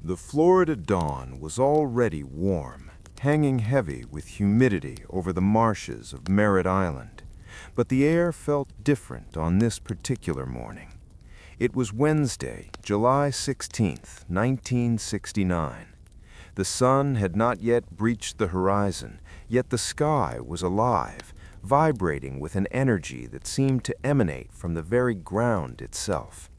The Florida dawn was already warm, hanging heavy with humidity over the marshes of Merritt Island. But the air felt different on this particular morning. It was Wednesday, July 16th, 1969. The sun had not yet breached the horizon, yet the sky was alive, vibrating with an energy that seemed to emanate from the very ground itself.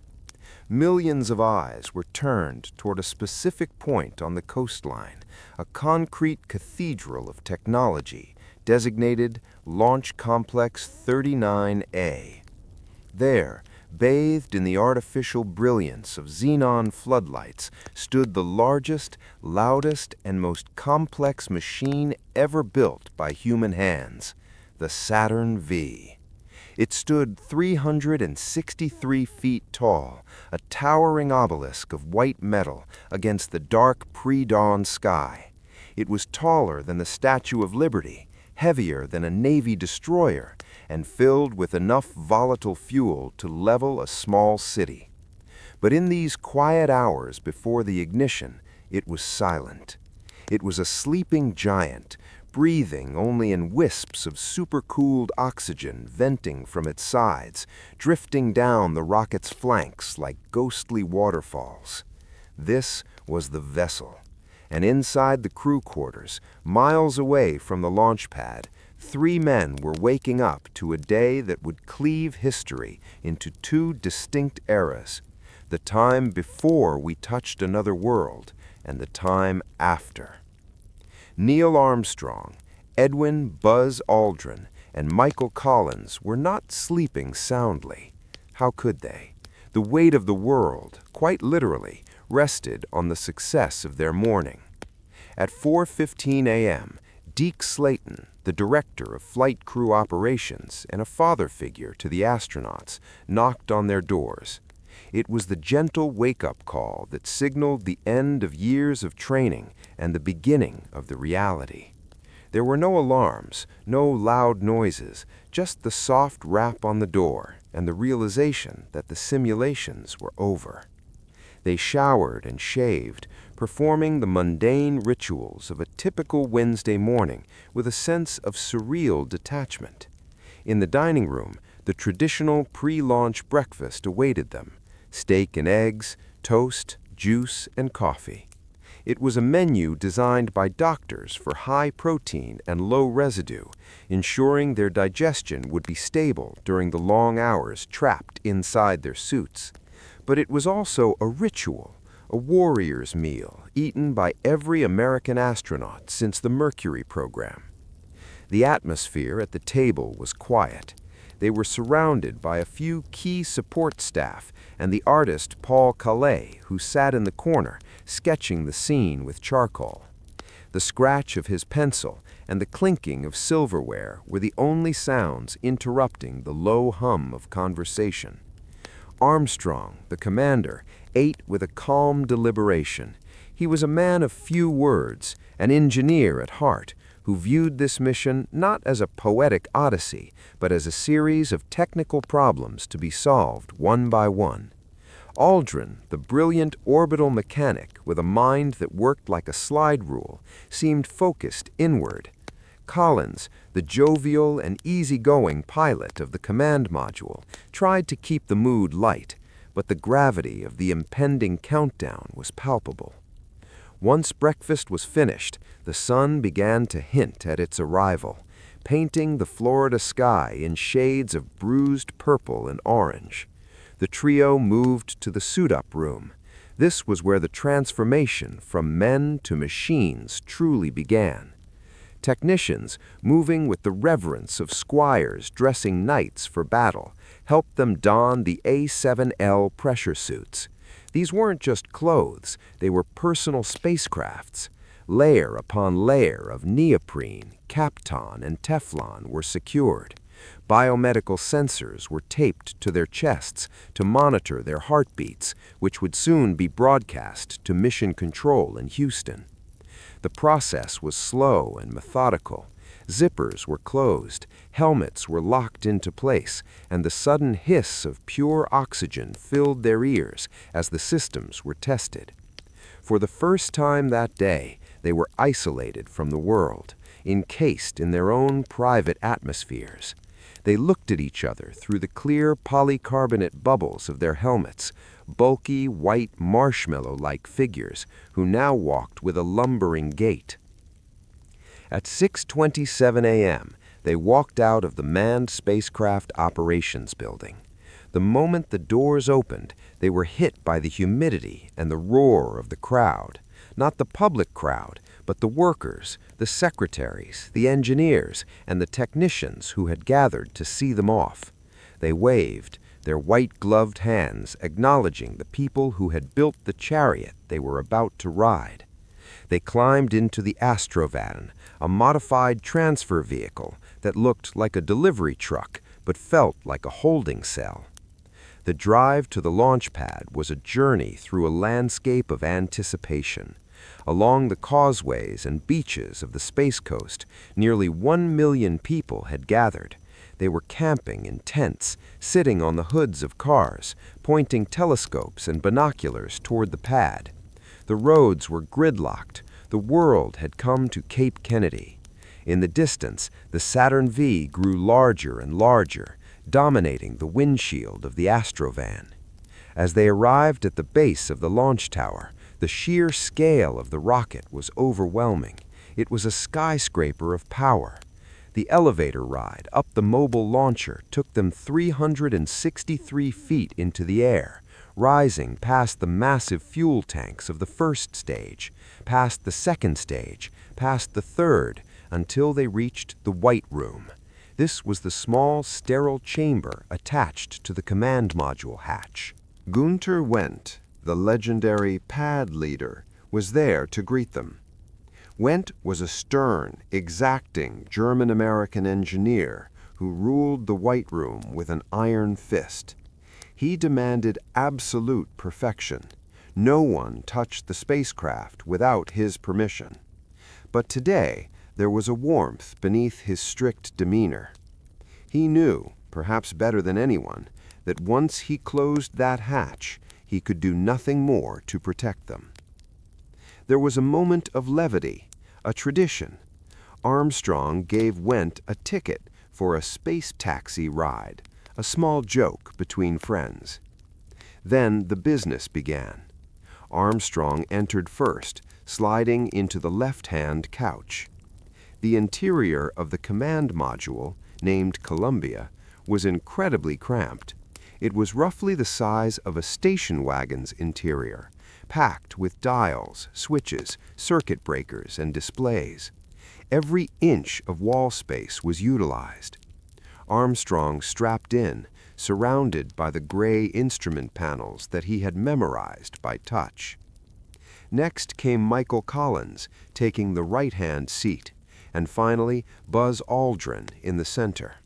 Millions of eyes were turned toward a specific point on the coastline, a concrete cathedral of technology, designated Launch Complex 39A. There, bathed in the artificial brilliance of xenon floodlights, stood the largest, loudest, and most complex machine ever built by human hands, the Saturn V. It stood 363 feet tall, a towering obelisk of white metal against the dark pre-dawn sky. It was taller than the Statue of Liberty, heavier than a Navy destroyer, and filled with enough volatile fuel to level a small city. But in these quiet hours before the ignition, it was silent. It was a sleeping giant, breathing only in wisps of supercooled oxygen venting from its sides, drifting down the rocket's flanks like ghostly waterfalls. This was the vessel, and inside the crew quarters, miles away from the launch pad, 3 men were waking up to a day that would cleave history into 2 distinct eras: the time before we touched another world and the time after. Neil Armstrong, Edwin "Buzz" Aldrin, and Michael Collins were not sleeping soundly. How could they? The weight of the world, quite literally, rested on the success of their morning. At 4:15 a.m., Deke Slayton, the director of flight crew operations and a father figure to the astronauts, knocked on their doors. It was the gentle wake-up call that signaled the end of years of training and the beginning of the reality. There were no alarms, no loud noises, just the soft rap on the door and the realization that the simulations were over. They showered and shaved, performing the mundane rituals of a typical Wednesday morning with a sense of surreal detachment. In the dining room, the traditional pre-launch breakfast awaited them: steak and eggs, toast, juice, and coffee. It was a menu designed by doctors for high protein and low residue, ensuring their digestion would be stable during the long hours trapped inside their suits. But it was also a ritual, a warrior's meal eaten by every American astronaut since the Mercury program. The atmosphere at the table was quiet. They were surrounded by a few key support staff and the artist Paul Calais, who sat in the corner, sketching the scene with charcoal. The scratch of his pencil and the clinking of silverware were the only sounds interrupting the low hum of conversation. Armstrong, the commander, ate with a calm deliberation. He was a man of few words, an engineer at heart, who viewed this mission not as a poetic odyssey, but as a series of technical problems to be solved one by one. Aldrin, the brilliant orbital mechanic with a mind that worked like a slide rule, seemed focused inward. Collins, the jovial and easygoing pilot of the command module, tried to keep the mood light, but the gravity of the impending countdown was palpable. Once breakfast was finished, the sun began to hint at its arrival, painting the Florida sky in shades of bruised purple and orange. The trio moved to the suit-up room. This was where the transformation from men to machines truly began. Technicians, moving with the reverence of squires dressing knights for battle, helped them don the A7L pressure suits. These weren't just clothes, they were personal spacecrafts. Layer upon layer of neoprene, Kapton, and Teflon were secured. Biomedical sensors were taped to their chests to monitor their heartbeats, which would soon be broadcast to Mission Control in Houston. The process was slow and methodical. Zippers were closed, helmets were locked into place, and the sudden hiss of pure oxygen filled their ears as the systems were tested. For the first time that day, they were isolated from the world, encased in their own private atmospheres. They looked at each other through the clear polycarbonate bubbles of their helmets, bulky, white, marshmallow-like figures who now walked with a lumbering gait. At 6:27 a.m., they walked out of the Manned Spacecraft Operations Building. The moment the doors opened, they were hit by the humidity and the roar of the crowd. Not the public crowd, but the workers, the secretaries, the engineers, and the technicians who had gathered to see them off. They waved, their white-gloved hands acknowledging the people who had built the chariot they were about to ride. They climbed into the Astrovan, a modified transfer vehicle that looked like a delivery truck but felt like a holding cell. The drive to the launchpad was a journey through a landscape of anticipation. Along the causeways and beaches of the Space Coast, nearly 1 million people had gathered. They were camping in tents, sitting on the hoods of cars, pointing telescopes and binoculars toward the pad. The roads were gridlocked. The world had come to Cape Kennedy. In the distance, the Saturn V grew larger and larger, dominating the windshield of the Astrovan. As they arrived at the base of the launch tower, the sheer scale of the rocket was overwhelming. It was a skyscraper of power. The elevator ride up the mobile launcher took them 363 feet into the air, rising past the massive fuel tanks of the first stage, past the second stage, past the third, until they reached the White Room. This was the small, sterile chamber attached to the command module hatch. Gunther Wendt, the legendary pad leader, was there to greet them. Wendt was a stern, exacting German-American engineer who ruled the White Room with an iron fist. He demanded absolute perfection. No one touched the spacecraft without his permission. But today, there was a warmth beneath his strict demeanor. He knew, perhaps better than anyone, that once he closed that hatch, he could do nothing more to protect them. There was a moment of levity, a tradition. Armstrong gave Wendt a ticket for a space taxi ride, a small joke between friends. Then the business began. Armstrong entered first, sliding into the left-hand couch. The interior of the command module, named Columbia, was incredibly cramped. It was roughly the size of a station wagon's interior, packed with dials, switches, circuit breakers, and displays. Every inch of wall space was utilized. Armstrong strapped in, surrounded by the gray instrument panels that he had memorized by touch. Next came Michael Collins, taking the right-hand seat, and finally Buzz Aldrin in the center.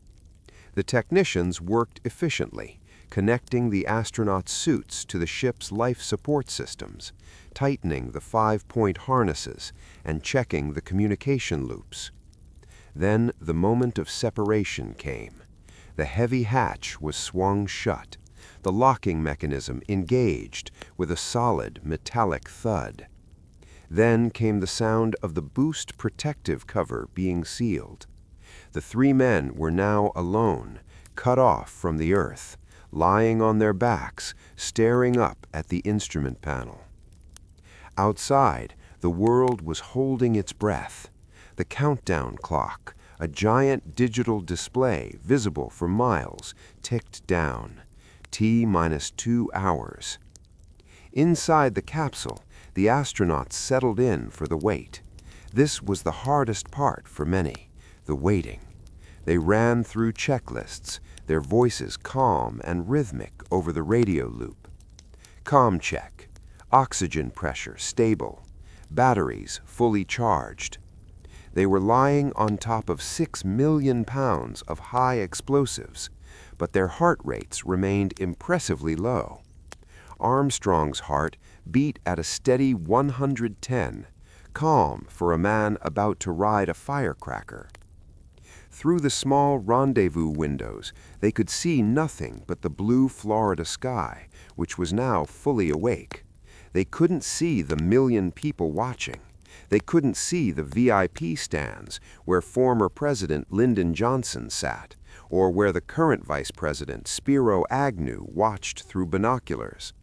The technicians worked efficiently, connecting the astronauts' suits to the ship's life support systems, tightening the 5-point harnesses, and checking the communication loops. Then the moment of separation came. The heavy hatch was swung shut, the locking mechanism engaged with a solid metallic thud. Then came the sound of the boost protective cover being sealed. The three men were now alone, cut off from the Earth, lying on their backs, staring up at the instrument panel. Outside, the world was holding its breath. The countdown clock, a giant digital display visible for miles, ticked down. T-2 hours. Inside the capsule, the astronauts settled in for the wait. This was the hardest part for many, the waiting. They ran through checklists, their voices calm and rhythmic over the radio loop. Comm check, oxygen pressure stable, batteries fully charged. They were lying on top of 6 million pounds of high explosives, but their heart rates remained impressively low. Armstrong's heart beat at a steady 110, calm for a man about to ride a firecracker. Through the small rendezvous windows, they could see nothing but the blue Florida sky, which was now fully awake. They couldn't see the million people watching. They couldn't see the VIP stands where former President Lyndon Johnson sat, or where the current Vice President Spiro Agnew watched through binoculars.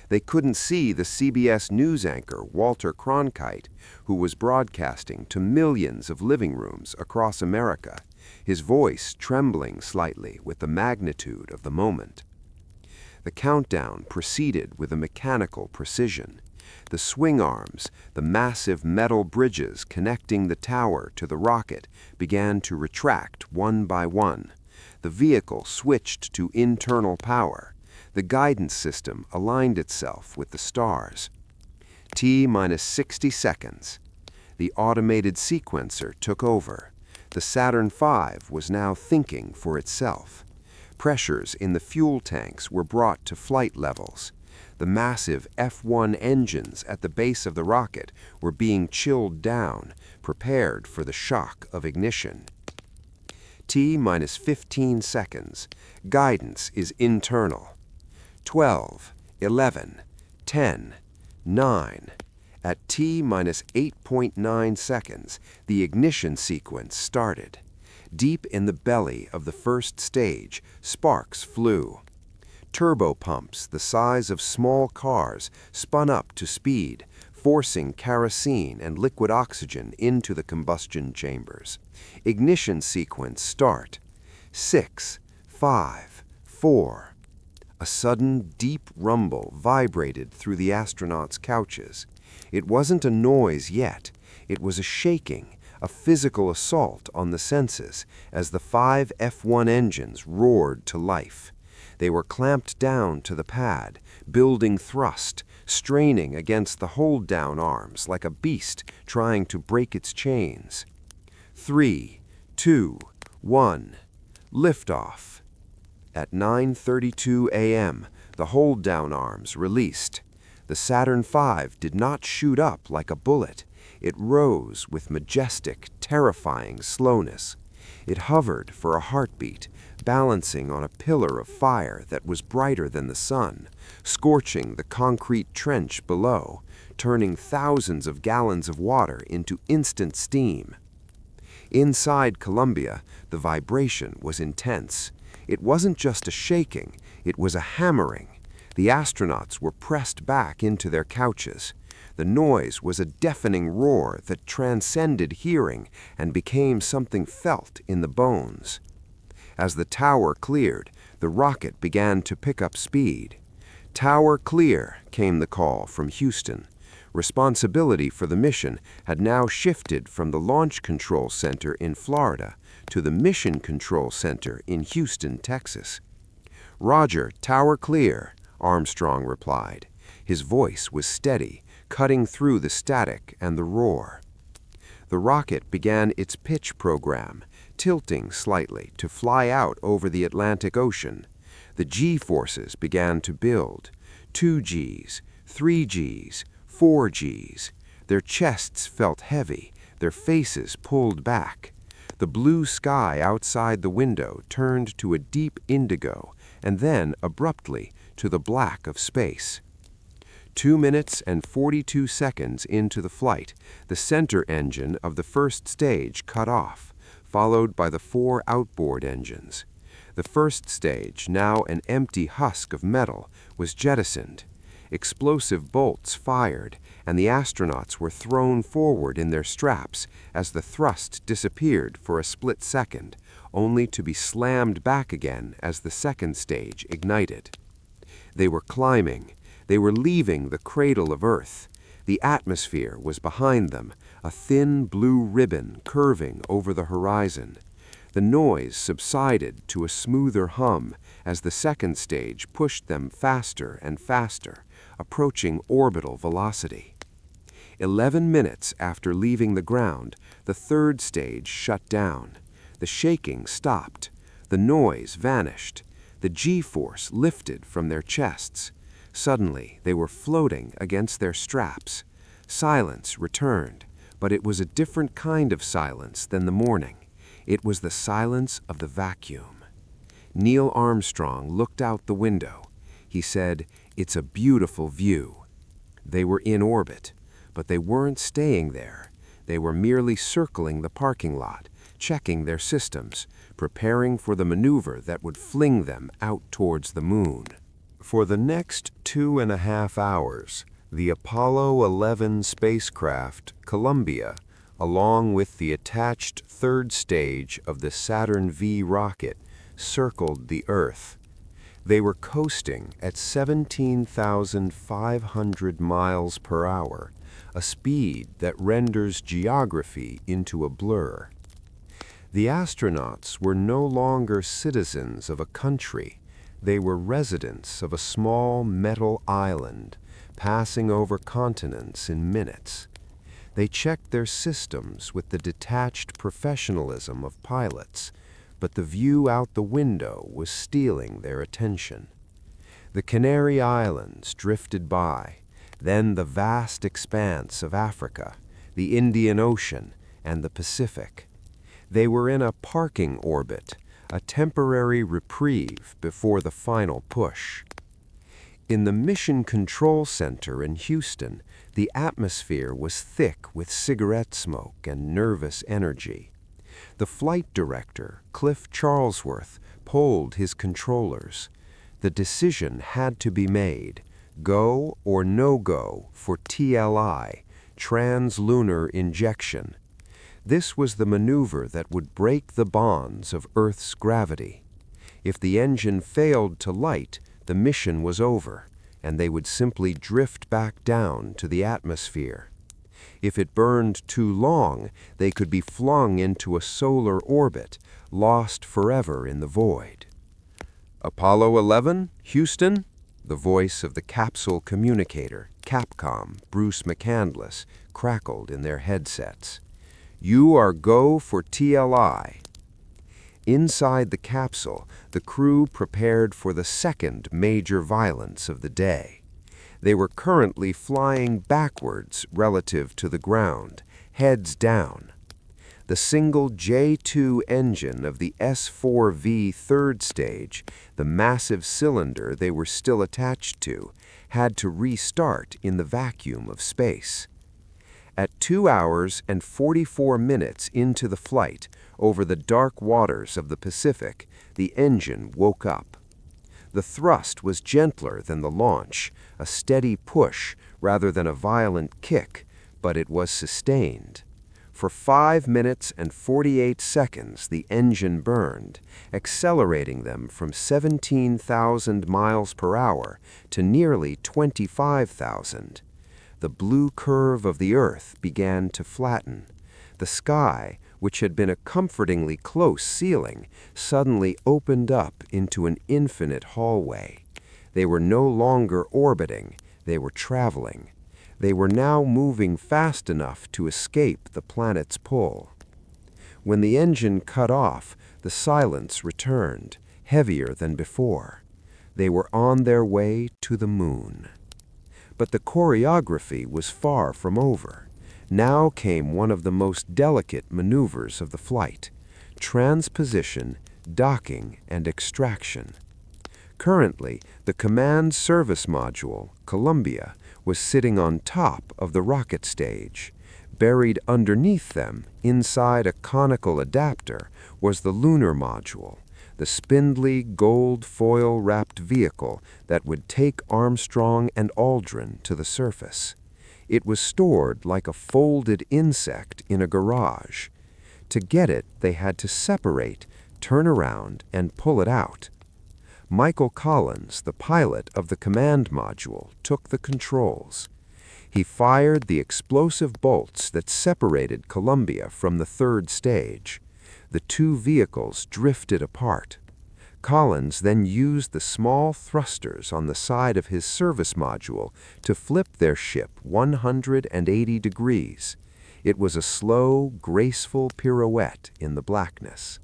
They couldn't see the CBS News anchor Walter Cronkite, who was broadcasting to millions of living rooms across America, his voice trembling slightly with the magnitude of the moment. The countdown proceeded with a mechanical precision. The swing arms, the massive metal bridges connecting the tower to the rocket, began to retract one by one. The vehicle switched to internal power. The guidance system aligned itself with the stars. T-minus 60 seconds. The automated sequencer took over. The Saturn V was now thinking for itself. Pressures in the fuel tanks were brought to flight levels. The massive F-1 engines at the base of the rocket were being chilled down, prepared for the shock of ignition. T-minus 15 seconds. Guidance is internal. 12, 11, 10, 9. At T-minus 8.9 seconds, the ignition sequence started. Deep in the belly of the first stage, sparks flew. Turbopumps the size of small cars spun up to speed, forcing kerosene and liquid oxygen into the combustion chambers. Ignition sequence start. 6, 5, 4. A sudden, deep rumble vibrated through the astronauts' couches. It wasn't a noise yet. It was a shaking, a physical assault on the senses as the 5 F-1 engines roared to life. They were clamped down to the pad, building thrust, straining against the hold-down arms like a beast trying to break its chains. 3, 2, 1. Liftoff. At 9:32 a.m., the hold-down arms released. The Saturn V did not shoot up like a bullet. It rose with majestic, terrifying slowness. It hovered for a heartbeat, balancing on a pillar of fire that was brighter than the sun, scorching the concrete trench below, turning thousands of gallons of water into instant steam. Inside Columbia, the vibration was intense. It wasn't just a shaking, it was a hammering. The astronauts were pressed back into their couches. The noise was a deafening roar that transcended hearing and became something felt in the bones. As the tower cleared, the rocket began to pick up speed. "Tower clear," came the call from Houston. Responsibility for the mission had now shifted from the Launch Control Center in Florida to the Mission Control Center in Houston, Texas. "Roger, tower clear," Armstrong replied. His voice was steady, cutting through the static and the roar. The rocket began its pitch program, tilting slightly to fly out over the Atlantic Ocean. The G-forces began to build. 2 Gs, 3 Gs, 4 Gs. Their chests felt heavy, their faces pulled back. The blue sky outside the window turned to a deep indigo, and then, abruptly, to the black of space. 2 minutes and 42 seconds into the flight, the center engine of the first stage cut off, followed by the 4 outboard engines. The first stage, now an empty husk of metal, was jettisoned. Explosive bolts fired, and the astronauts were thrown forward in their straps as the thrust disappeared for a split second, only to be slammed back again as the second stage ignited. They were climbing. They were leaving the cradle of Earth. The atmosphere was behind them, a thin blue ribbon curving over the horizon. The noise subsided to a smoother hum as the second stage pushed them faster and faster, approaching orbital velocity. 11 minutes after leaving the ground, the third stage shut down. The shaking stopped. The noise vanished. The G-force lifted from their chests. Suddenly, they were floating against their straps. Silence returned, but it was a different kind of silence than the morning. It was the silence of the vacuum. Neil Armstrong looked out the window. He said, "It's a beautiful view." They were in orbit, but they weren't staying there. They were merely circling the parking lot, checking their systems, preparing for the maneuver that would fling them out towards the moon. For the next 2.5 hours, the Apollo 11 spacecraft, Columbia, along with the attached third stage of the Saturn V rocket, circled the Earth. They were coasting at 17,500 miles per hour, a speed that renders geography into a blur. The astronauts were no longer citizens of a country. They were residents of a small metal island, passing over continents in minutes. They checked their systems with the detached professionalism of pilots, but the view out the window was stealing their attention. The Canary Islands drifted by, then the vast expanse of Africa, the Indian Ocean, and the Pacific. They were in a parking orbit, a temporary reprieve before the final push. In the Mission Control Center in Houston, the atmosphere was thick with cigarette smoke and nervous energy. The flight director, Cliff Charlesworth, polled his controllers. The decision had to be made, go or no go for TLI, translunar injection. This was the maneuver that would break the bonds of Earth's gravity. If the engine failed to light, the mission was over, and they would simply drift back down to the atmosphere. If it burned too long, they could be flung into a solar orbit, lost forever in the void. Apollo 11, Houston? The voice of the capsule communicator, Capcom, Bruce McCandless, crackled in their headsets. You are go for TLI. Inside the capsule, the crew prepared for the second major violence of the day. They were currently flying backwards relative to the ground, heads down. The single J2 engine of the S4V third stage, the massive cylinder they were still attached to, had to restart in the vacuum of space. At 2 hours and 44 minutes into the flight, over the dark waters of the Pacific, the engine woke up. The thrust was gentler than the launch, a steady push rather than a violent kick, but it was sustained. For 5 minutes and 48 seconds the engine burned, accelerating them from 17,000 miles per hour to nearly 25,000. The blue curve of the Earth began to flatten. The sky, which had been a comfortingly close ceiling, suddenly opened up into an infinite hallway. They were no longer orbiting, they were traveling. They were now moving fast enough to escape the planet's pull. When the engine cut off, the silence returned, heavier than before. They were on their way to the moon. But the choreography was far from over. Now came one of the most delicate maneuvers of the flight: transposition, docking, and extraction. Currently, the Command Service Module, Columbia, was sitting on top of the rocket stage. Buried underneath them, inside a conical adapter, was the Lunar Module, the spindly, gold foil-wrapped vehicle that would take Armstrong and Aldrin to the surface. It was stored like a folded insect in a garage. To get it, they had to separate, turn around, and pull it out. Michael Collins, the pilot of the command module, took the controls. He fired the explosive bolts that separated Columbia from the third stage. The two vehicles drifted apart. Collins then used the small thrusters on the side of his service module to flip their ship 180 degrees. It was a slow, graceful pirouette in the blackness.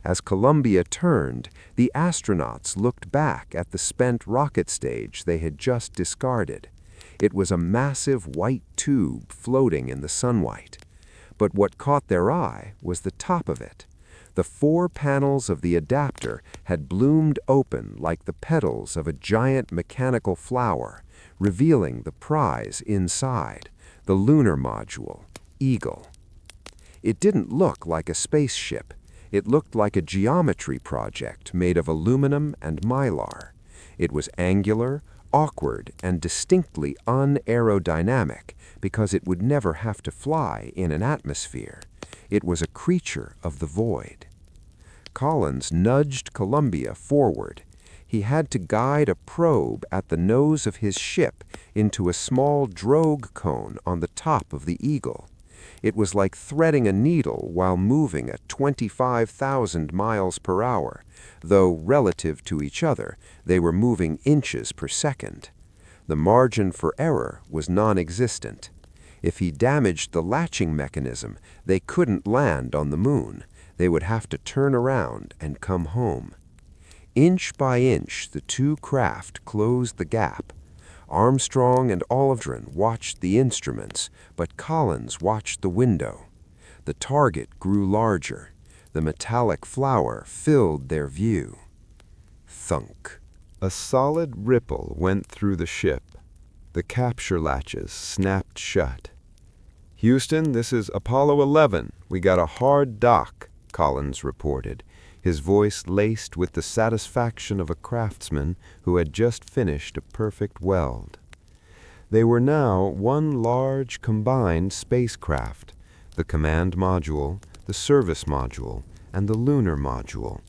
As Columbia turned, the astronauts looked back at the spent rocket stage they had just discarded. It was a massive white tube floating in the sunlight. But what caught their eye was the top of it. The 4 panels of the adapter had bloomed open like the petals of a giant mechanical flower, revealing the prize inside, the lunar module, Eagle. It didn't look like a spaceship. It looked like a geometry project made of aluminum and mylar. It was angular, awkward, and distinctly unaerodynamic because it would never have to fly in an atmosphere. It was a creature of the void. Collins nudged Columbia forward. He had to guide a probe at the nose of his ship into a small drogue cone on the top of the Eagle. It was like threading a needle while moving at 25,000 miles per hour, though relative to each other, they were moving inches per second. The margin for error was non-existent. If he damaged the latching mechanism, they couldn't land on the moon. They would have to turn around and come home. Inch by inch, the two craft closed the gap. Armstrong and Aldrin watched the instruments, but Collins watched the window. The target grew larger. The metallic flower filled their view. Thunk. A solid ripple went through the ship. The capture latches snapped shut. "Houston, this is Apollo 11. We got a hard dock," Collins reported, his voice laced with the satisfaction of a craftsman who had just finished a perfect weld. They were now one large combined spacecraft, the command module, the service module, and the lunar module.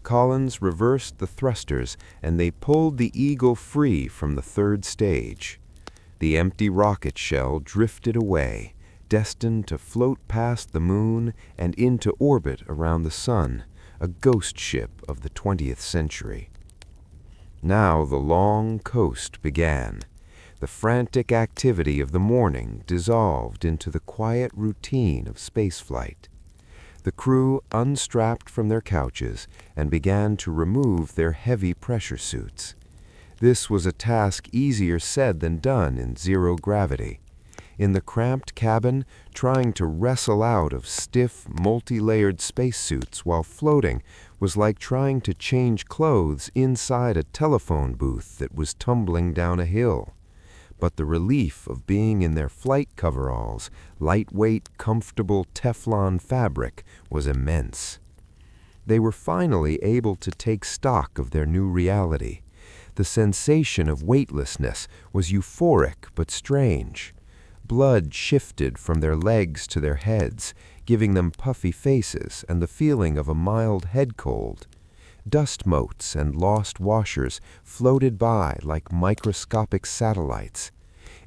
Collins reversed the thrusters, and they pulled the Eagle free from the third stage. The empty rocket shell drifted away, destined to float past the moon and into orbit around the sun, a ghost ship of the 20th century. Now the long coast began. The frantic activity of the morning dissolved into the quiet routine of spaceflight. The crew unstrapped from their couches and began to remove their heavy pressure suits. This was a task easier said than done in zero gravity. In the cramped cabin, trying to wrestle out of stiff, multi-layered spacesuits while floating was like trying to change clothes inside a telephone booth that was tumbling down a hill. But the relief of being in their flight coveralls, lightweight, comfortable Teflon fabric, was immense. They were finally able to take stock of their new reality. The sensation of weightlessness was euphoric but strange. Blood shifted from their legs to their heads, giving them puffy faces and the feeling of a mild head cold. Dust motes and lost washers floated by like microscopic satellites.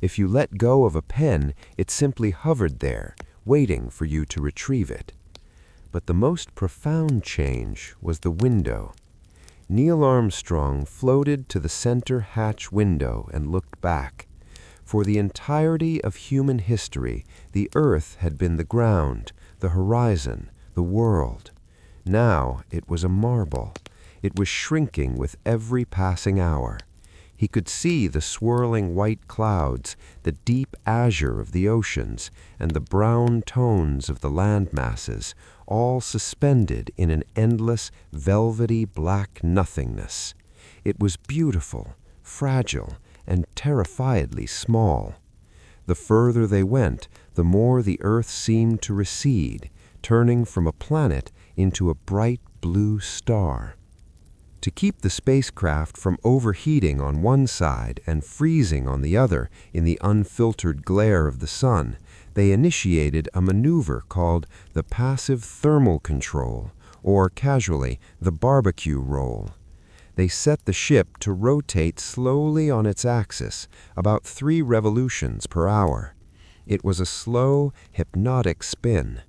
If you let go of a pen, it simply hovered there, waiting for you to retrieve it. But the most profound change was the window. Neil Armstrong floated to the center hatch window and looked back. For the entirety of human history, the Earth had been the ground, the horizon, the world. Now it was a marble. It was shrinking with every passing hour. He could see the swirling white clouds, the deep azure of the oceans, and the brown tones of the land masses, all suspended in an endless, velvety black nothingness. It was beautiful, fragile, and terrifiedly small. The further they went, the more the Earth seemed to recede, turning from a planet into a bright blue star. To keep the spacecraft from overheating on one side and freezing on the other in the unfiltered glare of the sun, they initiated a maneuver called the passive thermal control, or casually, the barbecue roll. They set the ship to rotate slowly on its axis, about 3 revolutions per hour. It was a slow, hypnotic spin.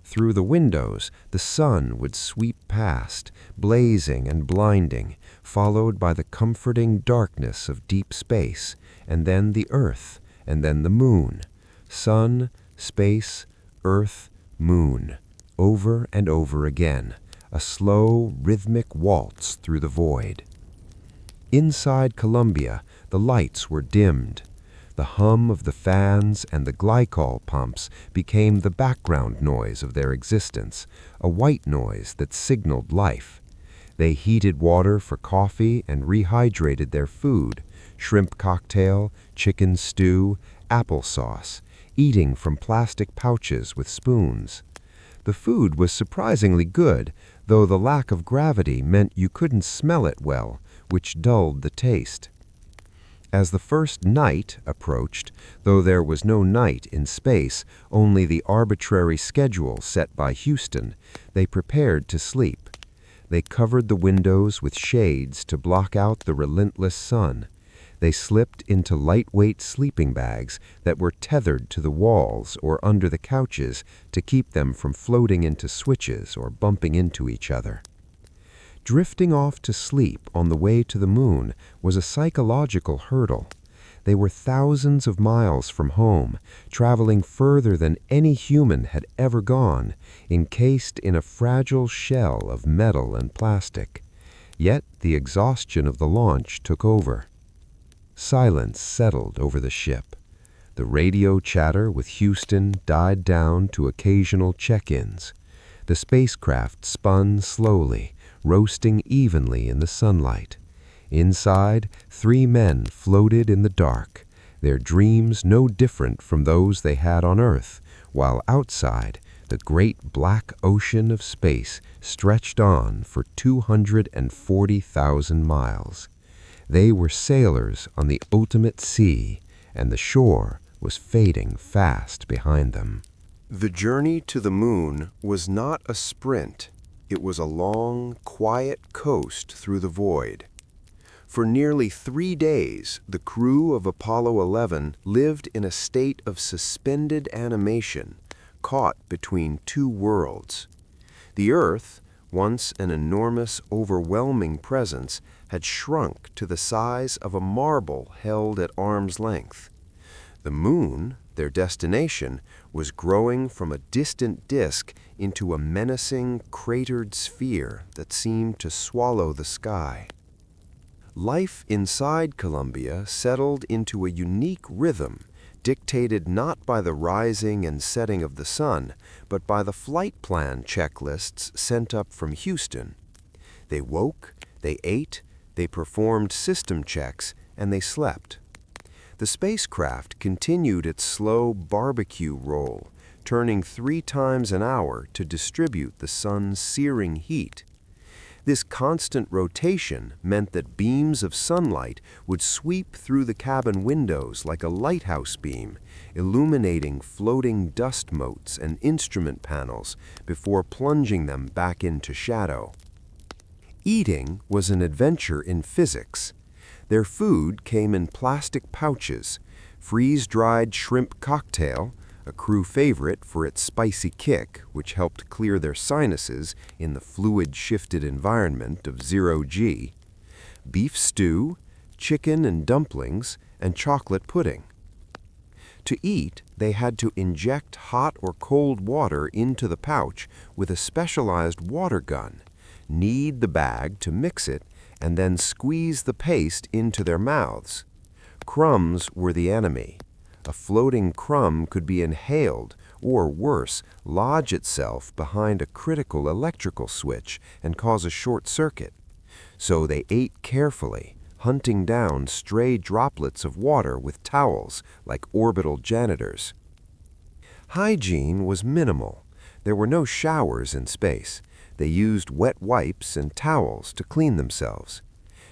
Through the windows, the sun would sweep past, blazing and blinding, followed by the comforting darkness of deep space, and then the Earth, and then the moon. Sun, space, Earth, moon, over and over again, a slow, rhythmic waltz through the void. Inside Columbia, the lights were dimmed. The hum of the fans and the glycol pumps became the background noise of their existence, a white noise that signaled life. They heated water for coffee and rehydrated their food, shrimp cocktail, chicken stew, applesauce, eating from plastic pouches with spoons. The food was surprisingly good, though the lack of gravity meant you couldn't smell it well, which dulled the taste. As the first night approached, though there was no night in space, only the arbitrary schedule set by Houston, they prepared to sleep. They covered the windows with shades to block out the relentless sun. They slipped into lightweight sleeping bags that were tethered to the walls or under the couches to keep them from floating into switches or bumping into each other. Drifting off to sleep on the way to the moon was a psychological hurdle. They were thousands of miles from home, traveling further than any human had ever gone, encased in a fragile shell of metal and plastic. Yet the exhaustion of the launch took over. Silence settled over the ship. The radio chatter with Houston died down to occasional check-ins. The spacecraft spun slowly, roasting evenly in the sunlight. Inside, 3 men floated in the dark, their dreams no different from those they had on Earth, while outside, the great black ocean of space stretched on for 240,000 miles. They were sailors on the ultimate sea, and the shore was fading fast behind them. The journey to the moon was not a sprint. It was a long, quiet coast through the void. For nearly 3 days, the crew of Apollo 11 lived in a state of suspended animation, caught between 2 worlds. The Earth, once an enormous, overwhelming presence, had shrunk to the size of a marble held at arm's length. The moon, their destination, was growing from a distant disk into a menacing, cratered sphere that seemed to swallow the sky. Life inside Columbia settled into a unique rhythm, dictated not by the rising and setting of the sun, but by the flight plan checklists sent up from Houston. They woke, they ate, they performed system checks, and they slept. The spacecraft continued its slow barbecue roll, turning 3 times an hour to distribute the sun's searing heat. This constant rotation meant that beams of sunlight would sweep through the cabin windows like a lighthouse beam, illuminating floating dust motes and instrument panels before plunging them back into shadow. Eating was an adventure in physics. Their food came in plastic pouches, freeze-dried shrimp cocktail, a crew favorite for its spicy kick, which helped clear their sinuses in the fluid-shifted environment of zero-G, beef stew, chicken and dumplings, and chocolate pudding. To eat, they had to inject hot or cold water into the pouch with a specialized water gun, knead the bag to mix it, and then squeeze the paste into their mouths. Crumbs were the enemy. A floating crumb could be inhaled, or worse, lodge itself behind a critical electrical switch and cause a short circuit. So they ate carefully, hunting down stray droplets of water with towels like orbital janitors. Hygiene was minimal. There were no showers in space. They used wet wipes and towels to clean themselves.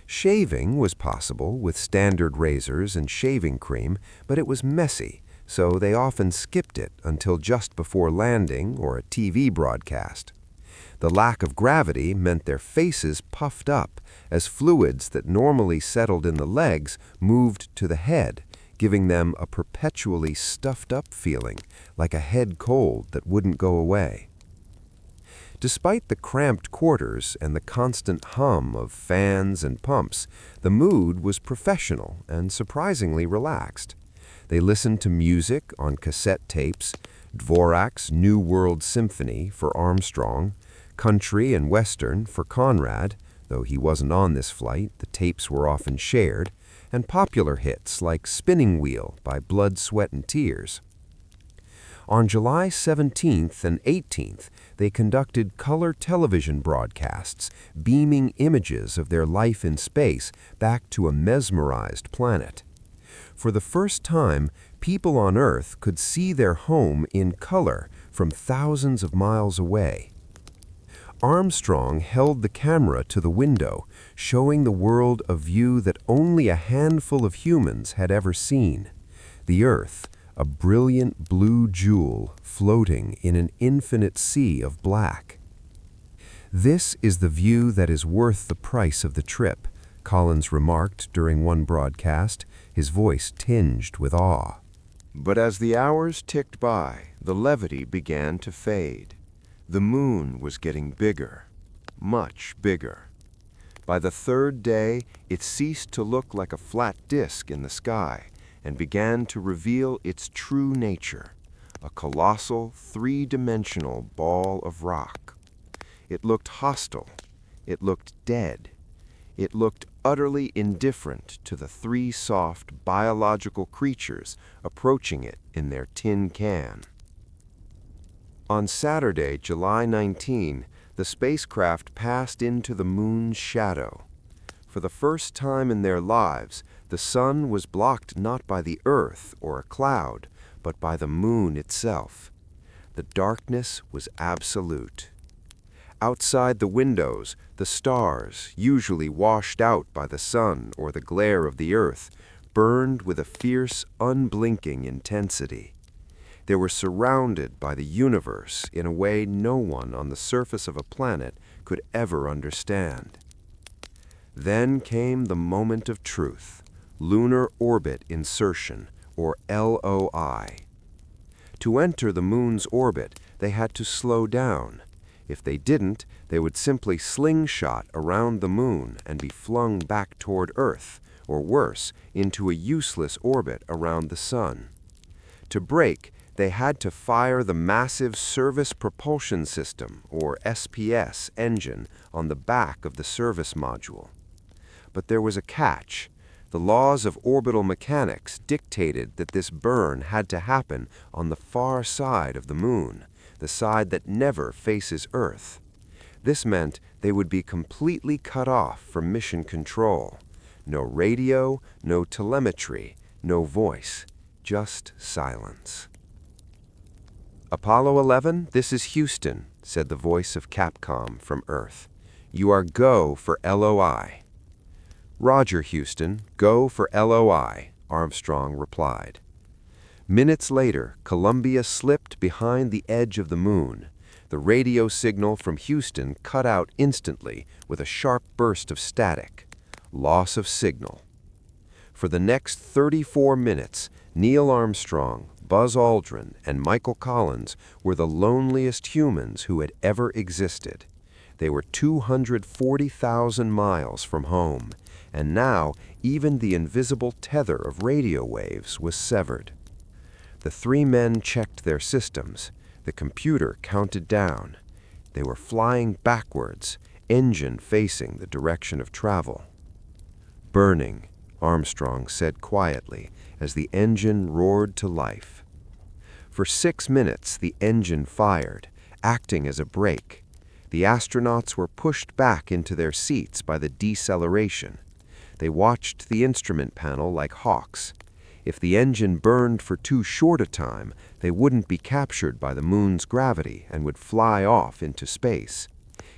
Shaving was possible with standard razors and shaving cream, but it was messy, so they often skipped it until just before landing or a TV broadcast. The lack of gravity meant their faces puffed up as fluids that normally settled in the legs moved to the head, giving them a perpetually stuffed-up feeling, like a head cold that wouldn't go away. Despite the cramped quarters and the constant hum of fans and pumps, the mood was professional and surprisingly relaxed. They listened to music on cassette tapes, Dvorak's New World Symphony for Armstrong, country and western for Conrad, though he wasn't on this flight, the tapes were often shared, and popular hits like Spinning Wheel by Blood, Sweat and Tears. On July 17th and 18th, they conducted color television broadcasts, beaming images of their life in space back to a mesmerized planet. For the first time, people on Earth could see their home in color from thousands of miles away. Armstrong held the camera to the window, showing the world a view that only a handful of humans had ever seen. The Earth, a brilliant blue jewel floating in an infinite sea of black. "This is the view that is worth the price of the trip," Collins remarked during one broadcast, his voice tinged with awe. But as the hours ticked by, the levity began to fade. The moon was getting bigger, much bigger. By the third day, it ceased to look like a flat disk in the sky and began to reveal its true nature, a colossal, three-dimensional ball of rock. It looked hostile. It looked dead. It looked utterly indifferent to the three soft, biological creatures approaching it in their tin can. On Saturday, July 19, the spacecraft passed into the moon's shadow. For the first time in their lives, the sun was blocked not by the Earth or a cloud, but by the moon itself. The darkness was absolute. Outside the windows, the stars, usually washed out by the sun or the glare of the Earth, burned with a fierce, unblinking intensity. They were surrounded by the universe in a way no one on the surface of a planet could ever understand. Then came the moment of truth, lunar orbit insertion, or LOI. To enter the moon's orbit, they had to slow down. If they didn't, they would simply slingshot around the moon and be flung back toward Earth, or worse, into a useless orbit around the sun. To brake, they had to fire the massive Service Propulsion System, or SPS, engine on the back of the service module. But there was a catch. The laws of orbital mechanics dictated that this burn had to happen on the far side of the moon, the side that never faces Earth. This meant they would be completely cut off from mission control. No radio, no telemetry, no voice, just silence. "Apollo 11, this is Houston," said the voice of Capcom from Earth. "You are go for LOI." "Roger, Houston, go for LOI," Armstrong replied. Minutes later, Columbia slipped behind the edge of the moon. The radio signal from Houston cut out instantly with a sharp burst of static. Loss of signal. For the next 34 minutes, Neil Armstrong, Buzz Aldrin, and Michael Collins were the loneliest humans who had ever existed. They were 240,000 miles from home, and now even the invisible tether of radio waves was severed. The three men checked their systems. The computer counted down. They were flying backwards, engine facing the direction of travel. "Burning," Armstrong said quietly as the engine roared to life. For 6 minutes, the engine fired, acting as a brake. The astronauts were pushed back into their seats by the deceleration. They watched the instrument panel like hawks. If the engine burned for too short a time, they wouldn't be captured by the moon's gravity and would fly off into space.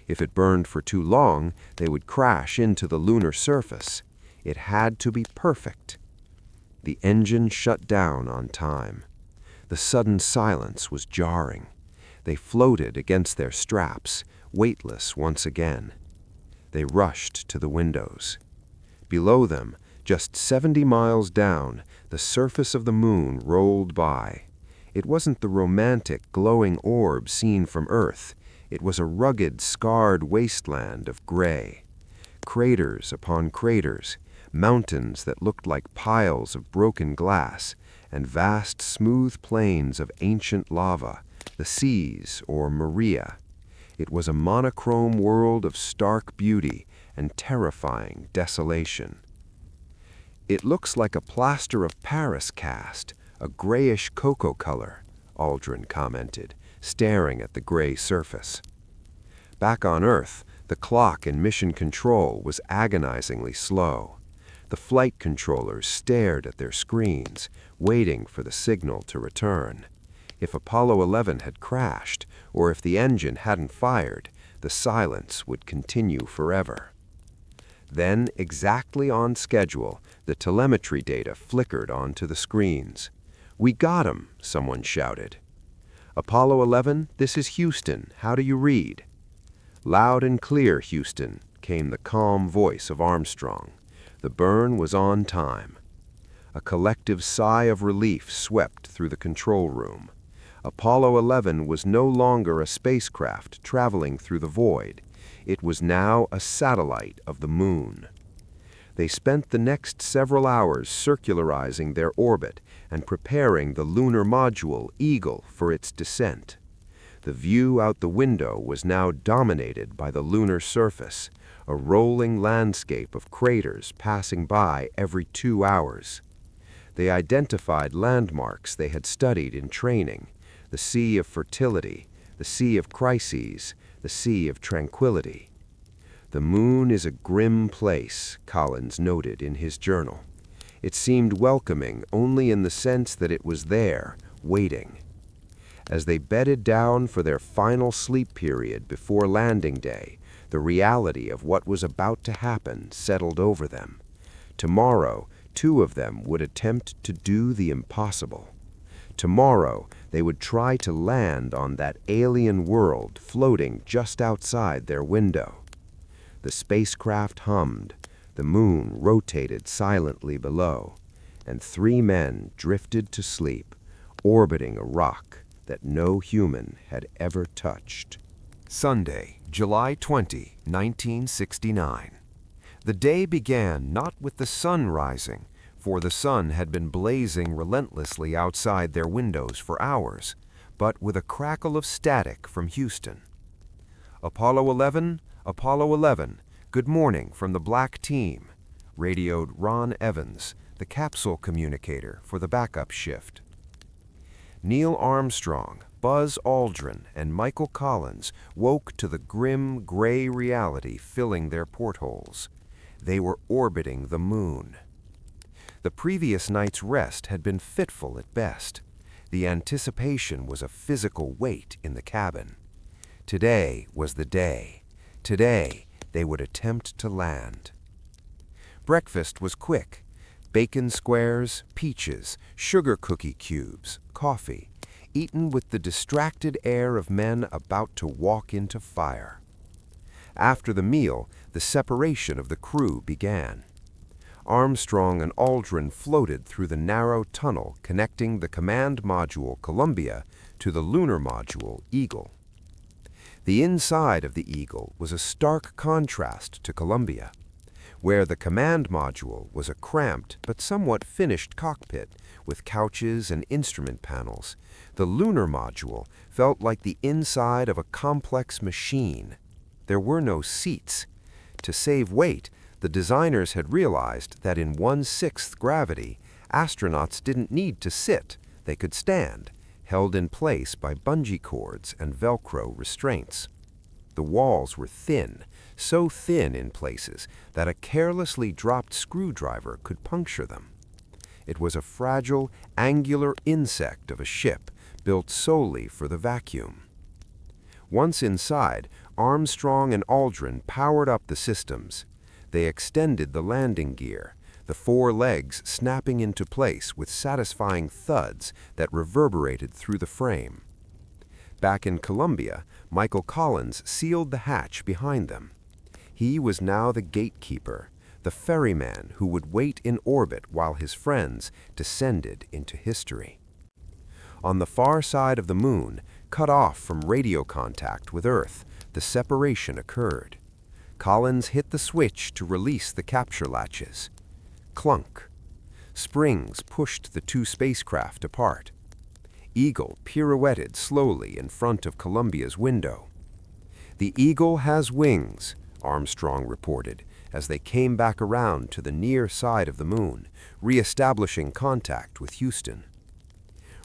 If it burned for too long, they would crash into the lunar surface. It had to be perfect. The engine shut down on time. The sudden silence was jarring. They floated against their straps, weightless once again. They rushed to the windows. Below them, just 70 miles down, the surface of the moon rolled by. It wasn't the romantic, glowing orb seen from Earth. It was a rugged, scarred wasteland of gray. Craters upon craters, mountains that looked like piles of broken glass, and vast, smooth plains of ancient lava, the seas, or Maria. It was a monochrome world of stark beauty and terrifying desolation. "It looks like a plaster of Paris cast, a grayish cocoa color," Aldrin commented, staring at the gray surface. Back on Earth, the clock in mission control was agonizingly slow. The flight controllers stared at their screens, waiting for the signal to return. If Apollo 11 had crashed, or if the engine hadn't fired, the silence would continue forever. Then, exactly on schedule, the telemetry data flickered onto the screens. "We got him," someone shouted. "Apollo 11, this is Houston. How do you read?" "Loud and clear, Houston," came the calm voice of Armstrong. The burn was on time. A collective sigh of relief swept through the control room. Apollo 11 was no longer a spacecraft traveling through the void. It was now a satellite of the moon. They spent the next several hours circularizing their orbit and preparing the lunar module Eagle for its descent. The view out the window was now dominated by the lunar surface, a rolling landscape of craters passing by every 2 hours. They identified landmarks they had studied in training: the Sea of Fertility, the Sea of Crises, the Sea of Tranquility. "The moon is a grim place," Collins noted in his journal. It seemed welcoming only in the sense that it was there, waiting. As they bedded down for their final sleep period before landing day, the reality of what was about to happen settled over them. Tomorrow, 2 of them would attempt to do the impossible. Tomorrow, they would try to land on that alien world floating just outside their window. The spacecraft hummed, the moon rotated silently below, and 3 men drifted to sleep, orbiting a rock that no human had ever touched. Sunday, July 20, 1969. The day began not with the sun rising, for the sun had been blazing relentlessly outside their windows for hours, but with a crackle of static from Houston. "Apollo 11, Apollo 11, good morning from the Black Team," radioed Ron Evans, the capsule communicator for the backup shift. Neil Armstrong, Buzz Aldrin, and Michael Collins woke to the grim, gray reality filling their portholes. They were orbiting the moon. The previous night's rest had been fitful at best. The anticipation was a physical weight in the cabin. Today was the day. Today, they would attempt to land. Breakfast was quick. Bacon squares, peaches, sugar cookie cubes, coffee, eaten with the distracted air of men about to walk into fire. After the meal, the separation of the crew began. Armstrong and Aldrin floated through the narrow tunnel connecting the command module Columbia to the lunar module Eagle. The inside of the Eagle was a stark contrast to Columbia. Where the command module was a cramped but somewhat finished cockpit with couches and instrument panels, the lunar module felt like the inside of a complex machine. There were no seats. To save weight, the designers had realized that in 1/6 gravity, astronauts didn't need to sit, they could stand, held in place by bungee cords and Velcro restraints. The walls were thin, so thin in places that a carelessly dropped screwdriver could puncture them. It was a fragile, angular insect of a ship built solely for the vacuum. Once inside, Armstrong and Aldrin powered up the systems. They extended the landing gear, the 4 legs snapping into place with satisfying thuds that reverberated through the frame. Back in Columbia, Michael Collins sealed the hatch behind them. He was now the gatekeeper, the ferryman who would wait in orbit while his friends descended into history. On the far side of the moon, cut off from radio contact with Earth, the separation occurred. Collins hit the switch to release the capture latches. Clunk. Springs pushed the 2 spacecraft apart. Eagle pirouetted slowly in front of Columbia's window. "The Eagle has wings," Armstrong reported, as they came back around to the near side of the moon, re-establishing contact with Houston.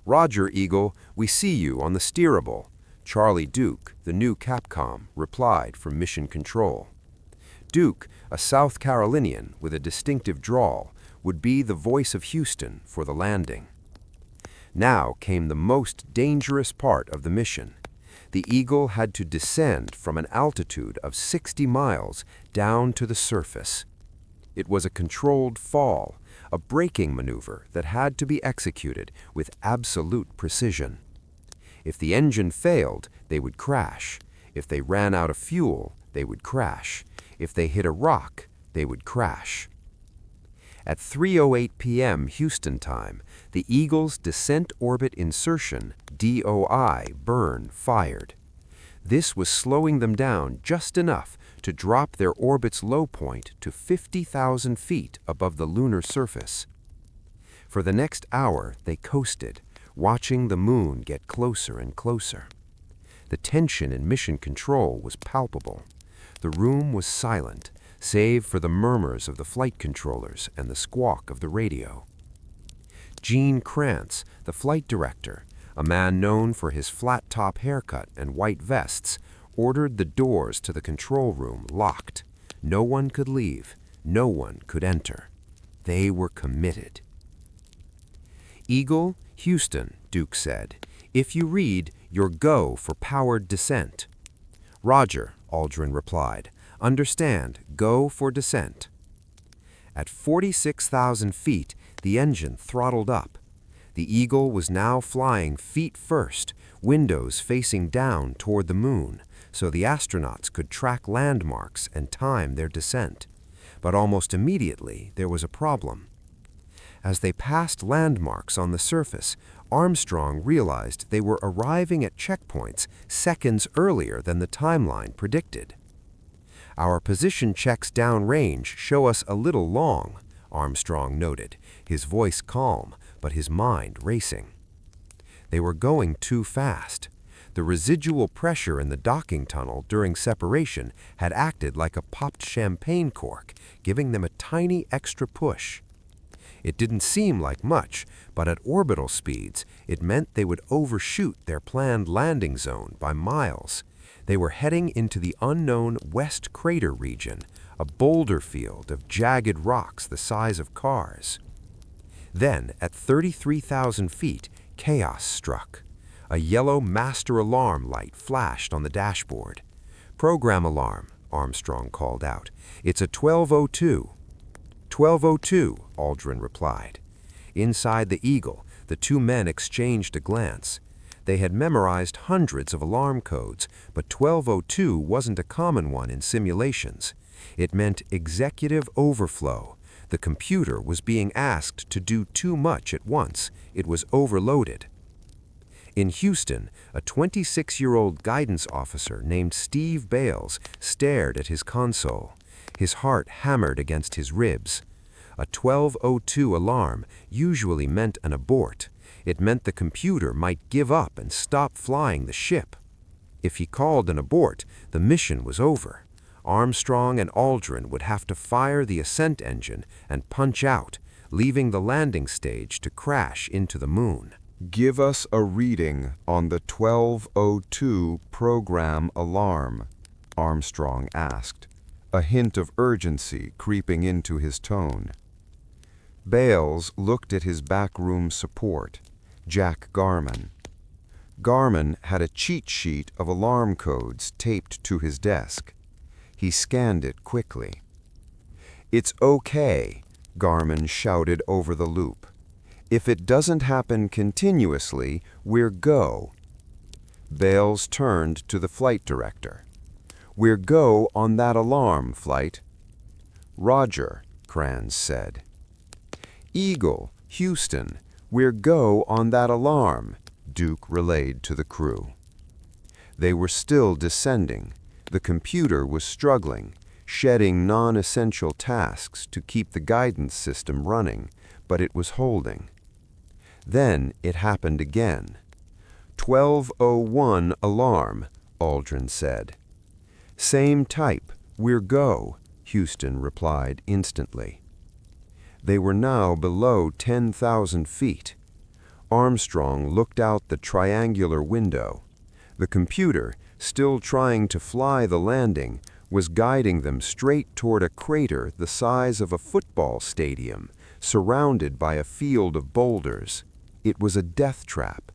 "Roger, Eagle, we see you on the steerable," Charlie Duke, the new Capcom, replied from Mission Control. Duke, a South Carolinian with a distinctive drawl, would be the voice of Houston for the landing. Now came the most dangerous part of the mission. The Eagle had to descend from an altitude of 60 miles down to the surface. It was a controlled fall, a braking maneuver that had to be executed with absolute precision. If the engine failed, they would crash. If they ran out of fuel, they would crash. If they hit a rock, they would crash. At 3:08 p.m. Houston time, the Eagle's Descent Orbit Insertion (DOI) burn fired. This was slowing them down just enough to drop their orbit's low point to 50,000 feet above the lunar surface. For the next hour, they coasted, watching the moon get closer and closer. The tension in Mission Control was palpable. The room was silent, save for the murmurs of the flight controllers and the squawk of the radio. Gene Kranz, the flight director, a man known for his flat-top haircut and white vests, ordered the doors to the control room locked. No one could leave. No one could enter. They were committed. "Eagle, Houston," Duke said. "If you read, you're go for powered descent." "Roger," Aldrin replied. "Understand, go for descent." At 46,000 feet, the engine throttled up. The Eagle was now flying feet first, windows facing down toward the moon, so the astronauts could track landmarks and time their descent. But almost immediately, there was a problem. As they passed landmarks on the surface, Armstrong realized they were arriving at checkpoints seconds earlier than the timeline predicted. "Our position checks downrange show us a little long," Armstrong noted, his voice calm, but his mind racing. They were going too fast. The residual pressure in the docking tunnel during separation had acted like a popped champagne cork, giving them a tiny extra push. It didn't seem like much, but at orbital speeds, it meant they would overshoot their planned landing zone by miles. They were heading into the unknown West Crater region, a boulder field of jagged rocks the size of cars. Then, at 33,000 feet, chaos struck. A yellow master alarm light flashed on the dashboard. "Program alarm," Armstrong called out. "It's a 12:02. 12:02, Aldrin replied. Inside the Eagle, the two men exchanged a glance. They had memorized hundreds of alarm codes, but 12:02 wasn't a common one in simulations. It meant executive overflow. The computer was being asked to do too much at once. It was overloaded. In Houston, a 26-year-old guidance officer named Steve Bales stared at his console. His heart hammered against his ribs. A 12:02 alarm usually meant an abort. It meant the computer might give up and stop flying the ship. If he called an abort, the mission was over. Armstrong and Aldrin would have to fire the ascent engine and punch out, leaving the landing stage to crash into the moon. "Give us a reading on the 12:02 program alarm," Armstrong asked, a hint of urgency creeping into his tone. Bales looked at his backroom support, Jack Garman. Garman had a cheat sheet of alarm codes taped to his desk. He scanned it quickly. "It's okay," Garman shouted over the loop. "If it doesn't happen continuously, we're go." Bales turned to the flight director. "We're go on that alarm, flight." "Roger," Kranz said. "Eagle, Houston, we're go on that alarm," Duke relayed to the crew. They were still descending. The computer was struggling, shedding non-essential tasks to keep the guidance system running, but it was holding. Then it happened again. 12:01 alarm, Aldrin said. "Same type, we're go," Houston replied instantly. They were now below 10,000 feet. Armstrong looked out the triangular window. The computer, still trying to fly the landing, was guiding them straight toward a crater the size of a football stadium, surrounded by a field of boulders. It was a death trap.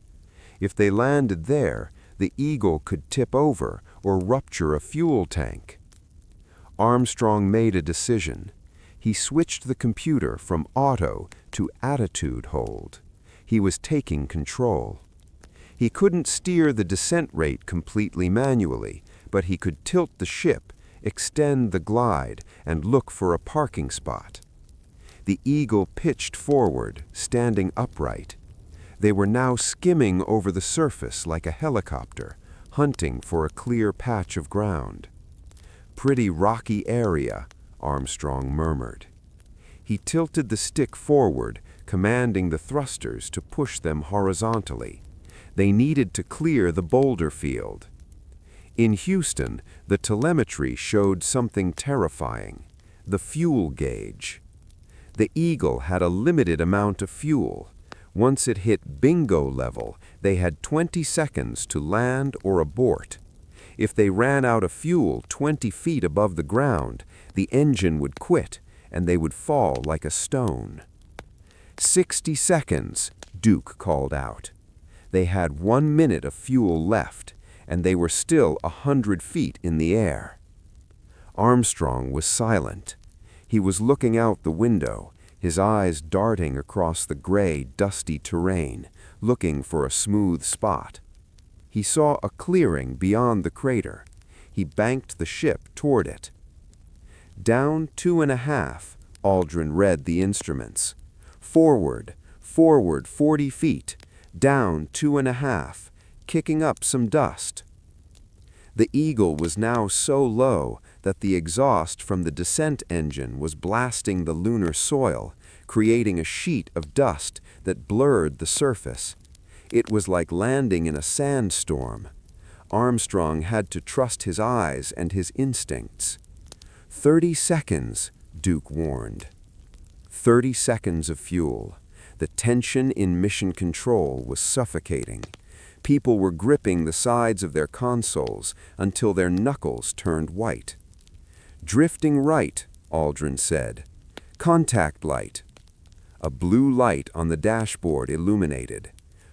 If they landed there, the Eagle could tip over or rupture a fuel tank. Armstrong made a decision. He switched the computer from auto to attitude hold. He was taking control. He couldn't steer the descent rate completely manually, but he could tilt the ship, extend the glide, and look for a parking spot. The Eagle pitched forward, standing upright. They were now skimming over the surface like a helicopter, hunting for a clear patch of ground. "Pretty rocky area," Armstrong murmured. He tilted the stick forward, commanding the thrusters to push them horizontally. They needed to clear the boulder field. In Houston, the telemetry showed something terrifying: the fuel gauge. The Eagle had a limited amount of fuel. Once it hit bingo level, they had 20 seconds to land or abort. If they ran out of fuel 20 feet above the ground, the engine would quit and they would fall like a stone. 60 seconds, Duke called out. They had 1 minute of fuel left, and they were still 100 feet in the air. Armstrong was silent. He was looking out the window, his eyes darting across the gray, dusty terrain, looking for a smooth spot. He saw a clearing beyond the crater. He banked the ship toward it. Down 2.5, Aldrin read the instruments. Forward 40 feet, down 2.5, kicking up some dust. The Eagle was now so low that the exhaust from the descent engine was blasting the lunar soil, creating a sheet of dust that blurred the surface. It was like landing in a sandstorm. Armstrong had to trust his eyes and his instincts. 30 seconds, Duke warned. 30 seconds of fuel. The tension in mission control was suffocating. People were gripping the sides of their consoles until their knuckles turned white. "Drifting right," Aldrin said. "Contact light." A blue light on the dashboard illuminated.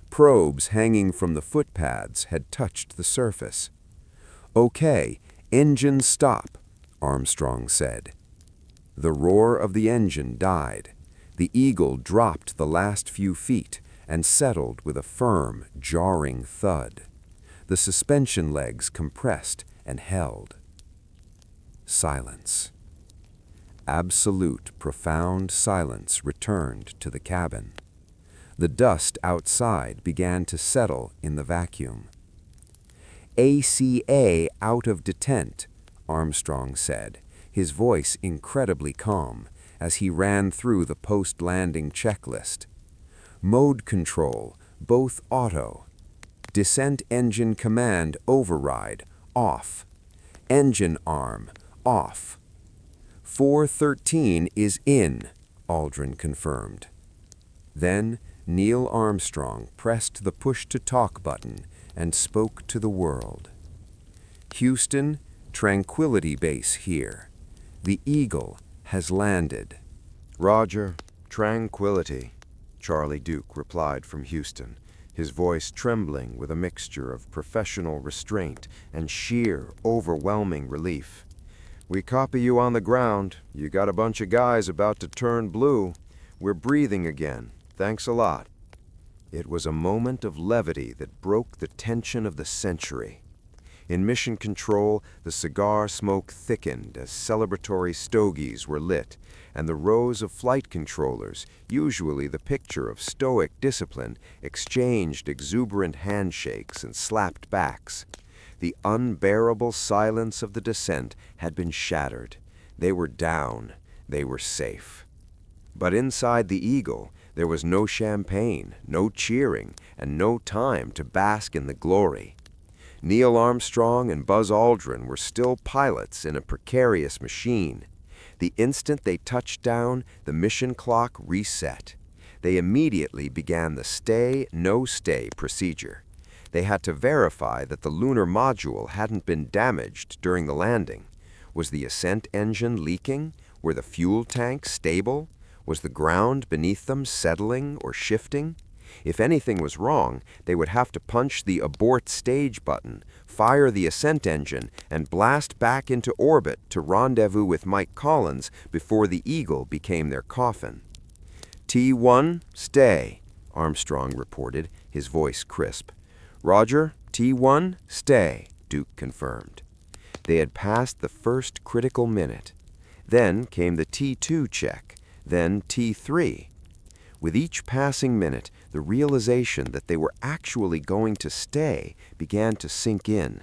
Probes hanging from the footpads had touched the surface. "Okay, engine stop," Armstrong said. The roar of the engine died. The Eagle dropped the last few feet and settled with a firm, jarring thud. The suspension legs compressed and held. Silence. Absolute, profound silence returned to the cabin. The dust outside began to settle in the vacuum. "ACA out of detent," Armstrong said, his voice incredibly calm, as he ran through the post-landing checklist. "Mode control, both auto. Descent engine command override, off. Engine arm, off. 413 is in," Aldrin confirmed. Then Neil Armstrong pressed the push-to-talk button and spoke to the world. "Houston, Tranquility Base here. The Eagle has landed." "Roger, Tranquility," Charlie Duke replied from Houston, his voice trembling with a mixture of professional restraint and sheer, overwhelming relief. "We copy you on the ground. You got a bunch of guys about to turn blue. We're breathing again. Thanks a lot." It was a moment of levity that broke the tension of the century. In mission control, the cigar smoke thickened as celebratory stogies were lit, and the rows of flight controllers, usually the picture of stoic discipline, exchanged exuberant handshakes and slapped backs. The unbearable silence of the descent had been shattered. They were down. They were safe. But inside the Eagle, there was no champagne, no cheering, and no time to bask in the glory. Neil Armstrong and Buzz Aldrin were still pilots in a precarious machine. The instant they touched down, the mission clock reset. they immediately began the stay, no stay procedure. They had to verify that the lunar module hadn't been damaged during the landing. Was the ascent engine leaking? Were the fuel tanks stable? Was the ground beneath them settling or shifting? If anything was wrong, they would have to punch the abort stage button, fire the ascent engine, and blast back into orbit to rendezvous with Mike Collins before the Eagle became their coffin. T1, stay, Armstrong reported, his voice crisp. Roger, T1, stay, Duke confirmed. They had passed the first critical minute. Then came the T2 check, then T3. With each passing minute, the realization that they were actually going to stay began to sink in.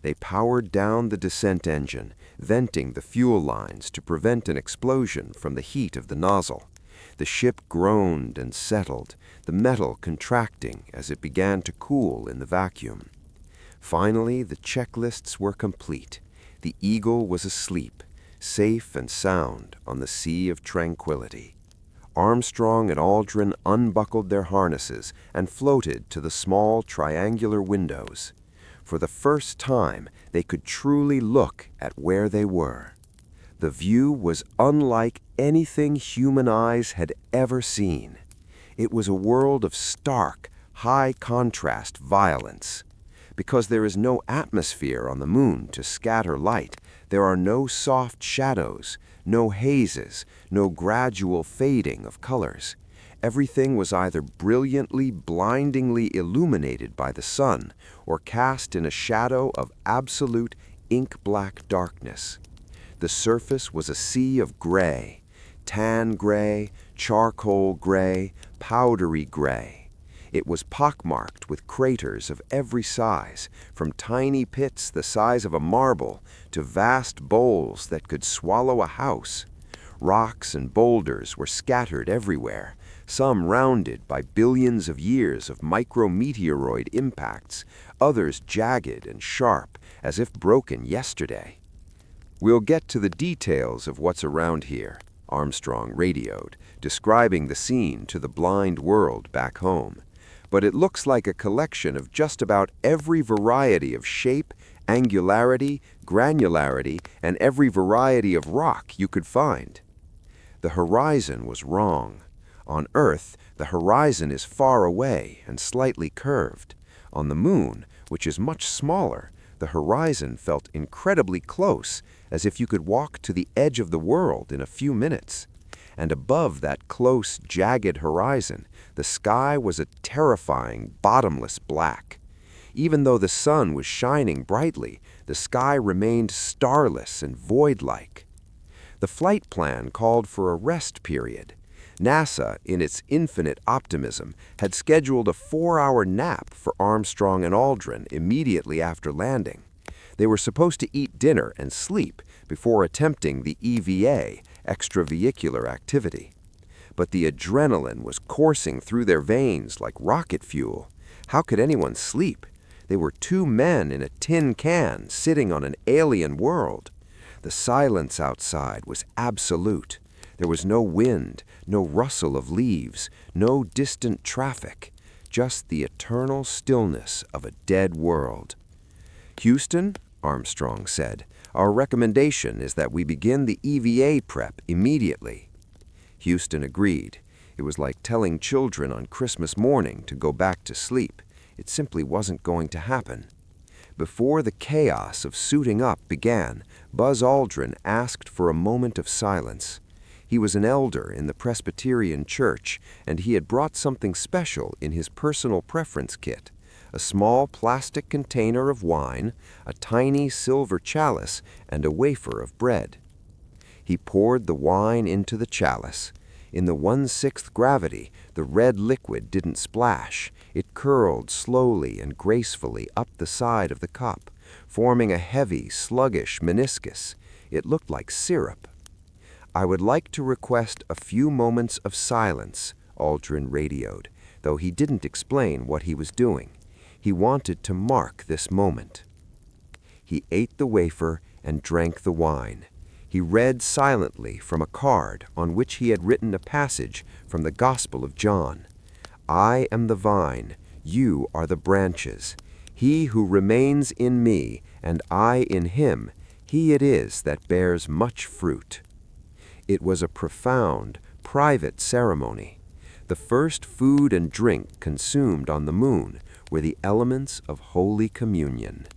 They powered down the descent engine, venting the fuel lines to prevent an explosion from the heat of the nozzle. The ship groaned and settled, the metal contracting as it began to cool in the vacuum. Finally, the checklists were complete. The Eagle was asleep, safe and sound on the Sea of Tranquility. Armstrong and Aldrin unbuckled their harnesses and floated to the small triangular windows. For the first time, they could truly look at where they were. The view was unlike anything human eyes had ever seen. It was a world of stark, high-contrast violence. Because there is no atmosphere on the moon to scatter light, there are no soft shadows, no hazes, no gradual fading of colors. Everything was either brilliantly, blindingly illuminated by the sun or cast in a shadow of absolute ink-black darkness. The surface was a sea of gray, tan gray, charcoal gray, powdery gray. It was pockmarked with craters of every size, from tiny pits the size of a marble to vast bowls that could swallow a house. Rocks and boulders were scattered everywhere, some rounded by billions of years of micrometeoroid impacts, others jagged and sharp, as if broken yesterday. "We'll get to the details of what's around here," Armstrong radioed, describing the scene to the blind world back home. "But it looks like a collection of just about every variety of shape, angularity, granularity, and every variety of rock you could find." The horizon was wrong. On Earth, the horizon is far away and slightly curved. On the Moon, which is much smaller, the horizon felt incredibly close, as if you could walk to the edge of the world in a few minutes. And above that close, jagged horizon, the sky was a terrifying, bottomless black. Even though the sun was shining brightly, the sky remained starless and void-like. The flight plan called for a rest period. NASA, in its infinite optimism, had scheduled a 4-hour nap for Armstrong and Aldrin immediately after landing. They were supposed to eat dinner and sleep before attempting the EVA, extravehicular activity. But the adrenaline was coursing through their veins like rocket fuel. How could anyone sleep? They were two men in a tin can sitting on an alien world. The silence outside was absolute. There was no wind, no rustle of leaves, no distant traffic, just the eternal stillness of a dead world. "Houston," Armstrong said, "our recommendation is that we begin the EVA prep immediately." Houston agreed. It was like telling children on Christmas morning to go back to sleep. It simply wasn't going to happen. Before the chaos of suiting up began, Buzz Aldrin asked for a moment of silence. He was an elder in the Presbyterian Church, and he had brought something special in his personal preference kit: a small plastic container of wine, a tiny silver chalice, and a wafer of bread. He poured the wine into the chalice. In the 1/6 gravity, the red liquid didn't splash. It curled slowly and gracefully up the side of the cup, forming a heavy, sluggish meniscus. It looked like syrup. "I would like to request a few moments of silence," Aldrin radioed, though he didn't explain what he was doing. He wanted to mark this moment. He ate the wafer and drank the wine. He read silently from a card on which he had written a passage from the Gospel of John. "I am the vine, you are the branches. He who remains in me, and I in him, he it is that bears much fruit." It was a profound, private ceremony. The first food and drink consumed on the moon were the elements of Holy Communion.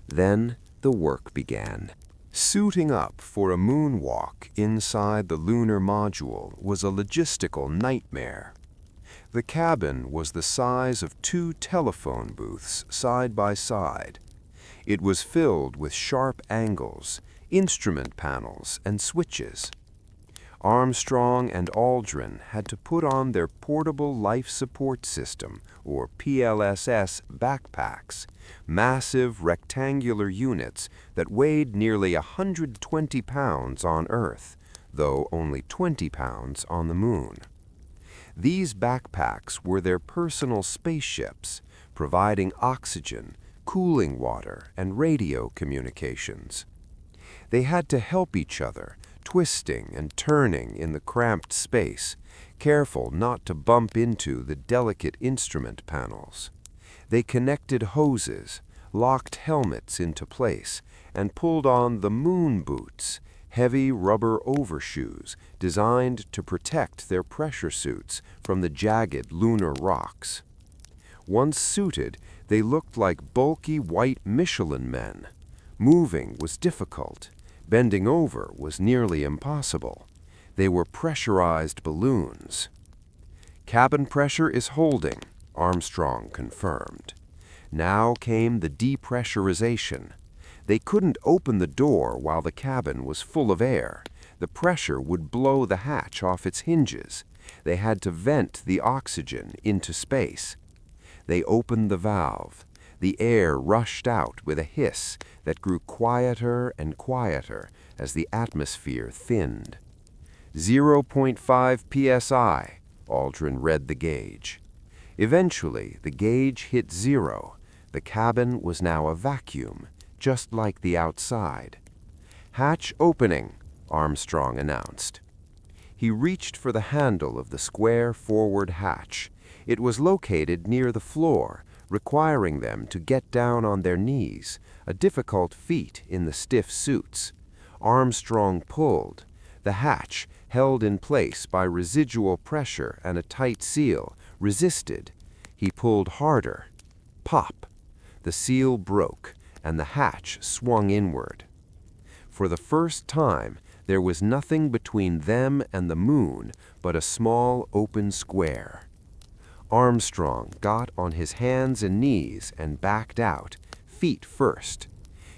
Then the work began. Suiting up for a moonwalk inside the lunar module was a logistical nightmare. The cabin was the size of 2 telephone booths side by side. It was filled with sharp angles, instrument panels, and switches. Armstrong and Aldrin had to put on their portable life support system, or PLSS, backpacks, massive rectangular units that weighed nearly 120 pounds on Earth, though only 20 pounds on the moon. These backpacks were their personal spaceships, providing oxygen, cooling water, and radio communications. They had to help each other, twisting and turning in the cramped space, careful not to bump into the delicate instrument panels. They connected hoses, locked helmets into place, and pulled on the moon boots, heavy rubber overshoes designed to protect their pressure suits from the jagged lunar rocks. Once suited, they looked like bulky white Michelin men. Moving was difficult. Bending over was nearly impossible. They were pressurized balloons. "Cabin pressure is holding," Armstrong confirmed. Now came the depressurization. They couldn't open the door while the cabin was full of air. The pressure would blow the hatch off its hinges. They had to vent the oxygen into space. They opened the valve. The air rushed out with a hiss that grew quieter and quieter as the atmosphere thinned. 0.5 psi, Aldrin read the gauge. Eventually, the gauge hit 0. The cabin was now a vacuum, just like the outside. "Hatch opening," Armstrong announced. He reached for the handle of the square forward hatch. It was located near the floor, requiring them to get down on their knees, a difficult feat in the stiff suits. Armstrong pulled. The hatch, held in place by residual pressure and a tight seal, resisted. He pulled harder. Pop! The seal broke, and the hatch swung inward. For the first time, there was nothing between them and the moon but a small open square. Armstrong got on his hands and knees and backed out, feet first.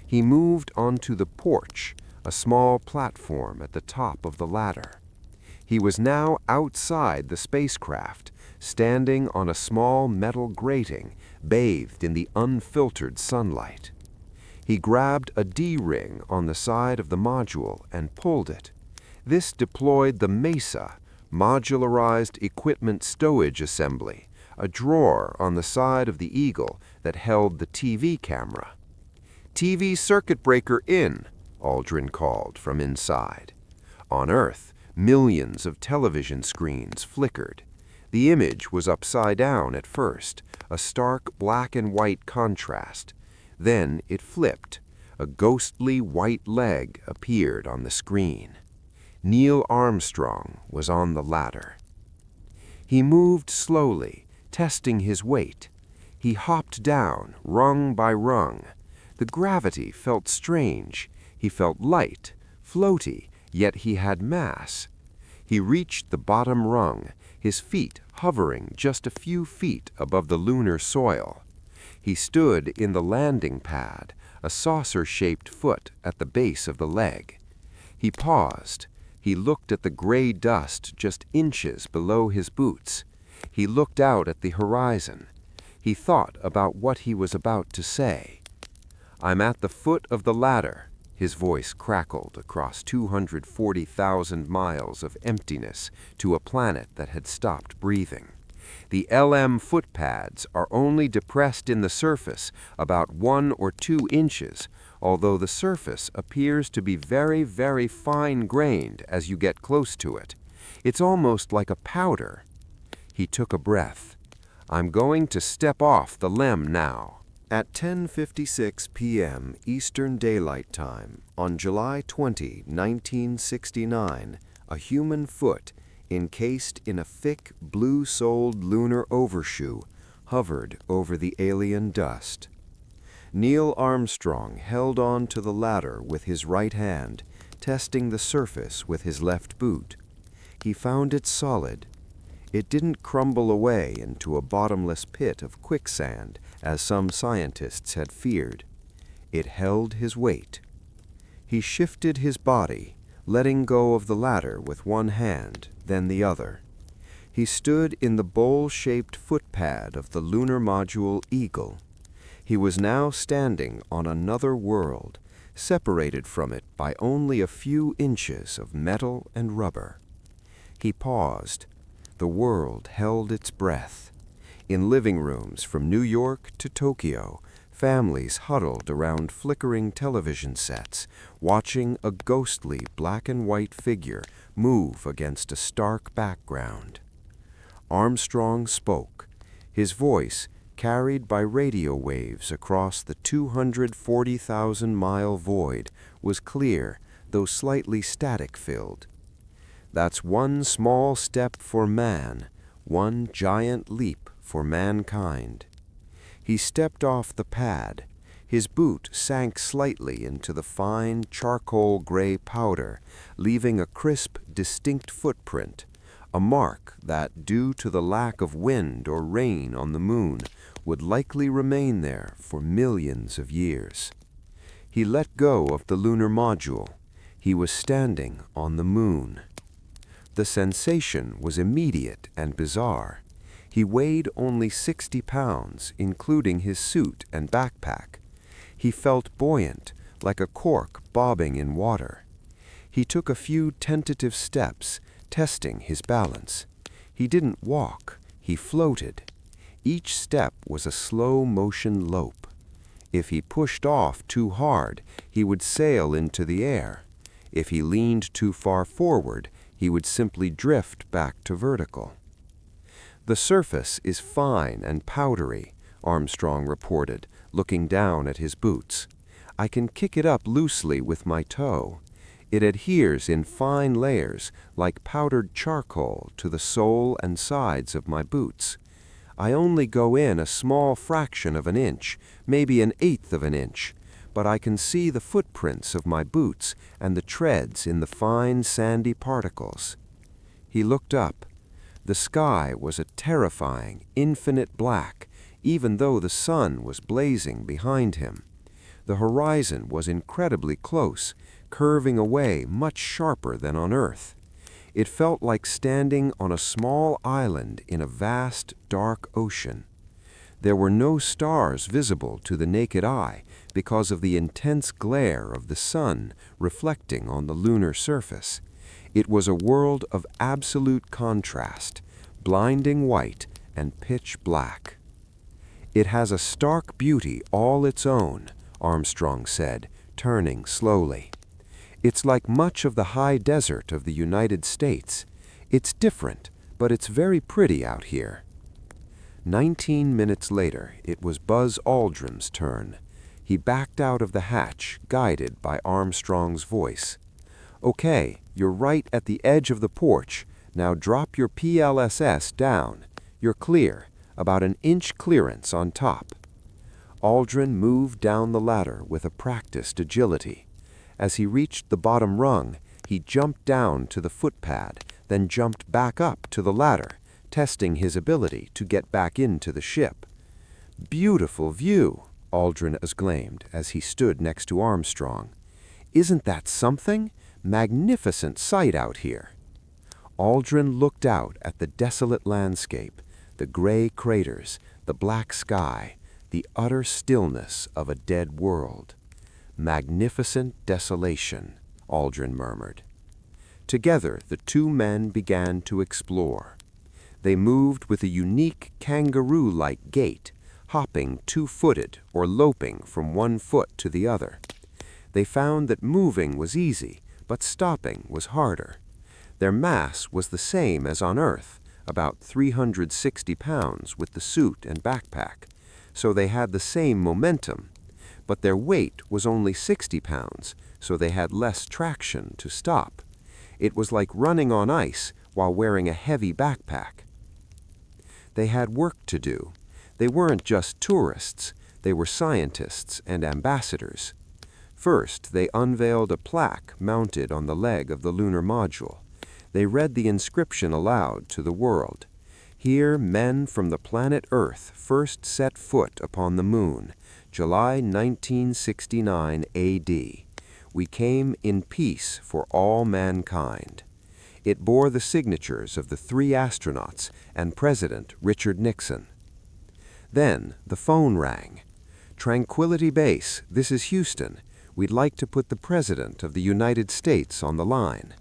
He moved onto the porch, a small platform at the top of the ladder. He was now outside the spacecraft, standing on a small metal grating, bathed in the unfiltered sunlight. He grabbed a D-ring on the side of the module and pulled it. This deployed the MESA, modularized equipment stowage assembly, a drawer on the side of the Eagle that held the TV camera. "TV circuit breaker in," Aldrin called from inside. On Earth, millions of television screens flickered. The image was upside down at first, a stark black and white contrast. Then it flipped. A ghostly white leg appeared on the screen. Neil Armstrong was on the ladder. He moved slowly, testing his weight. He hopped down, rung by rung. The gravity felt strange. He felt light, floaty, yet he had mass. He reached the bottom rung, his feet hovering just a few feet above the lunar soil. He stood in the landing pad, a saucer-shaped foot at the base of the leg. He paused. He looked at the gray dust just inches below his boots. He looked out at the horizon. He thought about what he was about to say. "I'm at the foot of the ladder." His voice crackled across 240,000 miles of emptiness to a planet that had stopped breathing. The LM footpads are only depressed in the surface about 1 or 2 inches, although the surface appears to be very, very fine-grained as you get close to it. It's almost like a powder. He took a breath. I'm going to step off the LM now. At 10:56 p.m. Eastern Daylight Time on July 20, 1969, a human foot, encased in a thick, blue-soled lunar overshoe, hovered over the alien dust. Neil Armstrong held on to the ladder with his right hand, testing the surface with his left boot. He found it solid. It didn't crumble away into a bottomless pit of quicksand, as some scientists had feared. It held his weight. He shifted his body, letting go of the ladder with one hand, then the other. He stood in the bowl-shaped footpad of the lunar module Eagle. He was now standing on another world, separated from it by only a few inches of metal and rubber. He paused. The world held its breath. In living rooms from New York to Tokyo, families huddled around flickering television sets, watching a ghostly black and white figure move against a stark background. Armstrong spoke. His voice, carried by radio waves across the 240,000-mile void, was clear, though slightly static-filled. That's one small step for man, one giant leap for mankind. He stepped off the pad. His boot sank slightly into the fine charcoal-gray powder, leaving a crisp, distinct footprint, a mark that, due to the lack of wind or rain on the moon, would likely remain there for millions of years. He let go of the lunar module. He was standing on the moon. The sensation was immediate and bizarre. He weighed only 60 pounds, including his suit and backpack. He felt buoyant, like a cork bobbing in water. He took a few tentative steps, testing his balance. He didn't walk, he floated. Each step was a slow-motion lope. If he pushed off too hard, he would sail into the air. If he leaned too far forward, he would simply drift back to vertical. The surface is fine and powdery, Armstrong reported, looking down at his boots. I can kick it up loosely with my toe. It adheres in fine layers, like powdered charcoal, to the sole and sides of my boots. I only go in a small fraction of an inch, maybe an eighth of an inch, but I can see the footprints of my boots and the treads in the fine sandy particles. He looked up. The sky was a terrifying, infinite black, even though the sun was blazing behind him. The horizon was incredibly close, curving away much sharper than on Earth. It felt like standing on a small island in a vast, dark ocean. There were no stars visible to the naked eye because of the intense glare of the sun reflecting on the lunar surface. It was a world of absolute contrast, blinding white and pitch black. It has a stark beauty all its own, Armstrong said, turning slowly. It's like much of the high desert of the United States. It's different, but it's very pretty out here. 19 minutes later, it was Buzz Aldrin's turn. He backed out of the hatch, guided by Armstrong's voice. Okay, you're right at the edge of the porch. Now drop your PLSS down. You're clear, about an inch clearance on top. Aldrin moved down the ladder with a practiced agility. As he reached the bottom rung, he jumped down to the footpad, then jumped back up to the ladder, testing his ability to get back into the ship. Beautiful view, Aldrin exclaimed as he stood next to Armstrong. Isn't that something? Magnificent sight out here. Aldrin looked out at the desolate landscape, the gray craters, the black sky, the utter stillness of a dead world. Magnificent desolation, Aldrin murmured. Together, the two men began to explore. They moved with a unique kangaroo-like gait, hopping two-footed or loping from one foot to the other. They found that moving was easy, but stopping was harder. Their mass was the same as on Earth, about 360 pounds with the suit and backpack, so they had the same momentum. But their weight was only 60 pounds, so they had less traction to stop. It was like running on ice while wearing a heavy backpack. They had work to do. They weren't just tourists, they were scientists and ambassadors. First, they unveiled a plaque mounted on the leg of the lunar module. They read the inscription aloud to the world. Here, men from the planet Earth first set foot upon the moon, July 1969 A.D. We came in peace for all mankind. It bore the signatures of the 3 astronauts and President Richard Nixon. Then the phone rang. "Tranquility Base, this is Houston. We'd like to put the President of the United States on the line."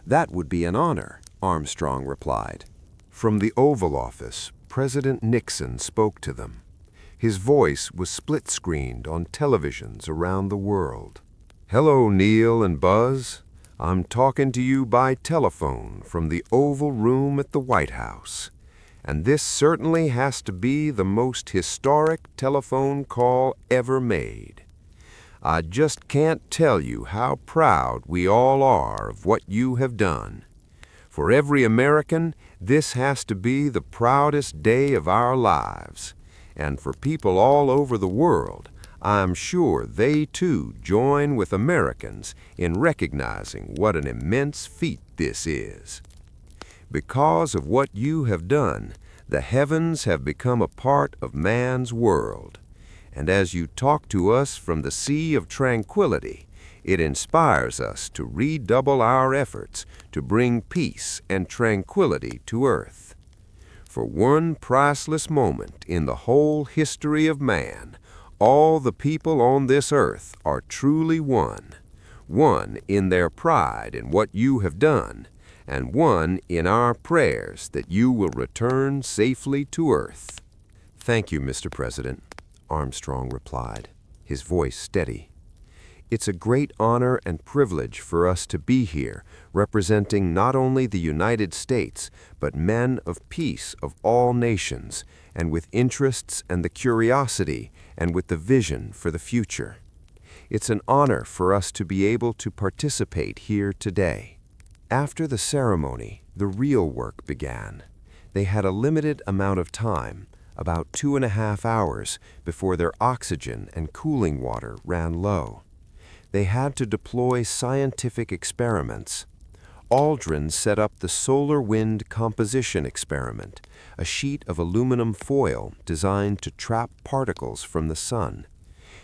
"That would be an honor," Armstrong replied. From the Oval Office, President Nixon spoke to them. His voice was split-screened on televisions around the world. "Hello, Neil and Buzz. I'm talking to you by telephone from the Oval Room at the White House. And this certainly has to be the most historic telephone call ever made. I just can't tell you how proud we all are of what you have done. For every American, this has to be the proudest day of our lives. And for people all over the world, I'm sure they too join with Americans in recognizing what an immense feat this is. Because of what you have done, the heavens have become a part of man's world. And as you talk to us from the Sea of Tranquility, it inspires us to redouble our efforts to bring peace and tranquility to Earth. For one priceless moment in the whole history of man, all the people on this earth are truly one. One in their pride in what you have done, and one in our prayers that you will return safely to Earth." "Thank you, Mr. President," Armstrong replied, his voice steady. "It's a great honor and privilege for us to be here, representing not only the United States, but men of peace of all nations, and with interests and the curiosity and with the vision for the future. It's an honor for us to be able to participate here today." After the ceremony, the real work began. They had a limited amount of time, about 2.5 hours, before their oxygen and cooling water ran low. They had to deploy scientific experiments. Aldrin set up the solar wind composition experiment, a sheet of aluminum foil designed to trap particles from the sun.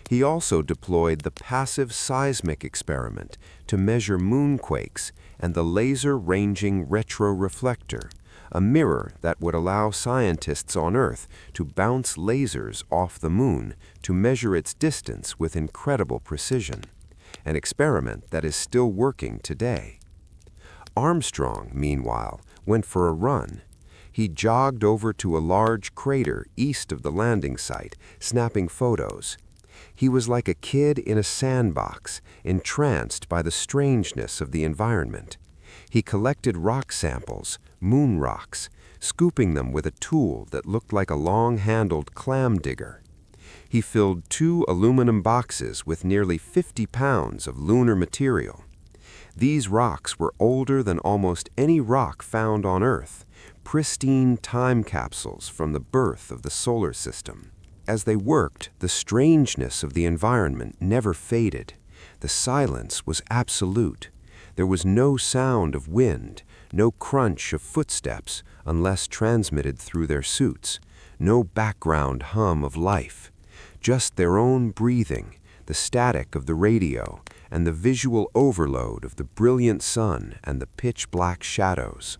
He also deployed the passive seismic experiment to measure moonquakes and the laser-ranging retroreflector, a mirror that would allow scientists on Earth to bounce lasers off the moon to measure its distance with incredible precision, an experiment that is still working today. Armstrong, meanwhile, went for a run. He jogged over to a large crater east of the landing site, snapping photos. He was like a kid in a sandbox, entranced by the strangeness of the environment. He collected rock samples, moon rocks, scooping them with a tool that looked like a long-handled clam digger. He filled 2 aluminum boxes with nearly 50 pounds of lunar material. These rocks were older than almost any rock found on Earth, pristine time capsules from the birth of the solar system. As they worked, the strangeness of the environment never faded. The silence was absolute. There was no sound of wind, no crunch of footsteps unless transmitted through their suits, no background hum of life. Just their own breathing, the static of the radio, and the visual overload of the brilliant sun and the pitch-black shadows.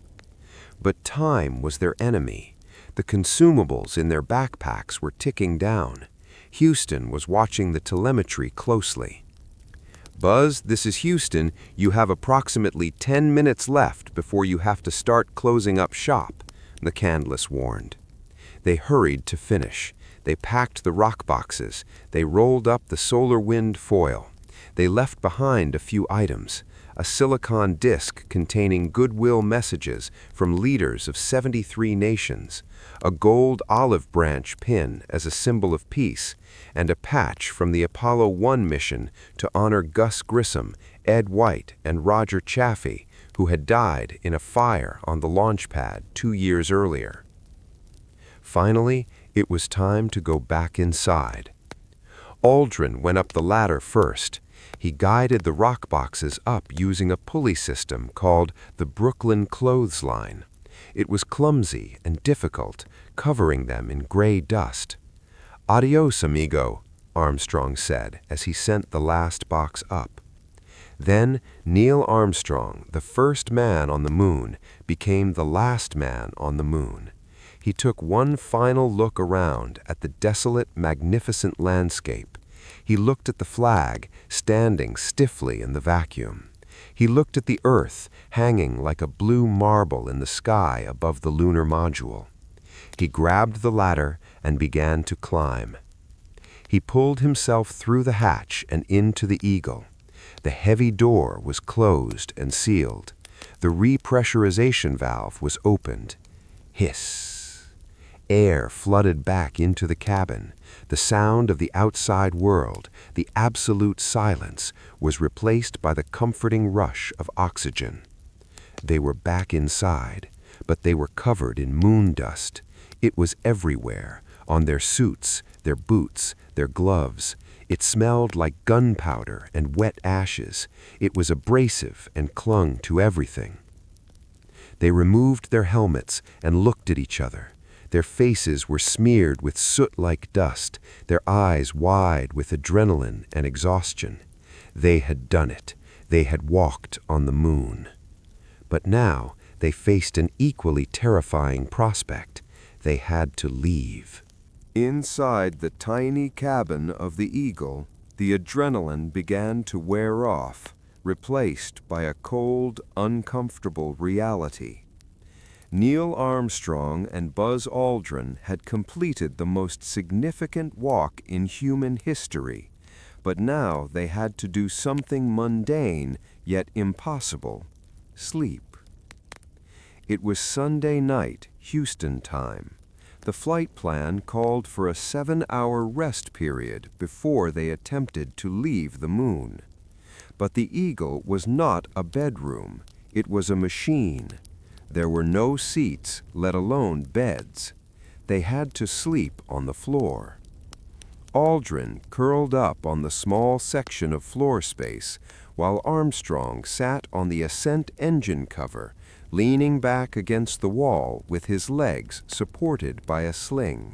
But time was their enemy. The consumables in their backpacks were ticking down. Houston was watching the telemetry closely. "Buzz, this is Houston. You have approximately 10 minutes left before you have to start closing up shop," the Canlis warned. They hurried to finish. They packed the rock boxes. They rolled up the solar wind foil. They left behind a few items: a silicon disc containing goodwill messages from leaders of 73 nations, a gold olive branch pin as a symbol of peace, and a patch from the Apollo 1 mission to honor Gus Grissom, Ed White, and Roger Chaffee, who had died in a fire on the launchpad 2 years earlier. Finally, it was time to go back inside. Aldrin went up the ladder first. He guided the rock boxes up using a pulley system called the Brooklyn Clothesline. It was clumsy and difficult, covering them in gray dust. "Adios, amigo," Armstrong said as he sent the last box up. Then Neil Armstrong, the first man on the moon, became the last man on the moon. He took one final look around at the desolate, magnificent landscape. He looked at the flag, standing stiffly in the vacuum. He looked at the Earth, hanging like a blue marble in the sky above the lunar module. He grabbed the ladder and began to climb. He pulled himself through the hatch and into the Eagle. The heavy door was closed and sealed. The repressurization valve was opened. Hiss. Air flooded back into the cabin. The sound of the outside world, the absolute silence, was replaced by the comforting rush of oxygen. They were back inside, but they were covered in moon dust. It was everywhere, on their suits, their boots, their gloves. It smelled like gunpowder and wet ashes. It was abrasive and clung to everything. They removed their helmets and looked at each other. Their faces were smeared with soot-like dust, their eyes wide with adrenaline and exhaustion. They had done it. They had walked on the moon. But now they faced an equally terrifying prospect. They had to leave. Inside the tiny cabin of the Eagle, the adrenaline began to wear off, replaced by a cold, uncomfortable reality. Neil Armstrong and Buzz Aldrin had completed the most significant walk in human history, but now they had to do something mundane yet impossible: sleep. It was Sunday night, Houston time. The flight plan called for a 7-hour rest period before they attempted to leave the moon. But the Eagle was not a bedroom. It was a machine. There were no seats, let alone beds. They had to sleep on the floor. Aldrin curled up on the small section of floor space, while Armstrong sat on the ascent engine cover, leaning back against the wall with his legs supported by a sling.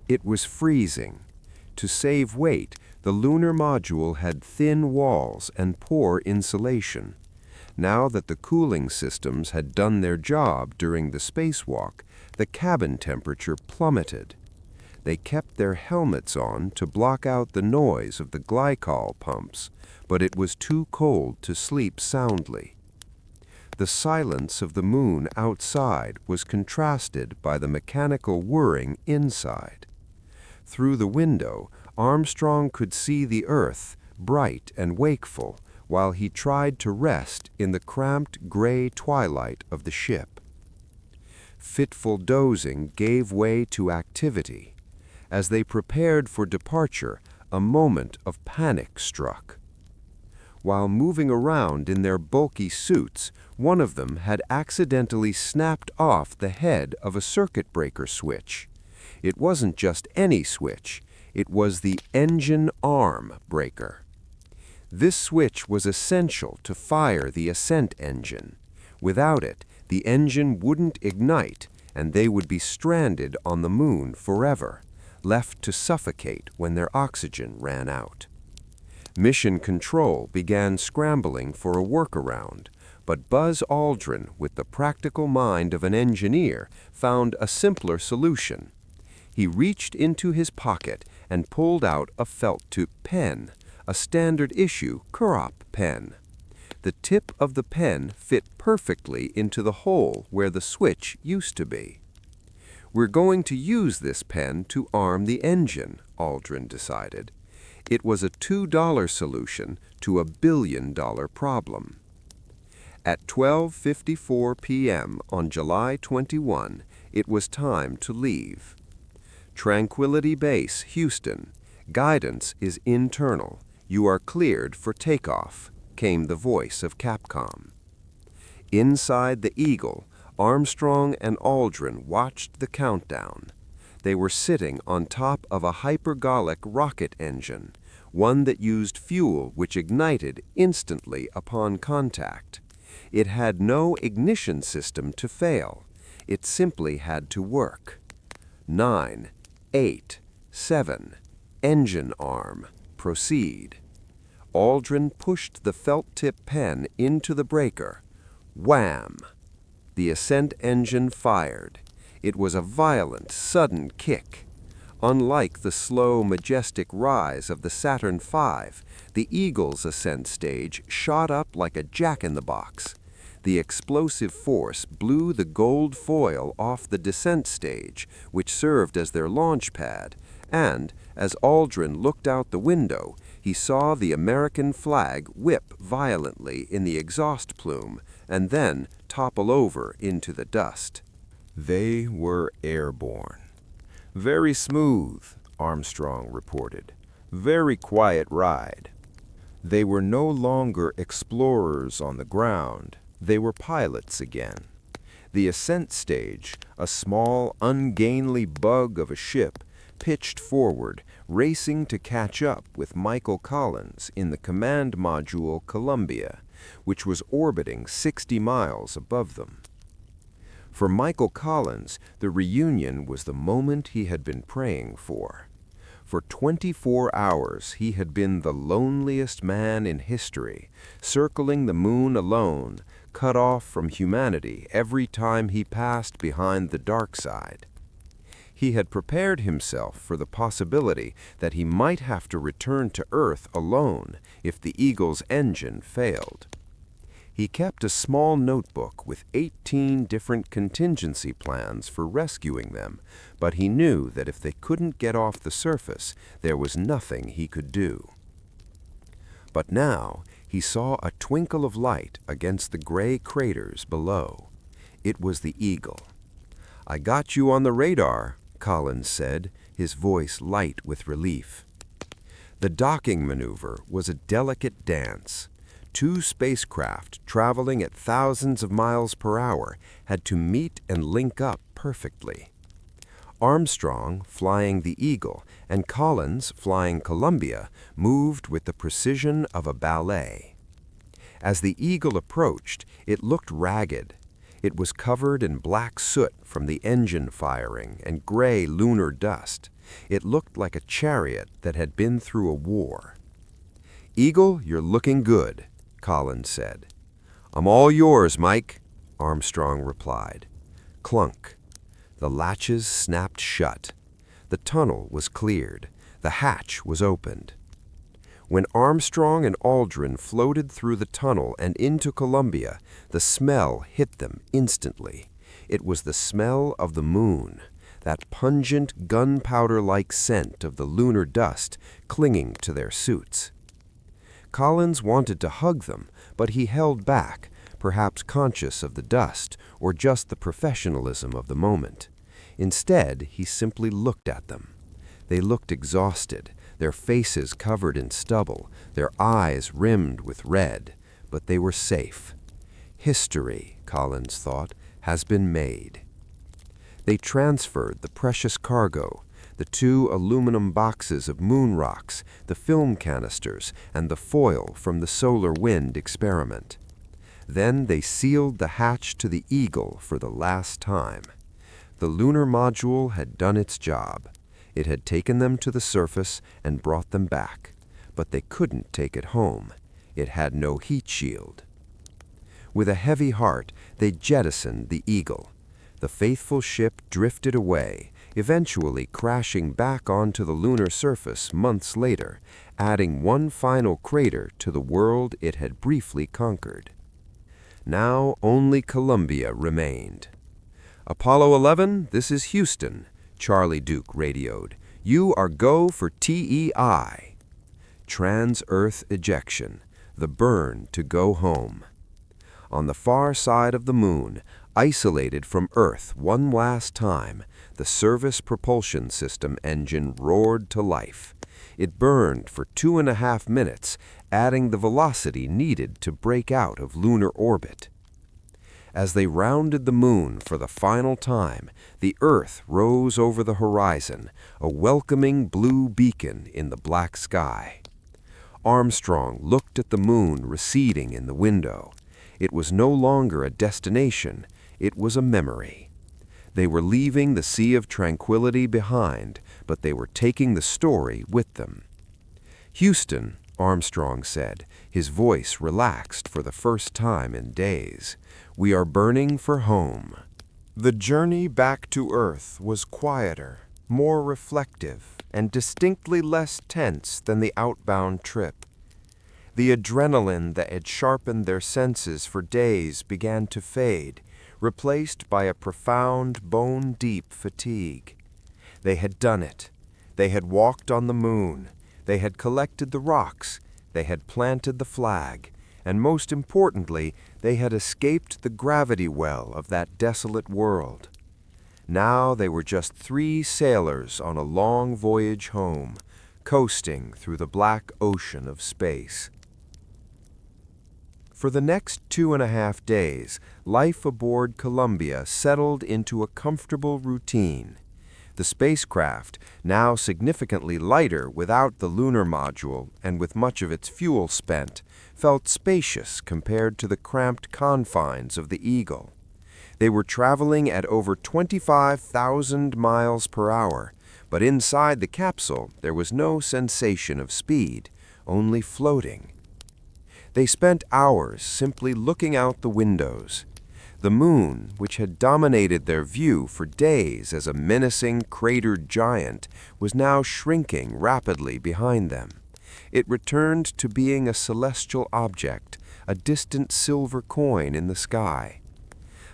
It was freezing. To save weight, the lunar module had thin walls and poor insulation. Now that the cooling systems had done their job during the spacewalk, the cabin temperature plummeted. They kept their helmets on to block out the noise of the glycol pumps, but it was too cold to sleep soundly. The silence of the moon outside was contrasted by the mechanical whirring inside. Through the window, Armstrong could see the Earth, bright and wakeful, while he tried to rest in the cramped gray twilight of the ship. Fitful dozing gave way to activity. As they prepared for departure, a moment of panic struck. While moving around in their bulky suits, one of them had accidentally snapped off the head of a circuit breaker switch. It wasn't just any switch, it was the engine arm breaker. This switch was essential to fire the ascent engine. Without it, the engine wouldn't ignite, and they would be stranded on the moon forever, left to suffocate when their oxygen ran out. Mission Control began scrambling for a workaround, but Buzz Aldrin, with the practical mind of an engineer, found a simpler solution. He reached into his pocket and pulled out a felt-tip pen, a standard-issue Kurop pen. The tip of the pen fit perfectly into the hole where the switch used to be. "We're going to use this pen to arm the engine," Aldrin decided. It was a $2 solution to a billion-dollar problem. At 12:54 p.m. on July 21, it was time to leave. "Tranquility Base, Houston. Guidance is internal. You are cleared for takeoff," came the voice of Capcom. Inside the Eagle, Armstrong and Aldrin watched the countdown. They were sitting on top of a hypergolic rocket engine, one that used fuel which ignited instantly upon contact. It had no ignition system to fail. It simply had to work. 9, 8, 7, engine arm, proceed. Aldrin pushed the felt-tip pen into the breaker. Wham! The ascent engine fired. It was a violent, sudden kick. Unlike the slow, majestic rise of the Saturn V, the Eagle's ascent stage shot up like a jack-in-the-box. The explosive force blew the gold foil off the descent stage, which served as their launch pad, and, as Aldrin looked out the window, he saw the American flag whip violently in the exhaust plume and then topple over into the dust. They were airborne. "Very smooth," Armstrong reported. "Very quiet ride." They were no longer explorers on the ground. They were pilots again. The ascent stage, a small, ungainly bug of a ship, pitched forward, racing to catch up with Michael Collins in the command module Columbia, which was orbiting 60 miles above them. For Michael Collins, the reunion was the moment he had been praying for. For 24 hours, he had been the loneliest man in history, circling the moon alone, cut off from humanity every time he passed behind the dark side. He had prepared himself for the possibility that he might have to return to Earth alone if the Eagle's engine failed. He kept a small notebook with 18 different contingency plans for rescuing them, but he knew that if they couldn't get off the surface, there was nothing he could do. But now he saw a twinkle of light against the gray craters below. It was the Eagle. "I got you on the radar," Collins said, his voice light with relief. The docking maneuver was a delicate dance. Two spacecraft traveling at thousands of miles per hour had to meet and link up perfectly. Armstrong, flying the Eagle, and Collins, flying Columbia, moved with the precision of a ballet. As the Eagle approached, it looked ragged. It was covered in black soot from the engine firing and gray lunar dust. It looked like a chariot that had been through a war. "Eagle, you're looking good," Collins said. "I'm all yours, Mike," Armstrong replied. Clunk. The latches snapped shut. The tunnel was cleared. The hatch was opened. When Armstrong and Aldrin floated through the tunnel and into Columbia, the smell hit them instantly. It was the smell of the moon, that pungent gunpowder-like scent of the lunar dust clinging to their suits. Collins wanted to hug them, but he held back, perhaps conscious of the dust or just the professionalism of the moment. Instead, he simply looked at them. They looked exhausted, their faces covered in stubble, their eyes rimmed with red, but they were safe. History, Collins thought, has been made. They transferred the precious cargo, the 2 aluminum boxes of moon rocks, the film canisters, and the foil from the solar wind experiment. Then they sealed the hatch to the Eagle for the last time. The lunar module had done its job. It had taken them to the surface and brought them back, but they couldn't take it home. It had no heat shield. With a heavy heart, they jettisoned the Eagle. The faithful ship drifted away, eventually crashing back onto the lunar surface months later, adding one final crater to the world it had briefly conquered. Now only Columbia remained. "Apollo 11, this is Houston," Charlie Duke radioed. "You are go for TEI." Trans-Earth ejection, the burn to go home. On the far side of the moon, isolated from Earth one last time, the Service Propulsion System engine roared to life. It burned for 2.5 minutes, adding the velocity needed to break out of lunar orbit. As they rounded the moon for the final time, the Earth rose over the horizon, a welcoming blue beacon in the black sky. Armstrong looked at the moon receding in the window. It was no longer a destination, it was a memory. They were leaving the Sea of Tranquility behind, but they were taking the story with them. "Houston," Armstrong said, his voice relaxed for the first time in days, "we are burning for home." The journey back to Earth was quieter, more reflective, and distinctly less tense than the outbound trip. The adrenaline that had sharpened their senses for days began to fade, replaced by a profound, bone-deep fatigue. They had done it. They had walked on the moon. They had collected the rocks. They had planted the flag. And most importantly, they had escaped the gravity well of that desolate world. Now they were just 3 sailors on a long voyage home, coasting through the black ocean of space. For the next 2.5 days, life aboard Columbia settled into a comfortable routine. The spacecraft, now significantly lighter without the lunar module and with much of its fuel spent, felt spacious compared to the cramped confines of the Eagle. They were traveling at over 25,000 miles per hour, but inside the capsule there was no sensation of speed, only floating. They spent hours simply looking out the windows. The moon, which had dominated their view for days as a menacing, cratered giant, was now shrinking rapidly behind them. It returned to being a celestial object, a distant silver coin in the sky.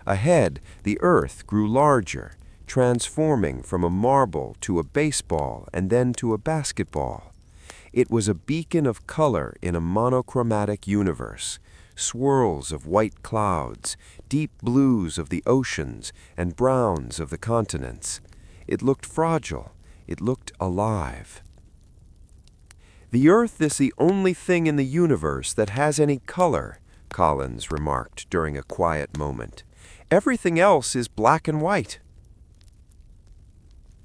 Ahead, the Earth grew larger, transforming from a marble to a baseball and then to a basketball. It was a beacon of color in a monochromatic universe, swirls of white clouds, deep blues of the oceans, and browns of the continents. It looked fragile. It looked alive. "The Earth is the only thing in the universe that has any color," Collins remarked during a quiet moment. "Everything else is black and white."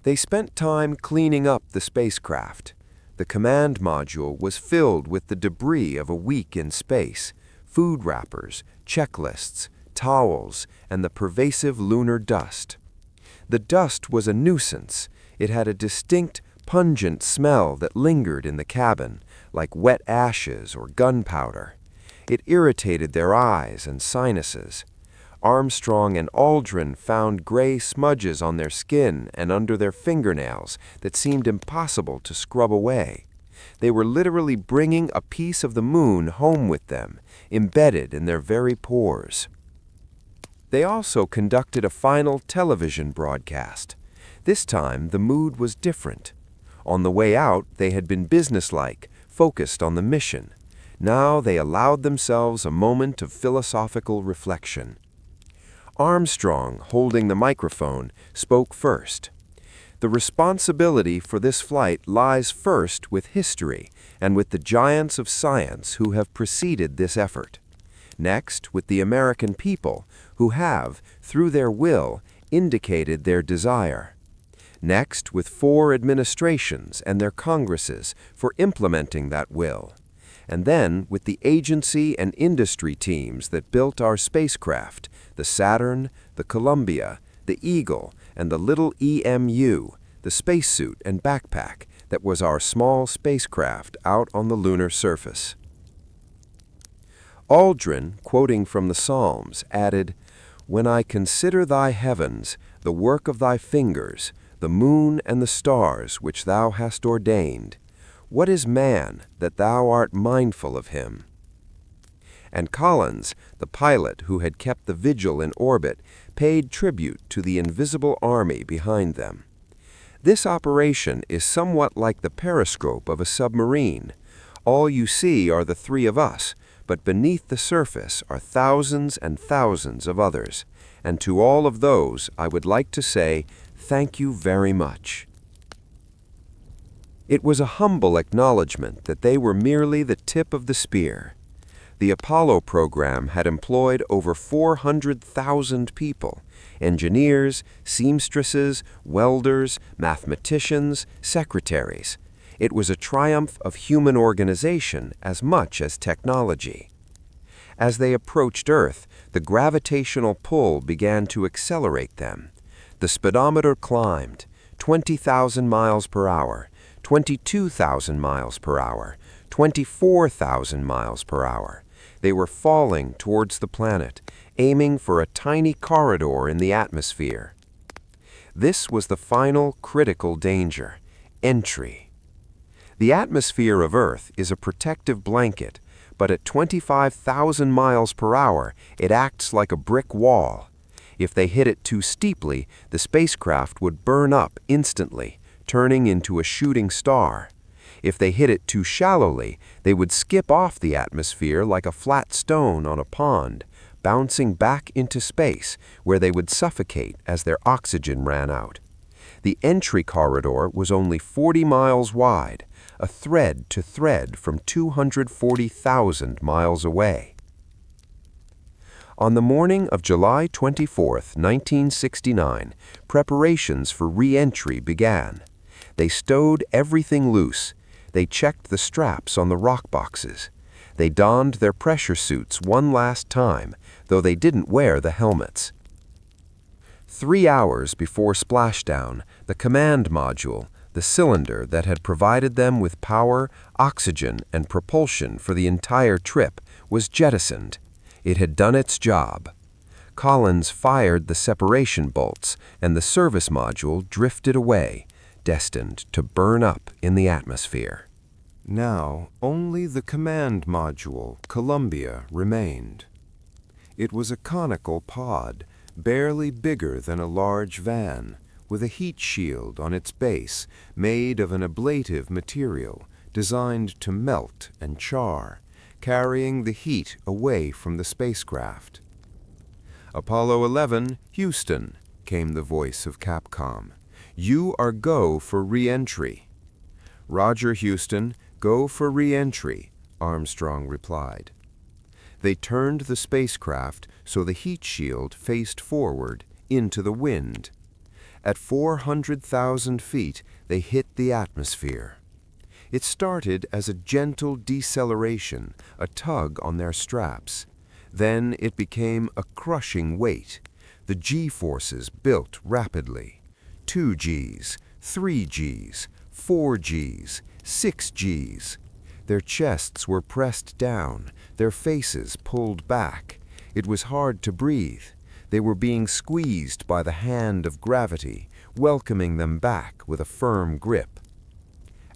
They spent time cleaning up the spacecraft. The command module was filled with the debris of a week in space, food wrappers, checklists, towels, and the pervasive lunar dust. The dust was a nuisance. It had a distinct, pungent smell that lingered in the cabin, like wet ashes or gunpowder. It irritated their eyes and sinuses. Armstrong and Aldrin found gray smudges on their skin and under their fingernails that seemed impossible to scrub away. They were literally bringing a piece of the moon home with them, embedded in their very pores. They also conducted a final television broadcast. This time, the mood was different. On the way out, they had been businesslike, focused on the mission. Now they allowed themselves a moment of philosophical reflection. Armstrong, holding the microphone, spoke first. "The responsibility for this flight lies first with history and with the giants of science who have preceded this effort. Next, with the American people, who have, through their will, indicated their desire. Next, with 4 administrations and their Congresses for implementing that will. And then with the agency and industry teams that built our spacecraft, the Saturn, the Columbia, the Eagle, and the little EMU, the spacesuit and backpack that was our small spacecraft out on the lunar surface." Aldrin, quoting from the Psalms, added, "When I consider thy heavens, the work of thy fingers, the moon and the stars which thou hast ordained. What is man that thou art mindful of him?" And Collins, the pilot who had kept the vigil in orbit, paid tribute to the invisible army behind them. This operation is somewhat like the periscope of a submarine. All you see are the three of us, but beneath the surface are thousands and thousands of others. And to all of those, I would like to say, thank you very much. It was a humble acknowledgement that they were merely the tip of the spear. The Apollo program had employed over 400,000 people: engineers, seamstresses, welders, mathematicians, secretaries. It was a triumph of human organization as much as technology. As they approached Earth, the gravitational pull began to accelerate them. The speedometer climbed, 20,000 miles per hour, 22,000 miles per hour, 24,000 miles per hour. They were falling towards the planet, aiming for a tiny corridor in the atmosphere. This was the final critical danger: entry. The atmosphere of Earth is a protective blanket, but at 25,000 miles per hour, it acts like a brick wall. If they hit it too steeply, the spacecraft would burn up instantly, turning into a shooting star. If they hit it too shallowly, they would skip off the atmosphere like a flat stone on a pond, bouncing back into space, where they would suffocate as their oxygen ran out. The entry corridor was only 40 miles wide, a thread to thread from 240,000 miles away. On the morning of July 24, 1969, preparations for re-entry began. They stowed everything loose. They checked the straps on the rock boxes. They donned their pressure suits one last time, though they didn't wear the helmets. 3 hours before splashdown, the command module, the cylinder that had provided them with power, oxygen, and propulsion for the entire trip, was jettisoned. It had done its job. Collins fired the separation bolts, and the service module drifted away, destined to burn up in the atmosphere. Now, only the command module, Columbia, remained. It was a conical pod, barely bigger than a large van, with a heat shield on its base made of an ablative material designed to melt and char, carrying the heat away from the spacecraft. "Apollo 11, Houston," came the voice of Capcom. "You are go for re-entry." "Roger, Houston, go for re-entry," Armstrong replied. They turned the spacecraft so the heat shield faced forward into the wind. At 400,000 feet, they hit the atmosphere. It started as a gentle deceleration, a tug on their straps. Then it became a crushing weight. The G-forces built rapidly. 2 Gs, 3 Gs, 4 Gs, 6 Gs. Their chests were pressed down, their faces pulled back. It was hard to breathe. They were being squeezed by the hand of gravity, welcoming them back with a firm grip.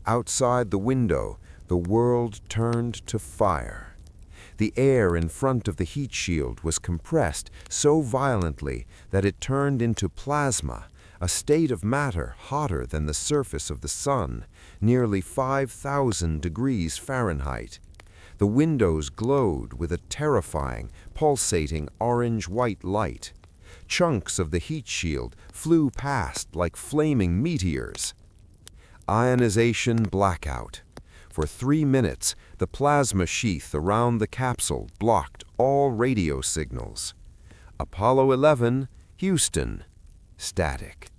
Outside the window, the world turned to fire. The air in front of the heat shield was compressed so violently that it turned into plasma, a state of matter hotter than the surface of the sun, nearly 5,000 degrees Fahrenheit. The windows glowed with a terrifying, pulsating orange-white light. Chunks of the heat shield flew past like flaming meteors. Ionization blackout. For 3 minutes, the plasma sheath around the capsule blocked all radio signals. Apollo 11, Houston. Static.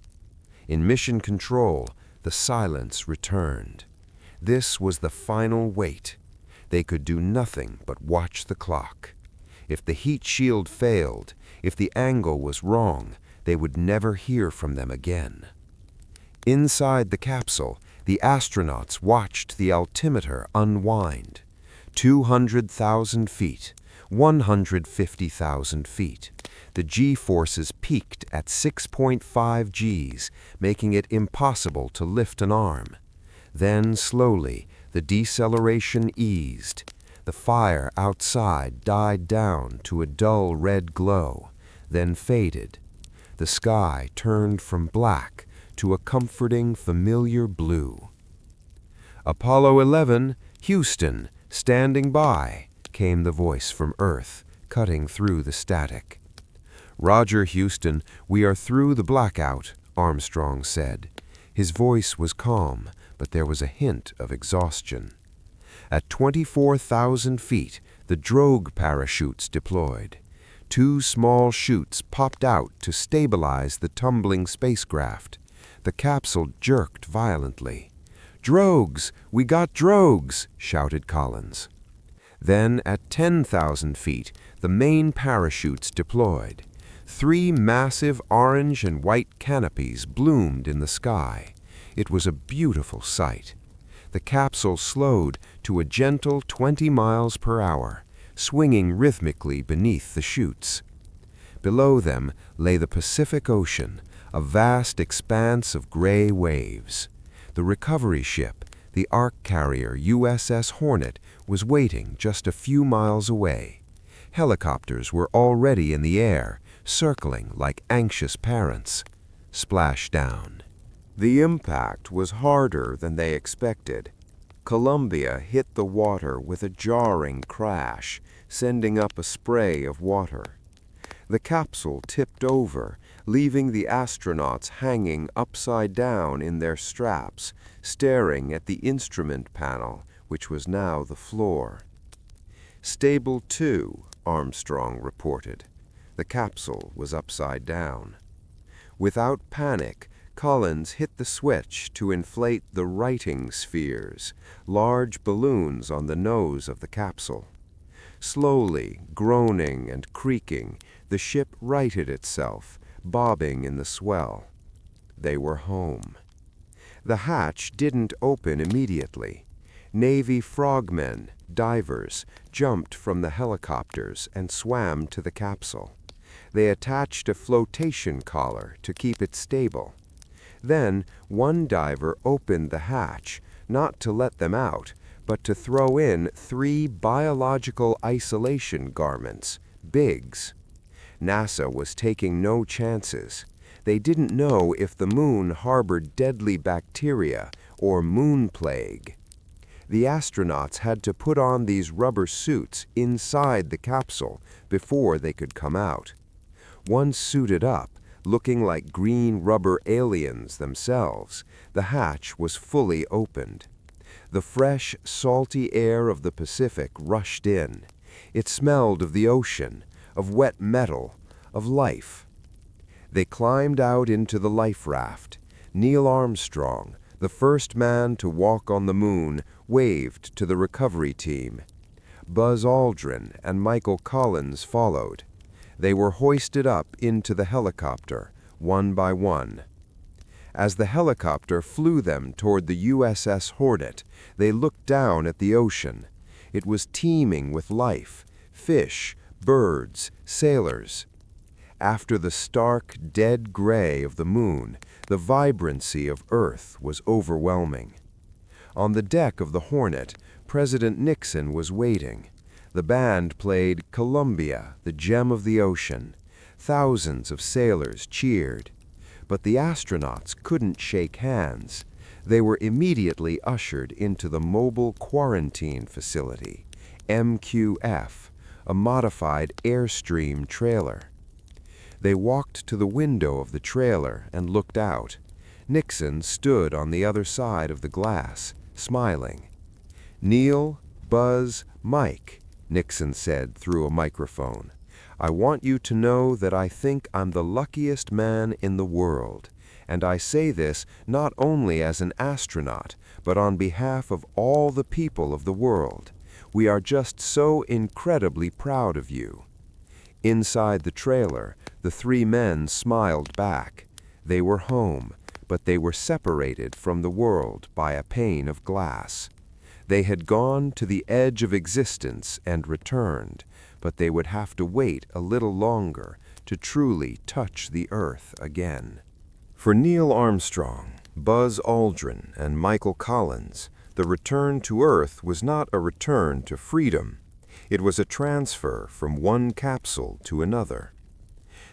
In mission control, the silence returned. This was the final wait. They could do nothing but watch the clock. If the heat shield failed, if the angle was wrong, they would never hear from them again. Inside the capsule, the astronauts watched the altimeter unwind. 200,000 feet, 150,000 feet. The G-forces peaked at 6.5 Gs, making it impossible to lift an arm. Then, slowly, the deceleration eased. The fire outside died down to a dull red glow, then faded. The sky turned from black to a comforting, familiar blue. "Apollo 11, Houston, standing by," came the voice from Earth, cutting through the static. "Roger, Houston, we are through the blackout," Armstrong said. His voice was calm, but there was a hint of exhaustion. At 24,000 feet, the drogue parachutes deployed. 2 small chutes popped out to stabilize the tumbling spacecraft. The capsule jerked violently. "Drogues! We got drogues!" shouted Collins. Then, at 10,000 feet, the main parachutes deployed. 3 massive orange and white canopies bloomed in the sky. It was a beautiful sight. The capsule slowed to a gentle 20 miles per hour, swinging rhythmically beneath the chutes. Below them lay the Pacific Ocean, a vast expanse of gray waves. The recovery ship, the arc carrier USS Hornet, was waiting just a few miles away. Helicopters were already in the air, circling like anxious parents. Splashdown. The impact was harder than they expected. Columbia hit the water with a jarring crash, sending up a spray of water. The capsule tipped over, leaving the astronauts hanging upside down in their straps, staring at the instrument panel, which was now the floor. "Stable 2, Armstrong reported. The capsule was upside down. Without panic, Collins hit the switch to inflate the righting spheres, large balloons on the nose of the capsule. Slowly, groaning and creaking, the ship righted itself, bobbing in the swell. They were home. The hatch didn't open immediately. Navy frogmen, divers, jumped from the helicopters and swam to the capsule. They attached a flotation collar to keep it stable. Then one diver opened the hatch, not to let them out, but to throw in 3 biological isolation garments, Bigs. NASA was taking no chances. They didn't know if the moon harbored deadly bacteria or moon plague. The astronauts had to put on these rubber suits inside the capsule before they could come out. Once suited up, looking like green rubber aliens themselves, the hatch was fully opened. The fresh, salty air of the Pacific rushed in. It smelled of the ocean, of wet metal, of life. They climbed out into the life raft. Neil Armstrong, the first man to walk on the moon, waved to the recovery team. Buzz Aldrin and Michael Collins followed. They were hoisted up into the helicopter, one by one. As the helicopter flew them toward the USS Hornet, they looked down at the ocean. It was teeming with life, fish, birds, sailors. After the stark, dead gray of the moon, the vibrancy of Earth was overwhelming. On the deck of the Hornet, President Nixon was waiting. The band played Columbia, the Gem of the Ocean. Thousands of sailors cheered. But the astronauts couldn't shake hands. They were immediately ushered into the Mobile Quarantine Facility, MQF, a modified Airstream trailer. They walked to the window of the trailer and looked out. Nixon stood on the other side of the glass, smiling. "Neil, Buzz, Mike," Nixon said through a microphone, "I want you to know that I think I'm the luckiest man in the world, and I say this not only as an astronaut, but on behalf of all the people of the world. We are just so incredibly proud of you." Inside the trailer, the 3 men smiled back. They were home, but they were separated from the world by a pane of glass. They had gone to the edge of existence and returned, but they would have to wait a little longer to truly touch the Earth again. For Neil Armstrong, Buzz Aldrin, and Michael Collins, the return to Earth was not a return to freedom. It was a transfer from one capsule to another.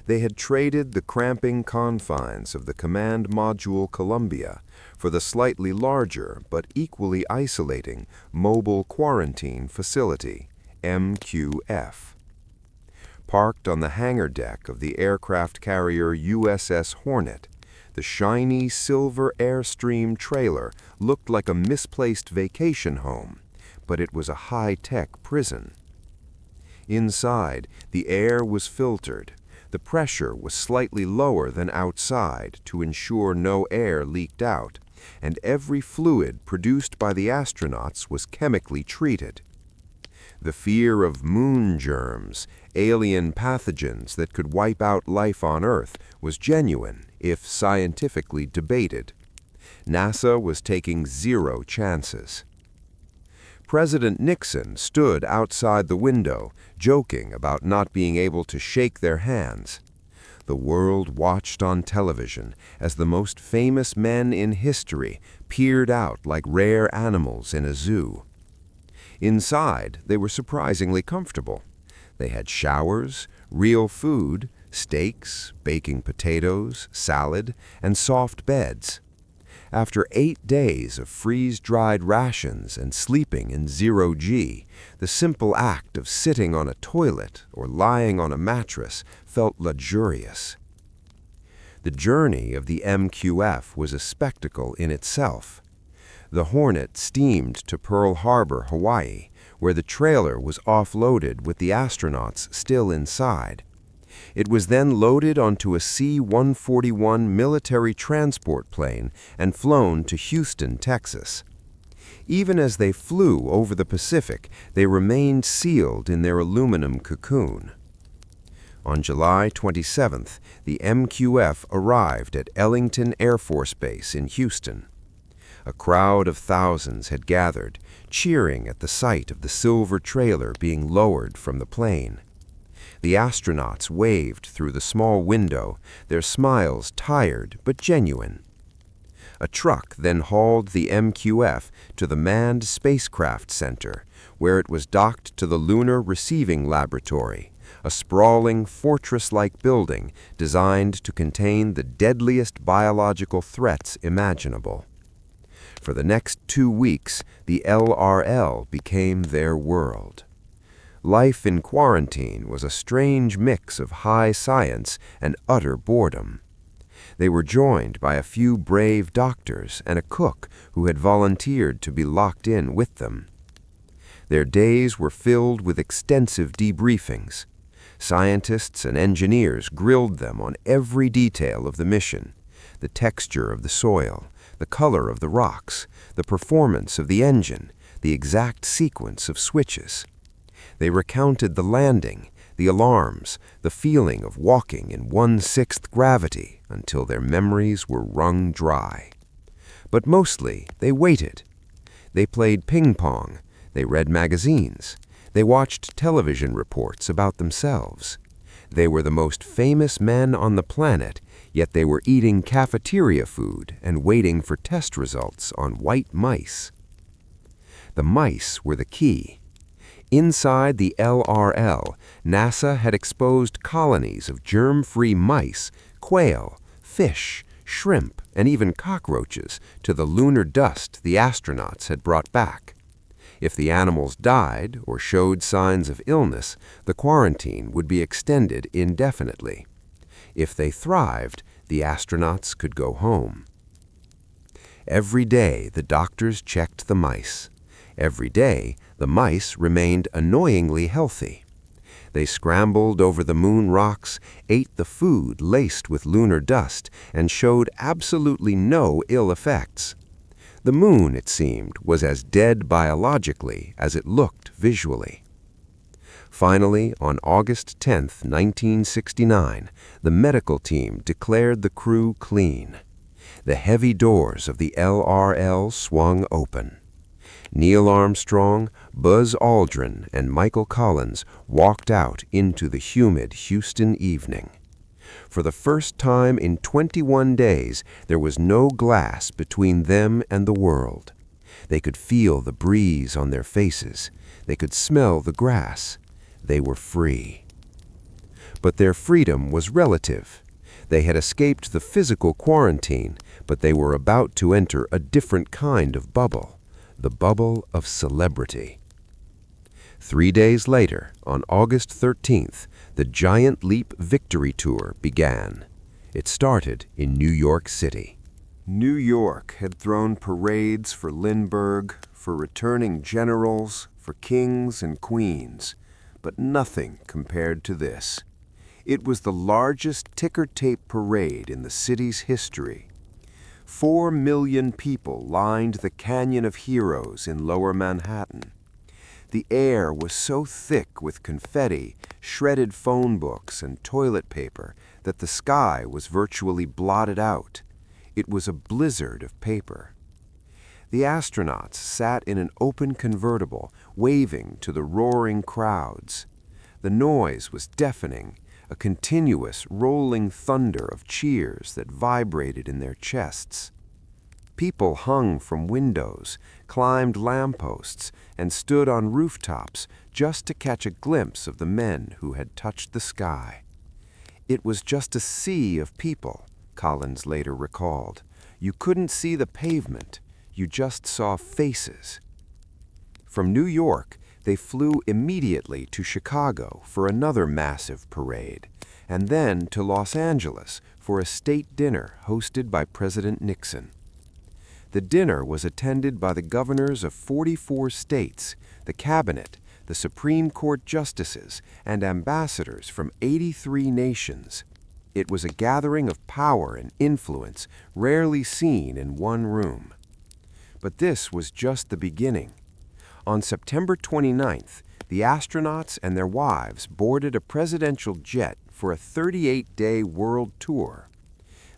They had traded the cramping confines of the Command Module Columbia for the slightly larger but equally isolating Mobile Quarantine Facility, MQF. Parked on the hangar deck of the aircraft carrier USS Hornet, the shiny silver Airstream trailer looked like a misplaced vacation home, but it was a high-tech prison. Inside, the air was filtered. The pressure was slightly lower than outside to ensure no air leaked out, and every fluid produced by the astronauts was chemically treated. The fear of moon germs, alien pathogens that could wipe out life on Earth, was genuine, if scientifically debated. NASA was taking zero chances. President Nixon stood outside the window, joking about not being able to shake their hands. The world watched on television as the most famous men in history peered out like rare animals in a zoo. Inside, they were surprisingly comfortable. They had showers, real food, steaks, baking potatoes, salad, and soft beds. After 8 days of freeze-dried rations and sleeping in zero-G, the simple act of sitting on a toilet or lying on a mattress felt luxurious. The journey of the MQF was a spectacle in itself. The Hornet steamed to Pearl Harbor, Hawaii, where the trailer was offloaded with the astronauts still inside. It was then loaded onto a C-141 military transport plane and flown to Houston, Texas. Even as they flew over the Pacific, they remained sealed in their aluminum cocoon. On July 27th, the MQF arrived at Ellington Air Force Base in Houston. A crowd of thousands had gathered, cheering at the sight of the silver trailer being lowered from the plane. The astronauts waved through the small window, their smiles tired but genuine. A truck then hauled the MQF to the Manned Spacecraft Center, where it was docked to the Lunar Receiving Laboratory, a sprawling, fortress-like building designed to contain the deadliest biological threats imaginable. For the next 2 weeks, the LRL became their world. Life in quarantine was a strange mix of high science and utter boredom. They were joined by a few brave doctors and a cook who had volunteered to be locked in with them. Their days were filled with extensive debriefings. Scientists and engineers grilled them on every detail of the mission: the texture of the soil, the color of the rocks, the performance of the engine, the exact sequence of switches. They recounted the landing, the alarms, the feeling of walking in 1/6 gravity until their memories were wrung dry. But mostly, they waited. They played ping pong, they read magazines, they watched television reports about themselves. They were the most famous men on the planet, yet they were eating cafeteria food and waiting for test results on white mice. The mice were the key. Inside the LRL, NASA had exposed colonies of germ-free mice, quail, fish, shrimp, and even cockroaches to the lunar dust the astronauts had brought back. If the animals died or showed signs of illness, the quarantine would be extended indefinitely. If they thrived, the astronauts could go home. Every day, the doctors checked the mice. Every day, the mice remained annoyingly healthy. They scrambled over the moon rocks, ate the food laced with lunar dust, and showed absolutely no ill effects. The moon, it seemed, was as dead biologically as it looked visually. Finally, on August 10, 1969, the medical team declared the crew clean. The heavy doors of the LRL swung open. Neil Armstrong, Buzz Aldrin, and Michael Collins walked out into the humid Houston evening. For the first time in 21 days, there was no glass between them and the world. They could feel the breeze on their faces. They could smell the grass. They were free. But their freedom was relative. They had escaped the physical quarantine, but they were about to enter a different kind of bubble, the bubble of celebrity. 3 days later, on August 13th, the Giant Leap Victory Tour began. It started in New York City. New York had thrown parades for Lindbergh, for returning generals, for kings and queens, but nothing compared to this. It was the largest ticker-tape parade in the city's history. 4 million people lined the Canyon of Heroes in Lower Manhattan. The air was so thick with confetti, shredded phone books, and toilet paper that the sky was virtually blotted out. It was a blizzard of paper. The astronauts sat in an open convertible, waving to the roaring crowds. The noise was deafening, a continuous rolling thunder of cheers that vibrated in their chests. People hung from windows, climbed lampposts, and stood on rooftops just to catch a glimpse of the men who had touched the sky. It was just a sea of people, Collins later recalled. You couldn't see the pavement, you just saw faces. From New York, they flew immediately to Chicago for another massive parade, and then to Los Angeles for a state dinner hosted by President Nixon. The dinner was attended by the governors of 44 states, the cabinet, the Supreme Court justices, and ambassadors from 83 nations. It was a gathering of power and influence rarely seen in one room. But this was just the beginning. On September 29th, the astronauts and their wives boarded a presidential jet for a 38-day world tour.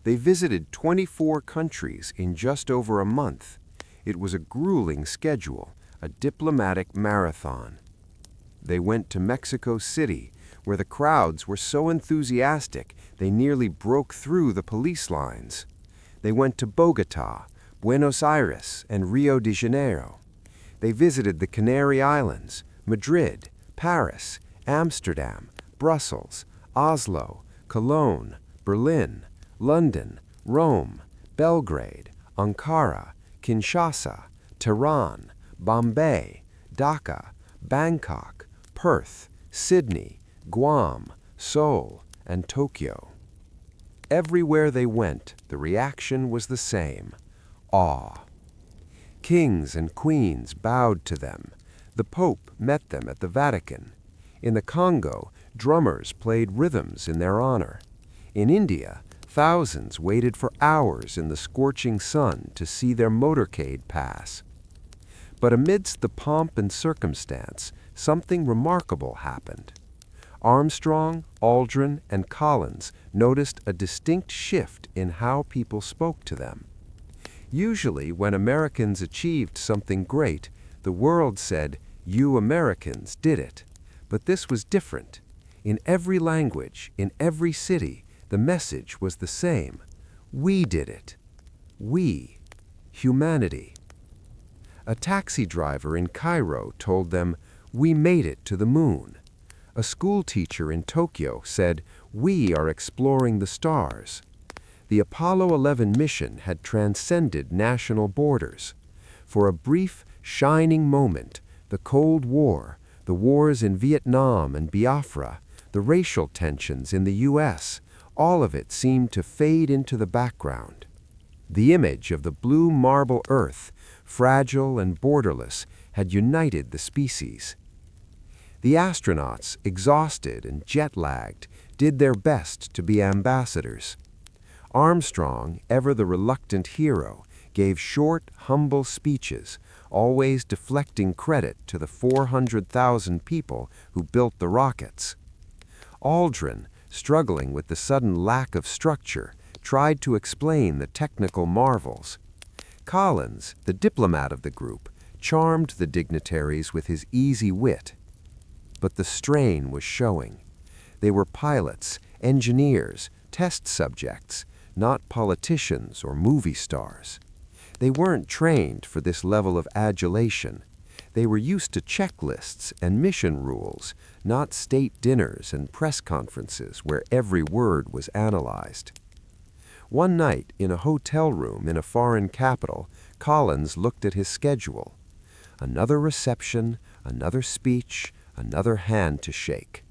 They visited 24 countries in just over a month. It was a grueling schedule, a diplomatic marathon. They went to Mexico City, where the crowds were so enthusiastic they nearly broke through the police lines. They went to Bogota, Buenos Aires, and Rio de Janeiro. They visited the Canary Islands, Madrid, Paris, Amsterdam, Brussels, Oslo, Cologne, Berlin, London, Rome, Belgrade, Ankara, Kinshasa, Tehran, Bombay, Dhaka, Bangkok, Perth, Sydney, Guam, Seoul, and Tokyo. Everywhere they went, the reaction was the same: awe. Kings and queens bowed to them. The Pope met them at the Vatican. In the Congo, drummers played rhythms in their honor. In India, thousands waited for hours in the scorching sun to see their motorcade pass. But amidst the pomp and circumstance, something remarkable happened. Armstrong, Aldrin, and Collins noticed a distinct shift in how people spoke to them. Usually, when Americans achieved something great, the world said, "You Americans did it." But this was different. In every language, in every city, the message was the same: we did it. We, humanity. A taxi driver in Cairo told them, "We made it to the moon." A school teacher in Tokyo said, "We are exploring the stars." The Apollo 11 mission had transcended national borders. For a brief, shining moment, the Cold War, the wars in Vietnam and Biafra, the racial tensions in the U.S., all of it seemed to fade into the background. The image of the blue marble Earth, fragile and borderless, had united the species. The astronauts, exhausted and jet-lagged, did their best to be ambassadors. Armstrong, ever the reluctant hero, gave short, humble speeches, always deflecting credit to the 400,000 people who built the rockets. Aldrin, struggling with the sudden lack of structure, tried to explain the technical marvels. Collins, the diplomat of the group, charmed the dignitaries with his easy wit. But the strain was showing. They were pilots, engineers, test subjects, not politicians or movie stars. They weren't trained for this level of adulation. They were used to checklists and mission rules, not state dinners and press conferences where every word was analyzed. One night, in a hotel room in a foreign capital, Collins looked at his schedule. Another reception, another speech, another hand to shake.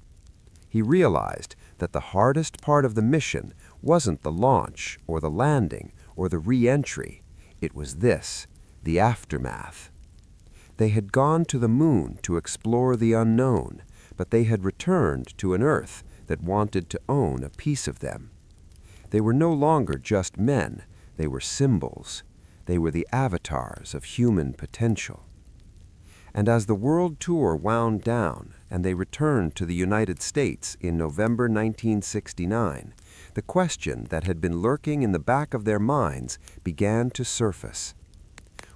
He realized that the hardest part of the mission wasn't the launch or the landing or the re-entry. It was this, the aftermath. They had gone to the moon to explore the unknown, but they had returned to an Earth that wanted to own a piece of them. They were no longer just men, they were symbols. They were the avatars of human potential. And as the world tour wound down and they returned to the United States in November 1969, the question that had been lurking in the back of their minds began to surface.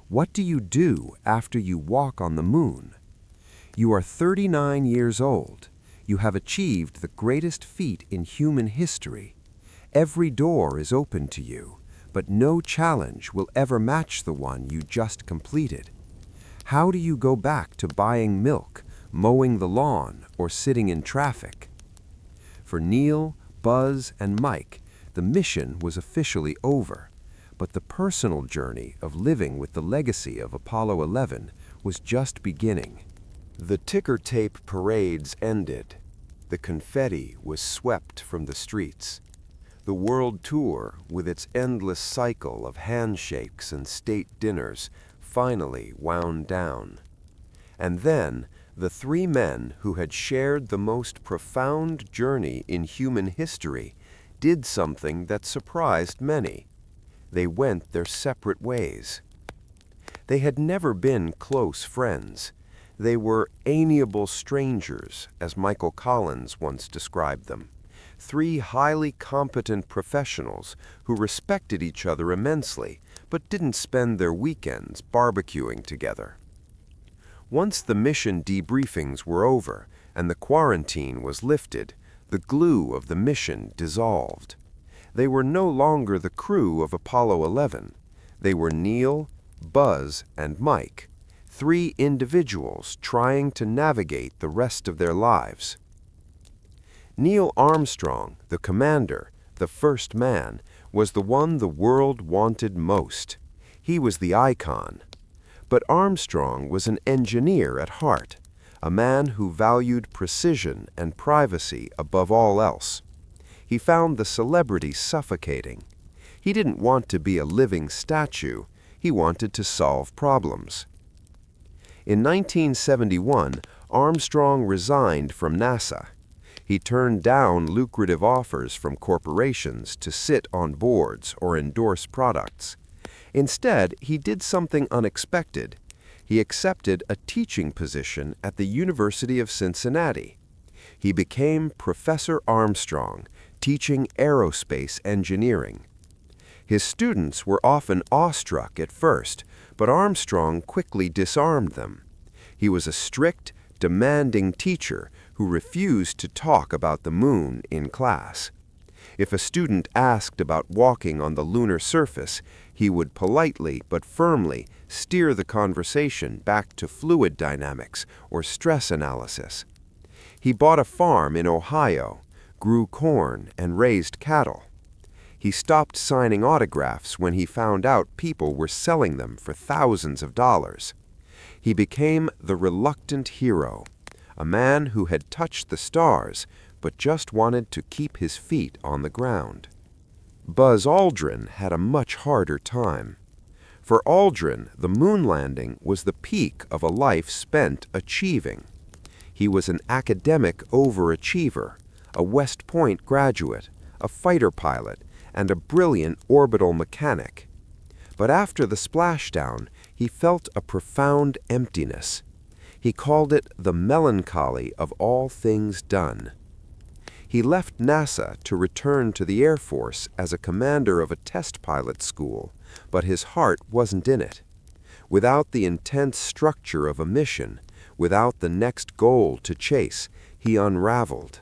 What do you do after you walk on the moon? You are 39 years old. You have achieved the greatest feat in human history. Every door is open to you, but no challenge will ever match the one you just completed. How do you go back to buying milk, mowing the lawn, or sitting in traffic? For Neil, Buzz, and Mike, the mission was officially over, but the personal journey of living with the legacy of Apollo 11 was just beginning. The ticker tape parades ended. The confetti was swept from the streets. The world tour, with its endless cycle of handshakes and state dinners, finally wound down. And then, the three men who had shared the most profound journey in human history did something that surprised many. They went their separate ways. They had never been close friends. They were amiable strangers, as Michael Collins once described them. Three highly competent professionals who respected each other immensely, but didn't spend their weekends barbecuing together. Once the mission debriefings were over and the quarantine was lifted, the glue of the mission dissolved. They were no longer the crew of Apollo 11. They were Neil, Buzz, and Mike, three individuals trying to navigate the rest of their lives. Neil Armstrong, the commander, the first man, was the one the world wanted most. He was the icon. But Armstrong was an engineer at heart, a man who valued precision and privacy above all else. He found the celebrity suffocating. He didn't want to be a living statue. He wanted to solve problems. In 1971, Armstrong resigned from NASA. He turned down lucrative offers from corporations to sit on boards or endorse products. Instead, he did something unexpected. He accepted a teaching position at the University of Cincinnati. He became Professor Armstrong, teaching aerospace engineering. His students were often awestruck at first, but Armstrong quickly disarmed them. He was a strict, demanding teacher who refused to talk about the moon in class. If a student asked about walking on the lunar surface, he would politely but firmly steer the conversation back to fluid dynamics or stress analysis. He bought a farm in Ohio, grew corn, and raised cattle. He stopped signing autographs when he found out people were selling them for thousands of dollars. He became the reluctant hero, a man who had touched the stars but just wanted to keep his feet on the ground. Buzz Aldrin had a much harder time. For Aldrin, the moon landing was the peak of a life spent achieving. He was an academic overachiever, a West Point graduate, a fighter pilot, and a brilliant orbital mechanic. But after the splashdown, he felt a profound emptiness. He called it the melancholy of all things done. He left NASA to return to the Air Force as a commander of a test pilot school, but his heart wasn't in it. Without the intense structure of a mission, without the next goal to chase, he unraveled.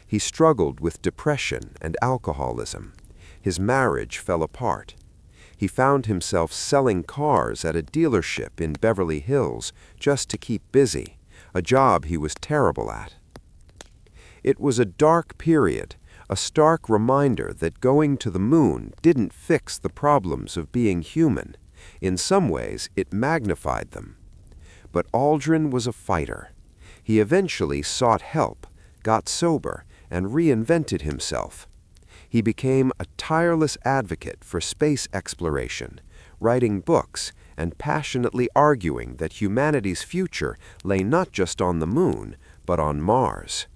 He struggled with depression and alcoholism. His marriage fell apart. He found himself selling cars at a dealership in Beverly Hills just to keep busy, a job he was terrible at. It was a dark period, a stark reminder that going to the moon didn't fix the problems of being human. In some ways, it magnified them. But Aldrin was a fighter. He eventually sought help, got sober, and reinvented himself. He became a tireless advocate for space exploration, writing books and passionately arguing that humanity's future lay not just on the moon, but on Mars.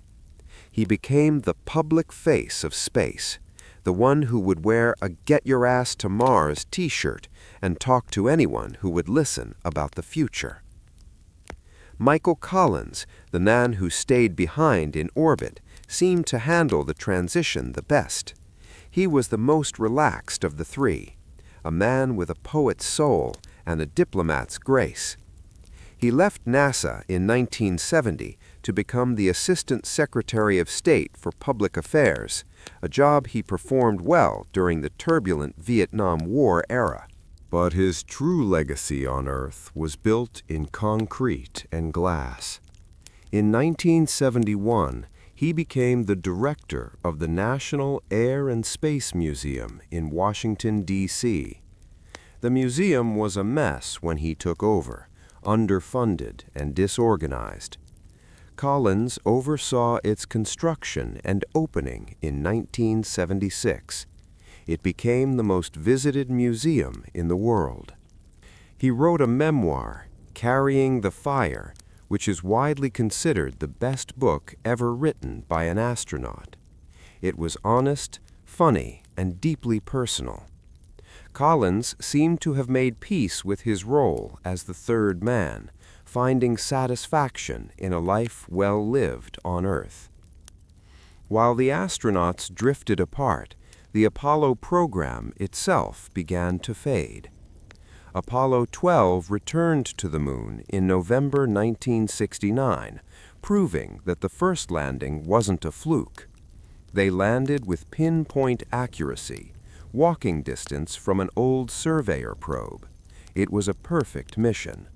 He became the public face of space, the one who would wear a "Get Your Ass to Mars" t-shirt and talk to anyone who would listen about the future. Michael Collins, the man who stayed behind in orbit, seemed to handle the transition the best. He was the most relaxed of the three, a man with a poet's soul and a diplomat's grace. He left NASA in 1970 to become the Assistant Secretary of State for Public Affairs, a job he performed well during the turbulent Vietnam War era. But his true legacy on Earth was built in concrete and glass. In 1971, he became the director of the National Air and Space Museum in Washington, D.C. The museum was a mess when he took over, underfunded and disorganized. Collins oversaw its construction and opening in 1976. It became the most visited museum in the world. He wrote a memoir, Carrying the Fire, which is widely considered the best book ever written by an astronaut. It was honest, funny, and deeply personal. Collins seemed to have made peace with his role as the third man, finding satisfaction in a life well lived on Earth. While the astronauts drifted apart, the Apollo program itself began to fade. Apollo 12 returned to the moon in November 1969, proving that the first landing wasn't a fluke. They landed with pinpoint accuracy, walking distance from an old surveyor probe. It was a perfect mission.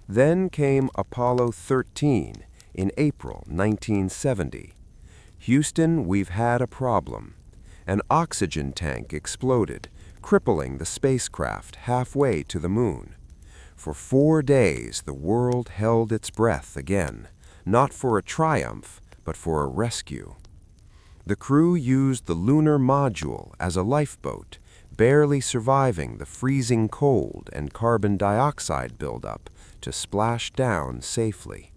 Then came Apollo 13 in April 1970. Houston, we've had a problem. An oxygen tank exploded, crippling the spacecraft halfway to the moon. For 4 days, the world held its breath again, not for a triumph, but for a rescue. The crew used the lunar module as a lifeboat, barely surviving the freezing cold and carbon dioxide buildup to splash down safely.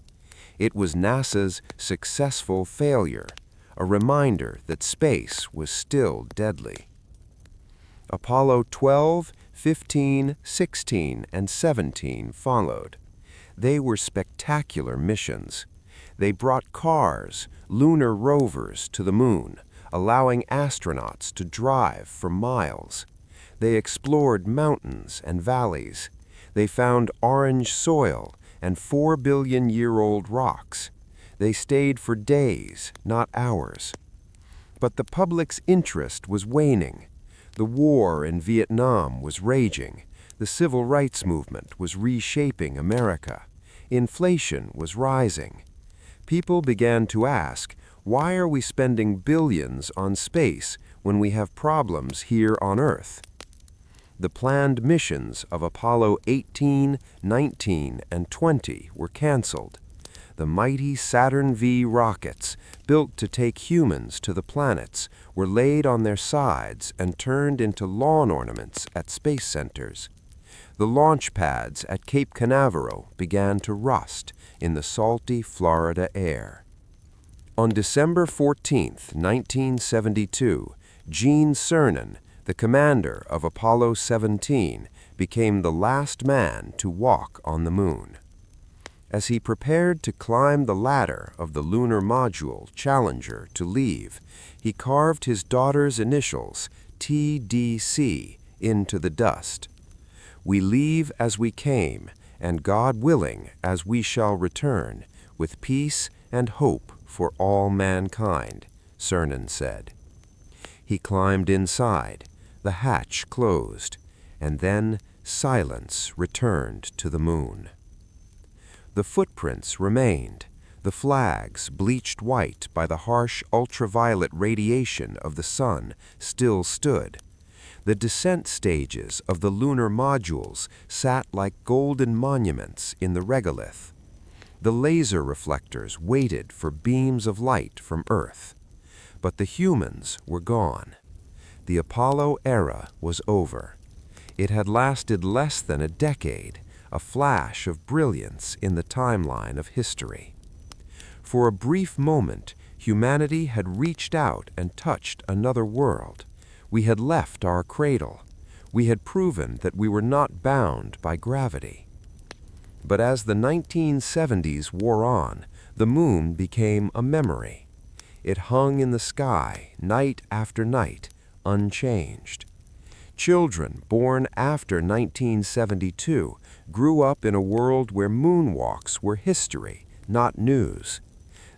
It was NASA's successful failure, a reminder that space was still deadly. Apollo 12, 15, 16, and 17 followed. They were spectacular missions. They brought cars, lunar rovers, to the moon, allowing astronauts to drive for miles. They explored mountains and valleys. They found orange soil and 4-billion-year-old rocks. They stayed for days, not hours. But the public's interest was waning. The war in Vietnam was raging. The civil rights movement was reshaping America. Inflation was rising. People began to ask, why are we spending billions on space when we have problems here on Earth? The planned missions of Apollo 18, 19, and 20 were canceled. The mighty Saturn V rockets, built to take humans to the planets, were laid on their sides and turned into lawn ornaments at space centers. The launch pads at Cape Canaveral began to rust in the salty Florida air. On December 14, 1972, Gene Cernan, the commander of Apollo 17, became the last man to walk on the moon. As he prepared to climb the ladder of the lunar module Challenger to leave, he carved his daughter's initials, TDC, into the dust. We leave as we came, and God willing, as we shall return, with peace and hope for all mankind, Cernan said. He climbed inside, the hatch closed, and then silence returned to the moon. The footprints remained, the flags, bleached white by the harsh ultraviolet radiation of the sun, still stood. The descent stages of the lunar modules sat like golden monuments in the regolith. The laser reflectors waited for beams of light from Earth. But the humans were gone. The Apollo era was over. It had lasted less than a decade, a flash of brilliance in the timeline of history. For a brief moment, humanity had reached out and touched another world. We had left our cradle. We had proven that we were not bound by gravity. But as the 1970s wore on, the moon became a memory. It hung in the sky, night after night, unchanged. Children born after 1972 grew up in a world where moonwalks were history, not news.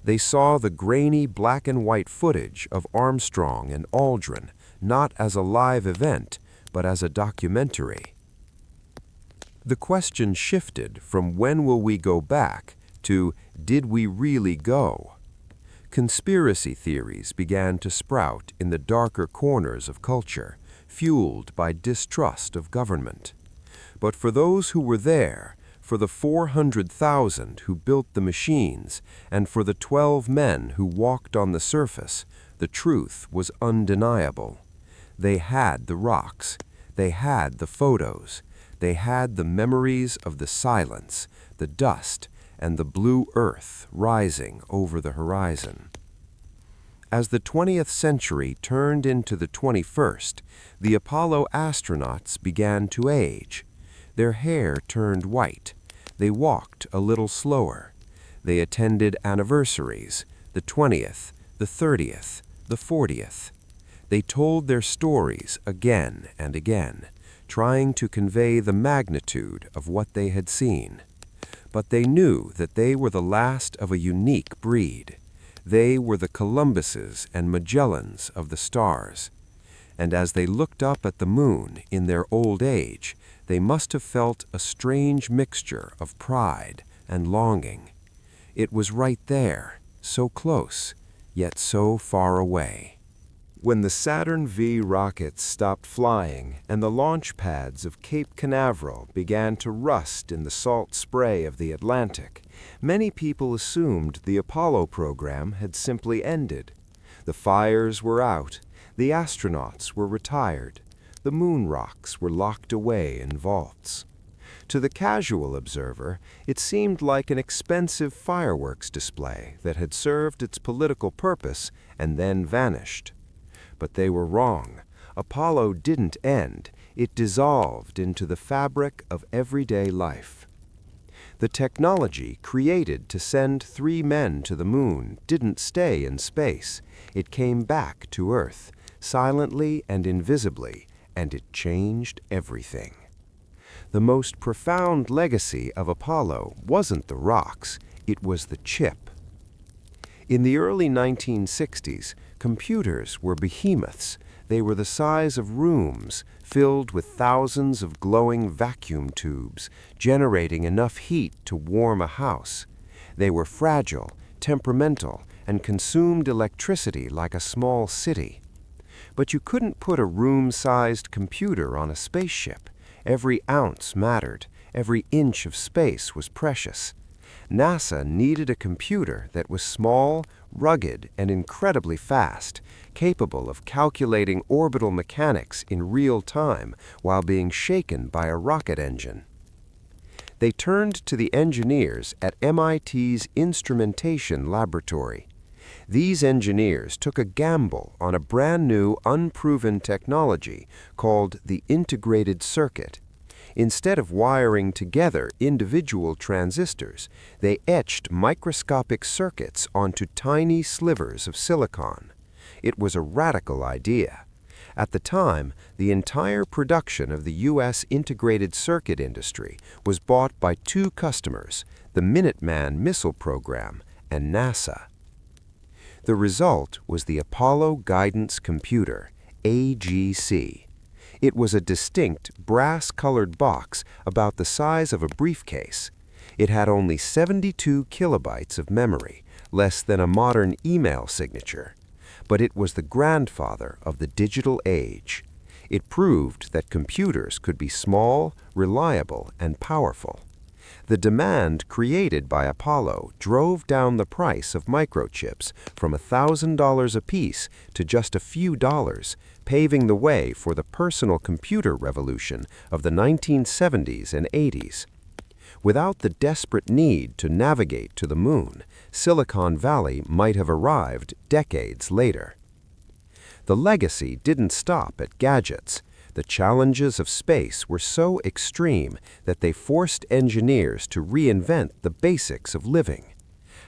They saw the grainy black and white footage of Armstrong and Aldrin, not as a live event, but as a documentary. The question shifted from when will we go back to did we really go? Conspiracy theories began to sprout in the darker corners of culture, fueled by distrust of government. But for those who were there, for the 400,000 who built the machines, and for the 12 men who walked on the surface, the truth was undeniable. They had the rocks, they had the photos, they had the memories of the silence, the dust, and the blue earth rising over the horizon. As the 20th century turned into the 21st, the Apollo astronauts began to age. Their hair turned white. They walked a little slower. They attended anniversaries, the 20th, the 30th, the 40th. They told their stories again and again, trying to convey the magnitude of what they had seen. But they knew that they were the last of a unique breed. They were the Columbuses and Magellans of the stars. And as they looked up at the moon in their old age, they must have felt a strange mixture of pride and longing. It was right there, so close, yet so far away. When the Saturn V rockets stopped flying and the launch pads of Cape Canaveral began to rust in the salt spray of the Atlantic, many people assumed the Apollo program had simply ended. The fires were out, the astronauts were retired, the moon rocks were locked away in vaults. To the casual observer, it seemed like an expensive fireworks display that had served its political purpose and then vanished. But they were wrong. Apollo didn't end. It dissolved into the fabric of everyday life. The technology created to send 3 men to the moon didn't stay in space. It came back to Earth, silently and invisibly, and it changed everything. The most profound legacy of Apollo wasn't the rocks, it was the chip. In the early 1960s, computers were behemoths. They were the size of rooms, filled with thousands of glowing vacuum tubes, generating enough heat to warm a house. They were fragile, temperamental, and consumed electricity like a small city. But you couldn't put a room-sized computer on a spaceship. Every ounce mattered. Every inch of space was precious. NASA needed a computer that was small, rugged, and incredibly fast, capable of calculating orbital mechanics in real time while being shaken by a rocket engine. They turned to the engineers at MIT's Instrumentation Laboratory. These engineers took a gamble on a brand new, unproven technology called the integrated circuit. Instead of wiring together individual transistors, they etched microscopic circuits onto tiny slivers of silicon. It was a radical idea. At the time, the entire production of the U.S. integrated circuit industry was bought by two customers, the Minuteman missile program and NASA. The result was the Apollo Guidance Computer, AGC. It was a distinct, brass-colored box about the size of a briefcase. It had only 72 kilobytes of memory, less than a modern email signature. But it was the grandfather of the digital age. It proved that computers could be small, reliable, and powerful. The demand created by Apollo drove down the price of microchips from $1,000 apiece to just a few dollars, paving the way for the personal computer revolution of the 1970s and 80s. Without the desperate need to navigate to the moon, Silicon Valley might have arrived decades later. The legacy didn't stop at gadgets. The challenges of space were so extreme that they forced engineers to reinvent the basics of living.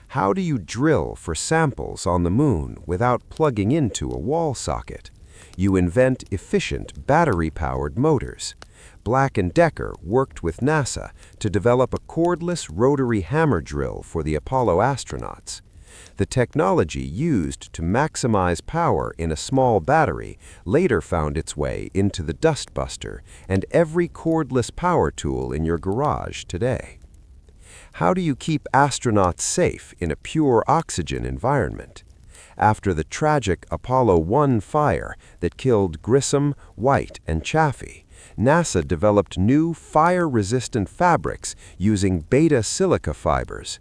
How do you drill for samples on the moon without plugging into a wall socket? You invent efficient battery-powered motors. Black & Decker worked with NASA to develop a cordless rotary hammer drill for the Apollo astronauts. The technology used to maximize power in a small battery later found its way into the dustbuster and every cordless power tool in your garage today. How do you keep astronauts safe in a pure oxygen environment? After the tragic Apollo 1 fire that killed Grissom, White, and Chaffee, NASA developed new fire-resistant fabrics using beta silica fibers.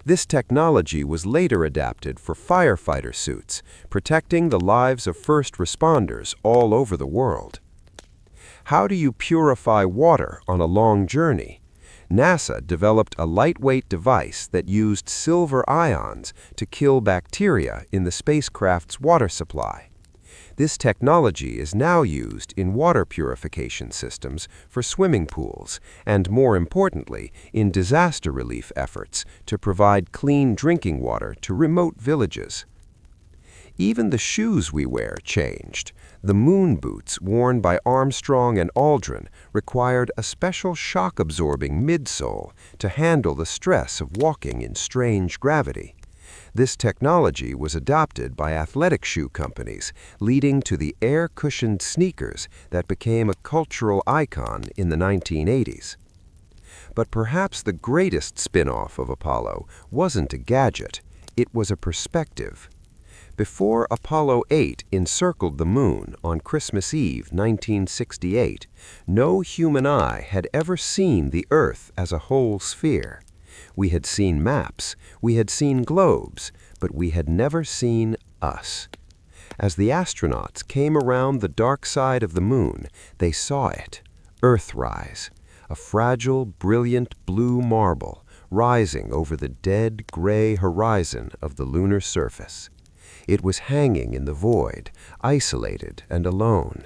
This technology was later adapted for firefighter suits, protecting the lives of first responders all over the world. How do you purify water on a long journey? NASA developed a lightweight device that used silver ions to kill bacteria in the spacecraft's water supply. This technology is now used in water purification systems for swimming pools and, more importantly, in disaster relief efforts to provide clean drinking water to remote villages. Even the shoes we wear changed. The moon boots worn by Armstrong and Aldrin required a special shock-absorbing midsole to handle the stress of walking in strange gravity. This technology was adopted by athletic shoe companies, leading to the air-cushioned sneakers that became a cultural icon in the 1980s. But perhaps the greatest spin-off of Apollo wasn't a gadget, it was a perspective. Before Apollo 8 encircled the moon on Christmas Eve 1968, no human eye had ever seen the Earth as a whole sphere. We had seen maps, we had seen globes, but we had never seen us. As the astronauts came around the dark side of the moon, they saw it, Earthrise, a fragile, brilliant blue marble rising over the dead, gray horizon of the lunar surface. It was hanging in the void, isolated and alone.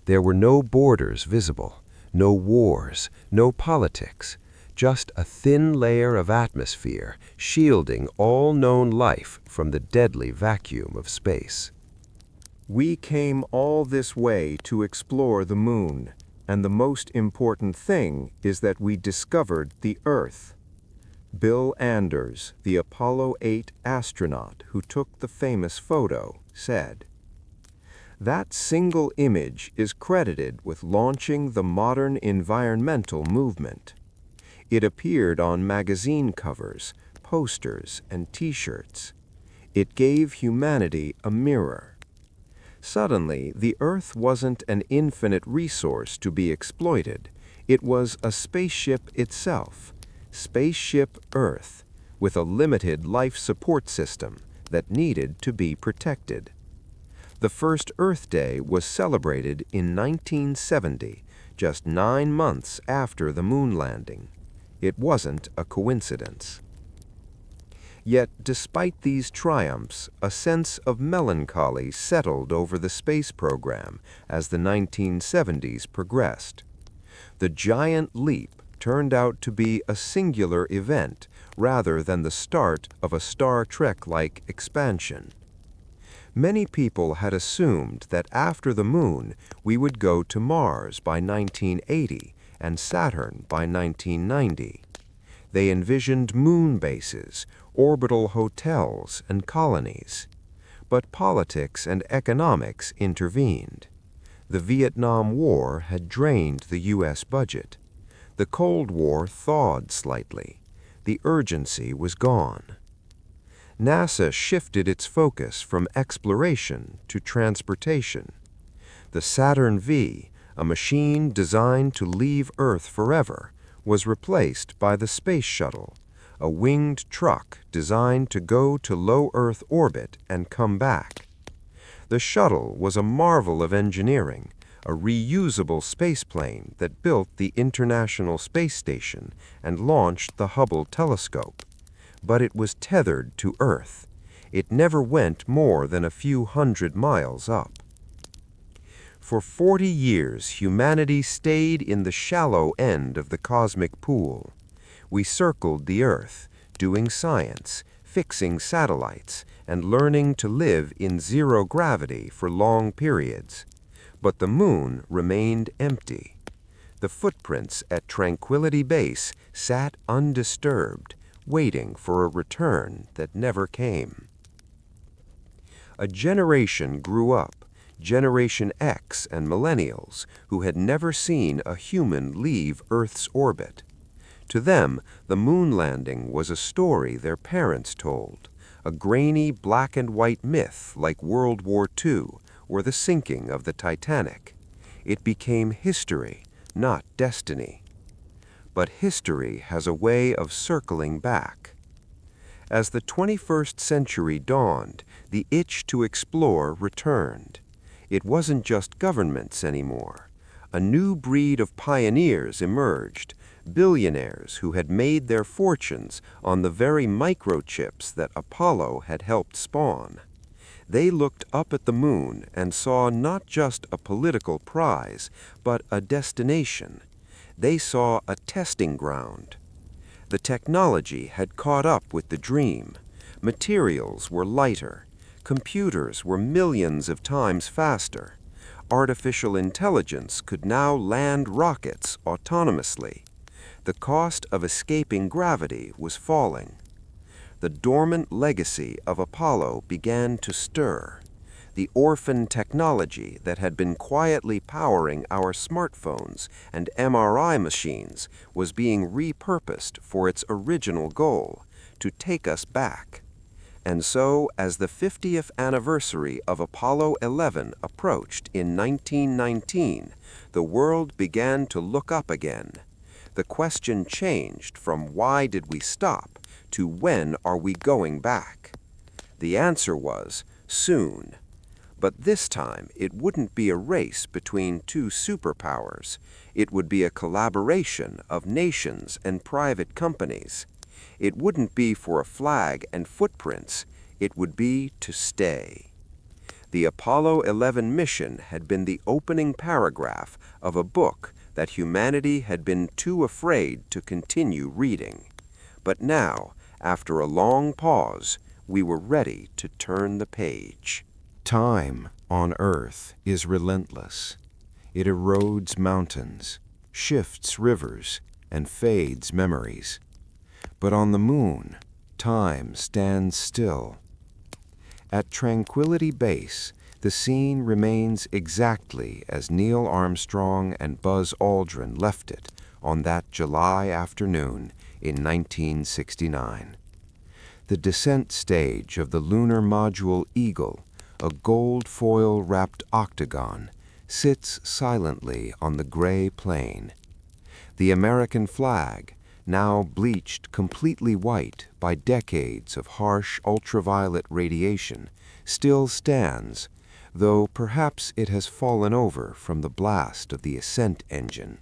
There were no borders visible, no wars, no politics, just a thin layer of atmosphere shielding all known life from the deadly vacuum of space. We came all this way to explore the moon, and the most important thing is that we discovered the Earth. Bill Anders, the Apollo 8 astronaut who took the famous photo, said, "That single image is credited with launching the modern environmental movement. It appeared on magazine covers, posters, and T-shirts. It gave humanity a mirror. Suddenly, the Earth wasn't an infinite resource to be exploited. It was a spaceship itself, Spaceship Earth, with a limited life support system that needed to be protected." The first Earth Day was celebrated in 1970, just 9 months after the moon landing. It wasn't a coincidence. Yet, despite these triumphs, a sense of melancholy settled over the space program as the 1970s progressed. The giant leap turned out to be a singular event rather than the start of a Star Trek-like expansion. Many people had assumed that after the Moon we would go to Mars by 1980 and Saturn by 1990. They envisioned moon bases, orbital hotels, and colonies. But politics and economics intervened. The Vietnam War had drained the U.S. budget. The Cold War thawed slightly. The urgency was gone. NASA shifted its focus from exploration to transportation. The Saturn V, a machine designed to leave Earth forever, was replaced by the Space Shuttle, a winged truck designed to go to low Earth orbit and come back. The shuttle was a marvel of engineering, a reusable spaceplane that built the International Space Station and launched the Hubble telescope. But it was tethered to Earth. It never went more than a few hundred miles up. For 40 years, humanity stayed in the shallow end of the cosmic pool. We circled the Earth, doing science, fixing satellites, and learning to live in zero gravity for long periods. But the Moon remained empty. The footprints at Tranquility Base sat undisturbed, waiting for a return that never came. A generation grew up, Generation X and Millennials, who had never seen a human leave Earth's orbit. To them, the moon landing was a story their parents told, a grainy black and white myth like World War II or the sinking of the Titanic. It became history, not destiny. But history has a way of circling back. As the 21st century dawned, the itch to explore returned. It wasn't just governments anymore. A new breed of pioneers emerged, billionaires who had made their fortunes on the very microchips that Apollo had helped spawn. They looked up at the moon and saw not just a political prize, but a destination. They saw a testing ground. The technology had caught up with the dream. Materials were lighter. Computers were millions of times faster. Artificial intelligence could now land rockets autonomously. The cost of escaping gravity was falling. The dormant legacy of Apollo began to stir. The orphan technology that had been quietly powering our smartphones and MRI machines was being repurposed for its original goal, to take us back. And so, as the 50th anniversary of Apollo 11 approached in 1919, the world began to look up again. The question changed from why did we stop to when are we going back? The answer was soon. But this time, it wouldn't be a race between two superpowers. It would be a collaboration of nations and private companies. It wouldn't be for a flag and footprints. It would be to stay. The Apollo 11 mission had been the opening paragraph of a book that humanity had been too afraid to continue reading. But now, after a long pause, we were ready to turn the page. Time on Earth is relentless. It erodes mountains, shifts rivers, and fades memories. But on the moon, time stands still. At Tranquility Base, the scene remains exactly as Neil Armstrong and Buzz Aldrin left it on that July afternoon in 1969. The descent stage of the lunar module Eagle, a gold foil-wrapped octagon, sits silently on the gray plain. The American flag, now bleached completely white by decades of harsh ultraviolet radiation, still stands, though perhaps it has fallen over from the blast of the ascent engine.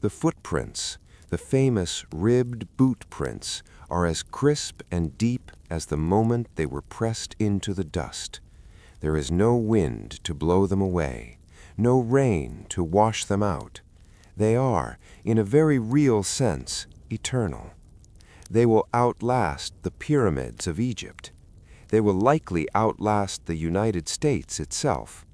The footprints, the famous ribbed boot prints, are as crisp and deep as the moment they were pressed into the dust. There is no wind to blow them away, no rain to wash them out. They are, in a very real sense, eternal. They will outlast the pyramids of Egypt. They will likely outlast the United States itself.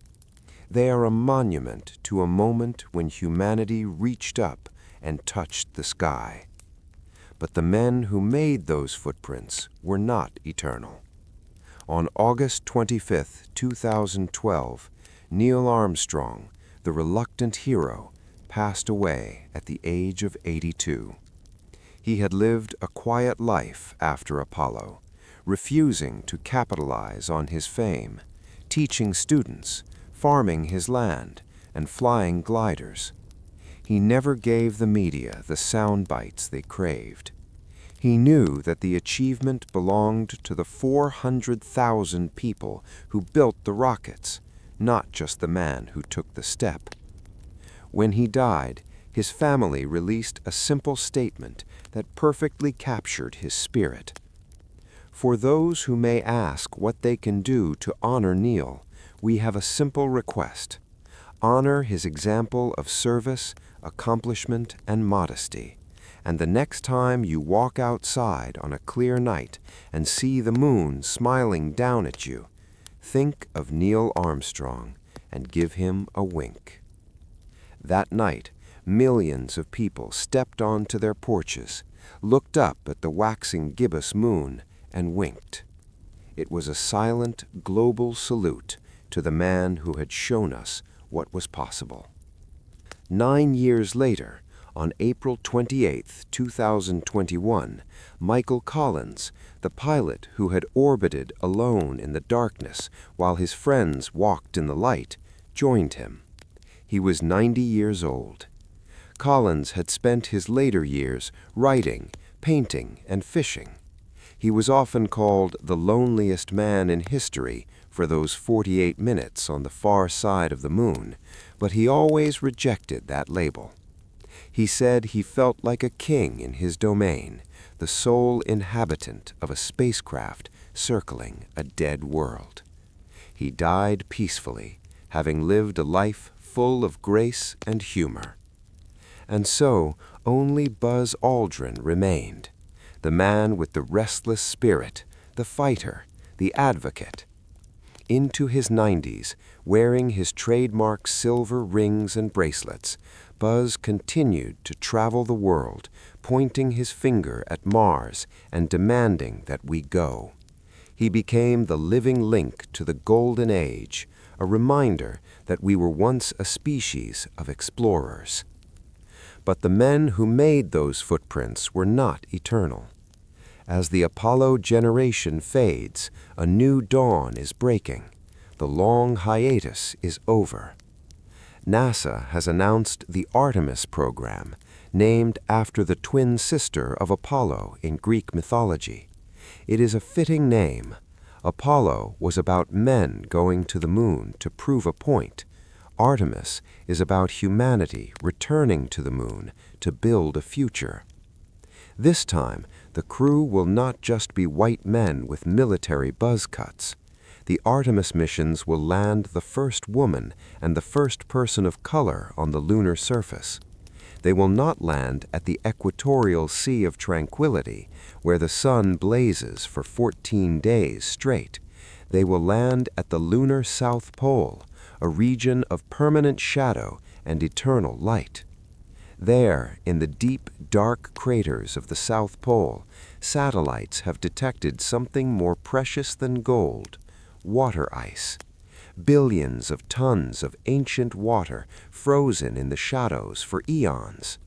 They are a monument to a moment when humanity reached up and touched the sky. But the men who made those footprints were not eternal. On August 25, 2012, Neil Armstrong, the reluctant hero, passed away at the age of 82. He had lived a quiet life after Apollo, refusing to capitalize on his fame, teaching students, farming his land, and flying gliders. He never gave the media the sound bites they craved. He knew that the achievement belonged to the 400,000 people who built the rockets, not just the man who took the step. When he died, his family released a simple statement that perfectly captured his spirit. For those who may ask what they can do to honor Neil, we have a simple request. Honor his example of service, accomplishment, and modesty. And the next time you walk outside on a clear night and see the moon smiling down at you, think of Neil Armstrong and give him a wink. That night, millions of people stepped onto their porches, looked up at the waxing gibbous moon, and winked. It was a silent, global salute to the man who had shown us what was possible. 9 years later, on April 28, 2021, Michael Collins, the pilot who had orbited alone in the darkness while his friends walked in the light, joined him. He was 90 years old. Collins had spent his later years writing, painting, and fishing. He was often called the loneliest man in history for those 48 minutes on the far side of the moon, but he always rejected that label. He said he felt like a king in his domain, the sole inhabitant of a spacecraft circling a dead world. He died peacefully, having lived a life full of grace and humor. And so only Buzz Aldrin remained, the man with the restless spirit, the fighter, the advocate. Into his 90s, wearing his trademark silver rings and bracelets, Buzz continued to travel the world, pointing his finger at Mars and demanding that we go. He became the living link to the Golden Age, a reminder that we were once a species of explorers. But the men who made those footprints were not eternal. As the Apollo generation fades, a new dawn is breaking. The long hiatus is over. NASA has announced the Artemis program, named after the twin sister of Apollo in Greek mythology. It is a fitting name. Apollo was about men going to the moon to prove a point. Artemis is about humanity returning to the moon to build a future. This time, the crew will not just be white men with military buzz cuts. The Artemis missions will land the first woman and the first person of color on the lunar surface. They will not land at the equatorial Sea of Tranquility, where the sun blazes for 14 days straight. They will land at the lunar South Pole, a region of permanent shadow and eternal light. There, in the deep, dark craters of the South Pole, satellites have detected something more precious than gold: water ice. Billions of tons of ancient water frozen in the shadows for eons.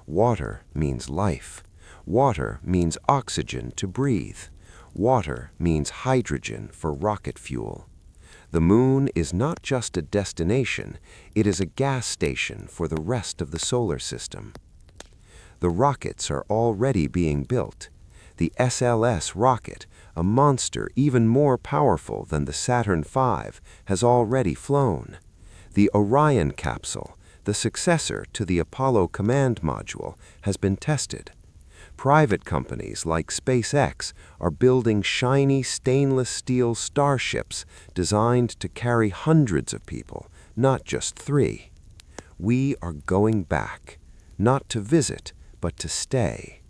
Water means life. Water means oxygen to breathe. Water means hydrogen for rocket fuel. The moon is not just a destination, it is a gas station for the rest of the solar system. The rockets are already being built. The SLS rocket, a monster even more powerful than the Saturn V, has already flown. The Orion capsule, the successor to the Apollo command module, has been tested. Private companies like SpaceX are building shiny stainless steel starships designed to carry hundreds of people, not just 3. We are going back, not to visit, but to stay.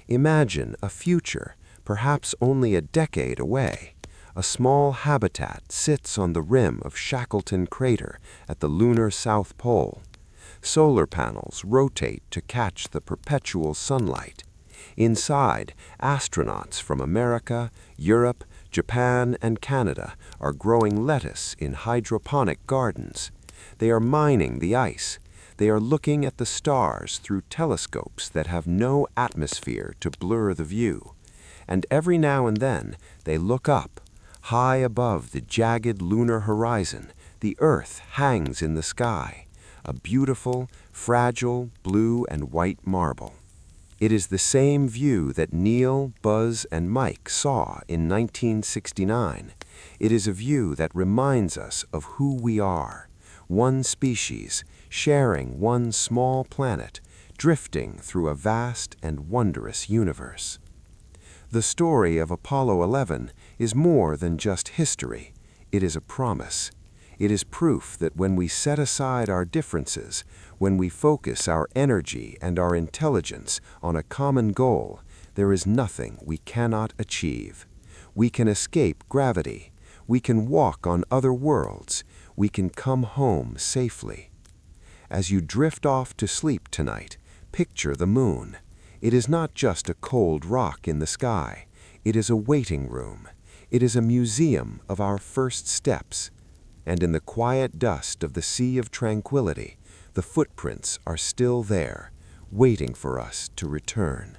Imagine a future, perhaps only a decade away, A small habitat sits on the rim of Shackleton Crater at the lunar South Pole. Solar panels rotate to catch the perpetual sunlight. Inside, astronauts from America, Europe, Japan, and Canada are growing lettuce in hydroponic gardens. They are mining the ice. They are looking at the stars through telescopes that have no atmosphere to blur the view. And every now and then, they look up. High above the jagged lunar horizon, the Earth hangs in the sky, a beautiful, fragile blue and white marble. It is the same view that Neil, Buzz, and Mike saw in 1969. It is a view that reminds us of who we are, one species, sharing one small planet, drifting through a vast and wondrous universe. The story of Apollo 11 is more than just history. It is a promise. It is proof that when we set aside our differences, when we focus our energy and our intelligence on a common goal, there is nothing we cannot achieve. We can escape gravity. We can walk on other worlds. We can come home safely. As you drift off to sleep tonight, picture the moon. It is not just a cold rock in the sky. It is a waiting room. It is a museum of our first steps. And in the quiet dust of the Sea of Tranquility, the footprints are still there, waiting for us to return.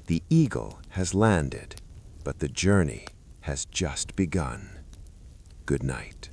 The eagle has landed, but the journey has just begun. Good night.